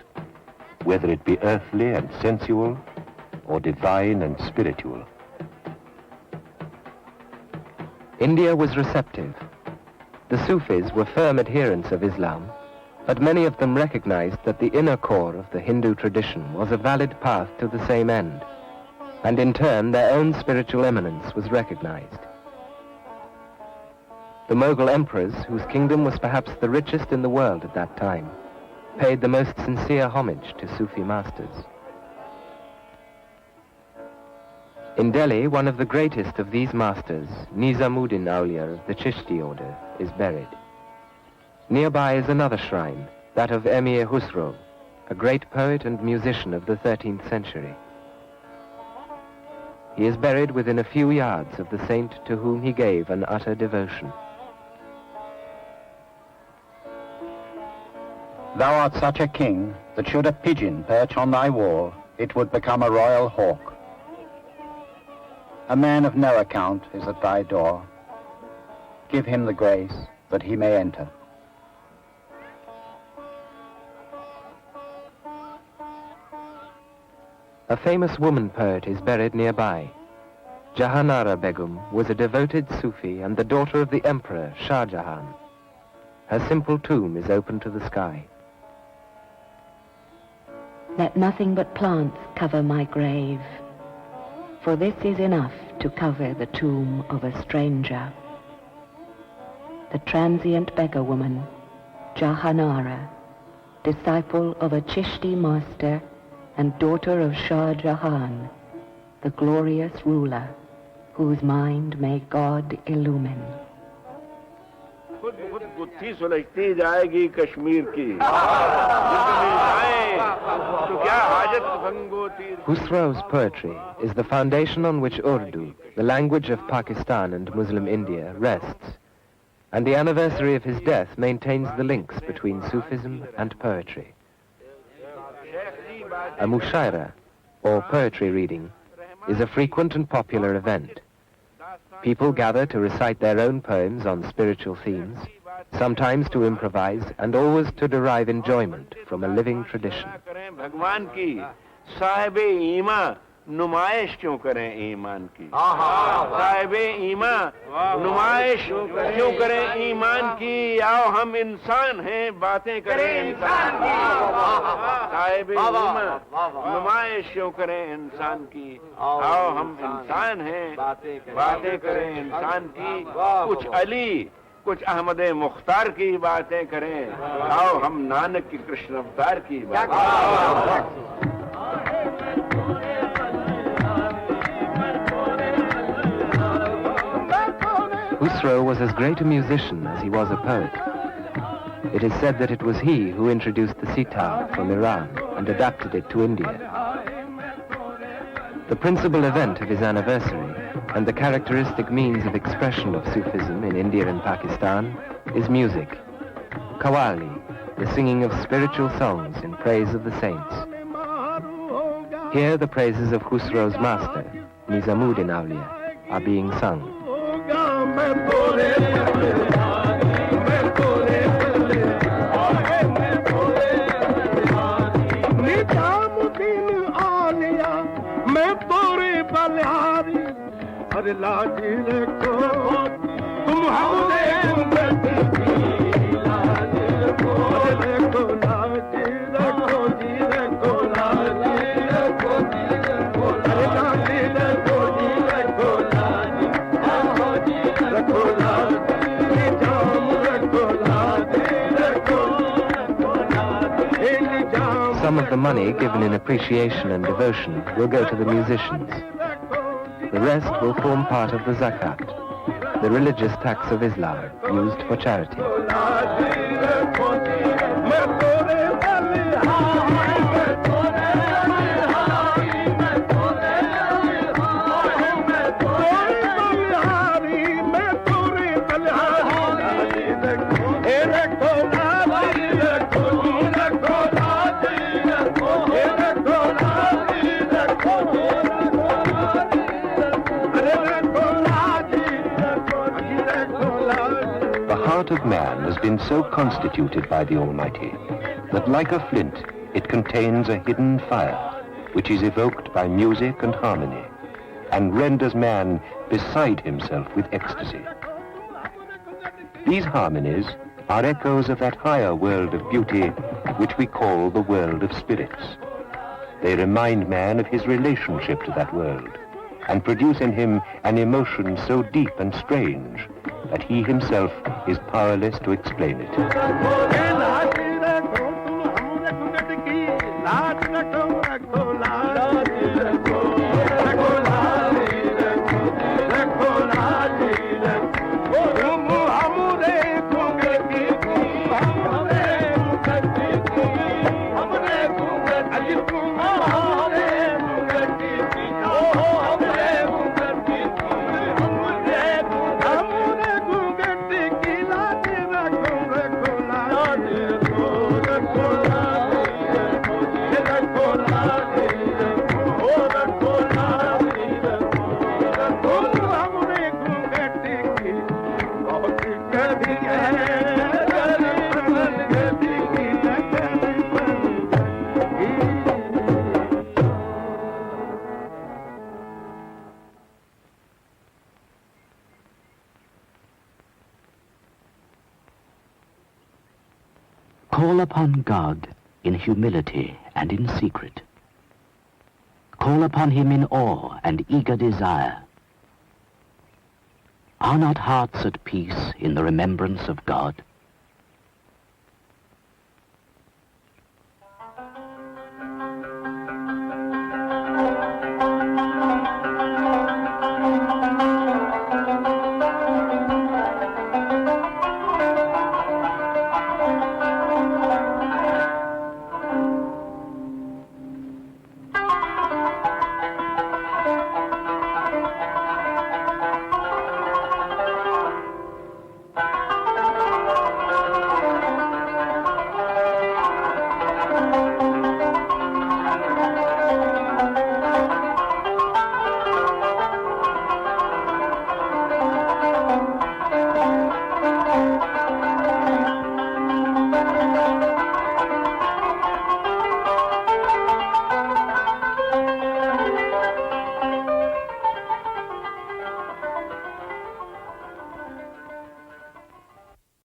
whether it be earthly and sensual or divine and spiritual. India was receptive. The Sufis were firm adherents of Islam, but many of them recognized that the inner core of the Hindu tradition was a valid path to the same end, and in turn their own spiritual eminence was recognized. The Mughal emperors, whose kingdom was perhaps the richest in the world at that time, paid the most sincere homage to Sufi masters. In Delhi, one of the greatest of these masters, Nizamuddin Auliya of the Chishti order, is buried. Nearby is another shrine, that of Emir Khusro, a great poet and musician of the 13th century. He is buried within a few yards of the saint to whom he gave an utter devotion. Thou art such a king that should a pigeon perch on thy wall, it would become a royal hawk. A man of no account is at thy door. Give him the grace that he may enter. A famous woman poet is buried nearby. Jahanara Begum was a devoted Sufi and the daughter of the emperor Shah Jahan. Her simple tomb is open to the sky. Let nothing but plants cover my grave, for this is enough to cover the tomb of a stranger. The transient beggar woman, Jahanara, disciple of a Chishti master and daughter of Shah Jahan, the glorious ruler, whose mind may God illumine. Khusro's poetry is the foundation on which Urdu, the language of Pakistan and Muslim India, rests, and the anniversary of his death maintains the links between Sufism and poetry. A mushaira, or poetry reading, is a frequent and popular event. People gather to recite their own poems on spiritual themes, sometimes to improvise and always to derive enjoyment from a living tradition. नुमाइश क्यों करें ईमान की साहिबे ईमान नुमाइश क्यों करें ईमान की आओ हम इंसान हैं बातें करें इंसान की साहिबे ईमान नुमाइश क्यों करें इंसान की आओ हम इंसान हैं बातें करें इंसान की कुछ अली कुछ अहमद मुख्तार की बातें करें आओ हम नानक की कृष्ण अवतार की बातें Khusro was as great a musician as he was a poet. It is said that it was he who introduced the sitar from Iran and adapted it to India. The principal event of his anniversary and the characteristic means of expression of Sufism in India and Pakistan is music. Qawwali, the singing of spiritual songs in praise of the saints. Here the praises of Khusro's master, Nizamuddin Auliya, are being sung. Some of the money given in appreciation and devotion will go to the musicians. The rest will form part of the zakat, the religious tax of Islam, used for charity. The heart of man has been so constituted by the Almighty that like a flint it contains a hidden fire which is evoked by music and harmony and renders man beside himself with ecstasy. These harmonies are echoes of that higher world of beauty which we call the world of spirits. They remind man of his relationship to that world and produce in him an emotion so deep and strange that he himself is powerless to explain it. Call upon God in humility and in secret. Call upon him in awe and eager desire. Are not hearts at peace in the remembrance of God?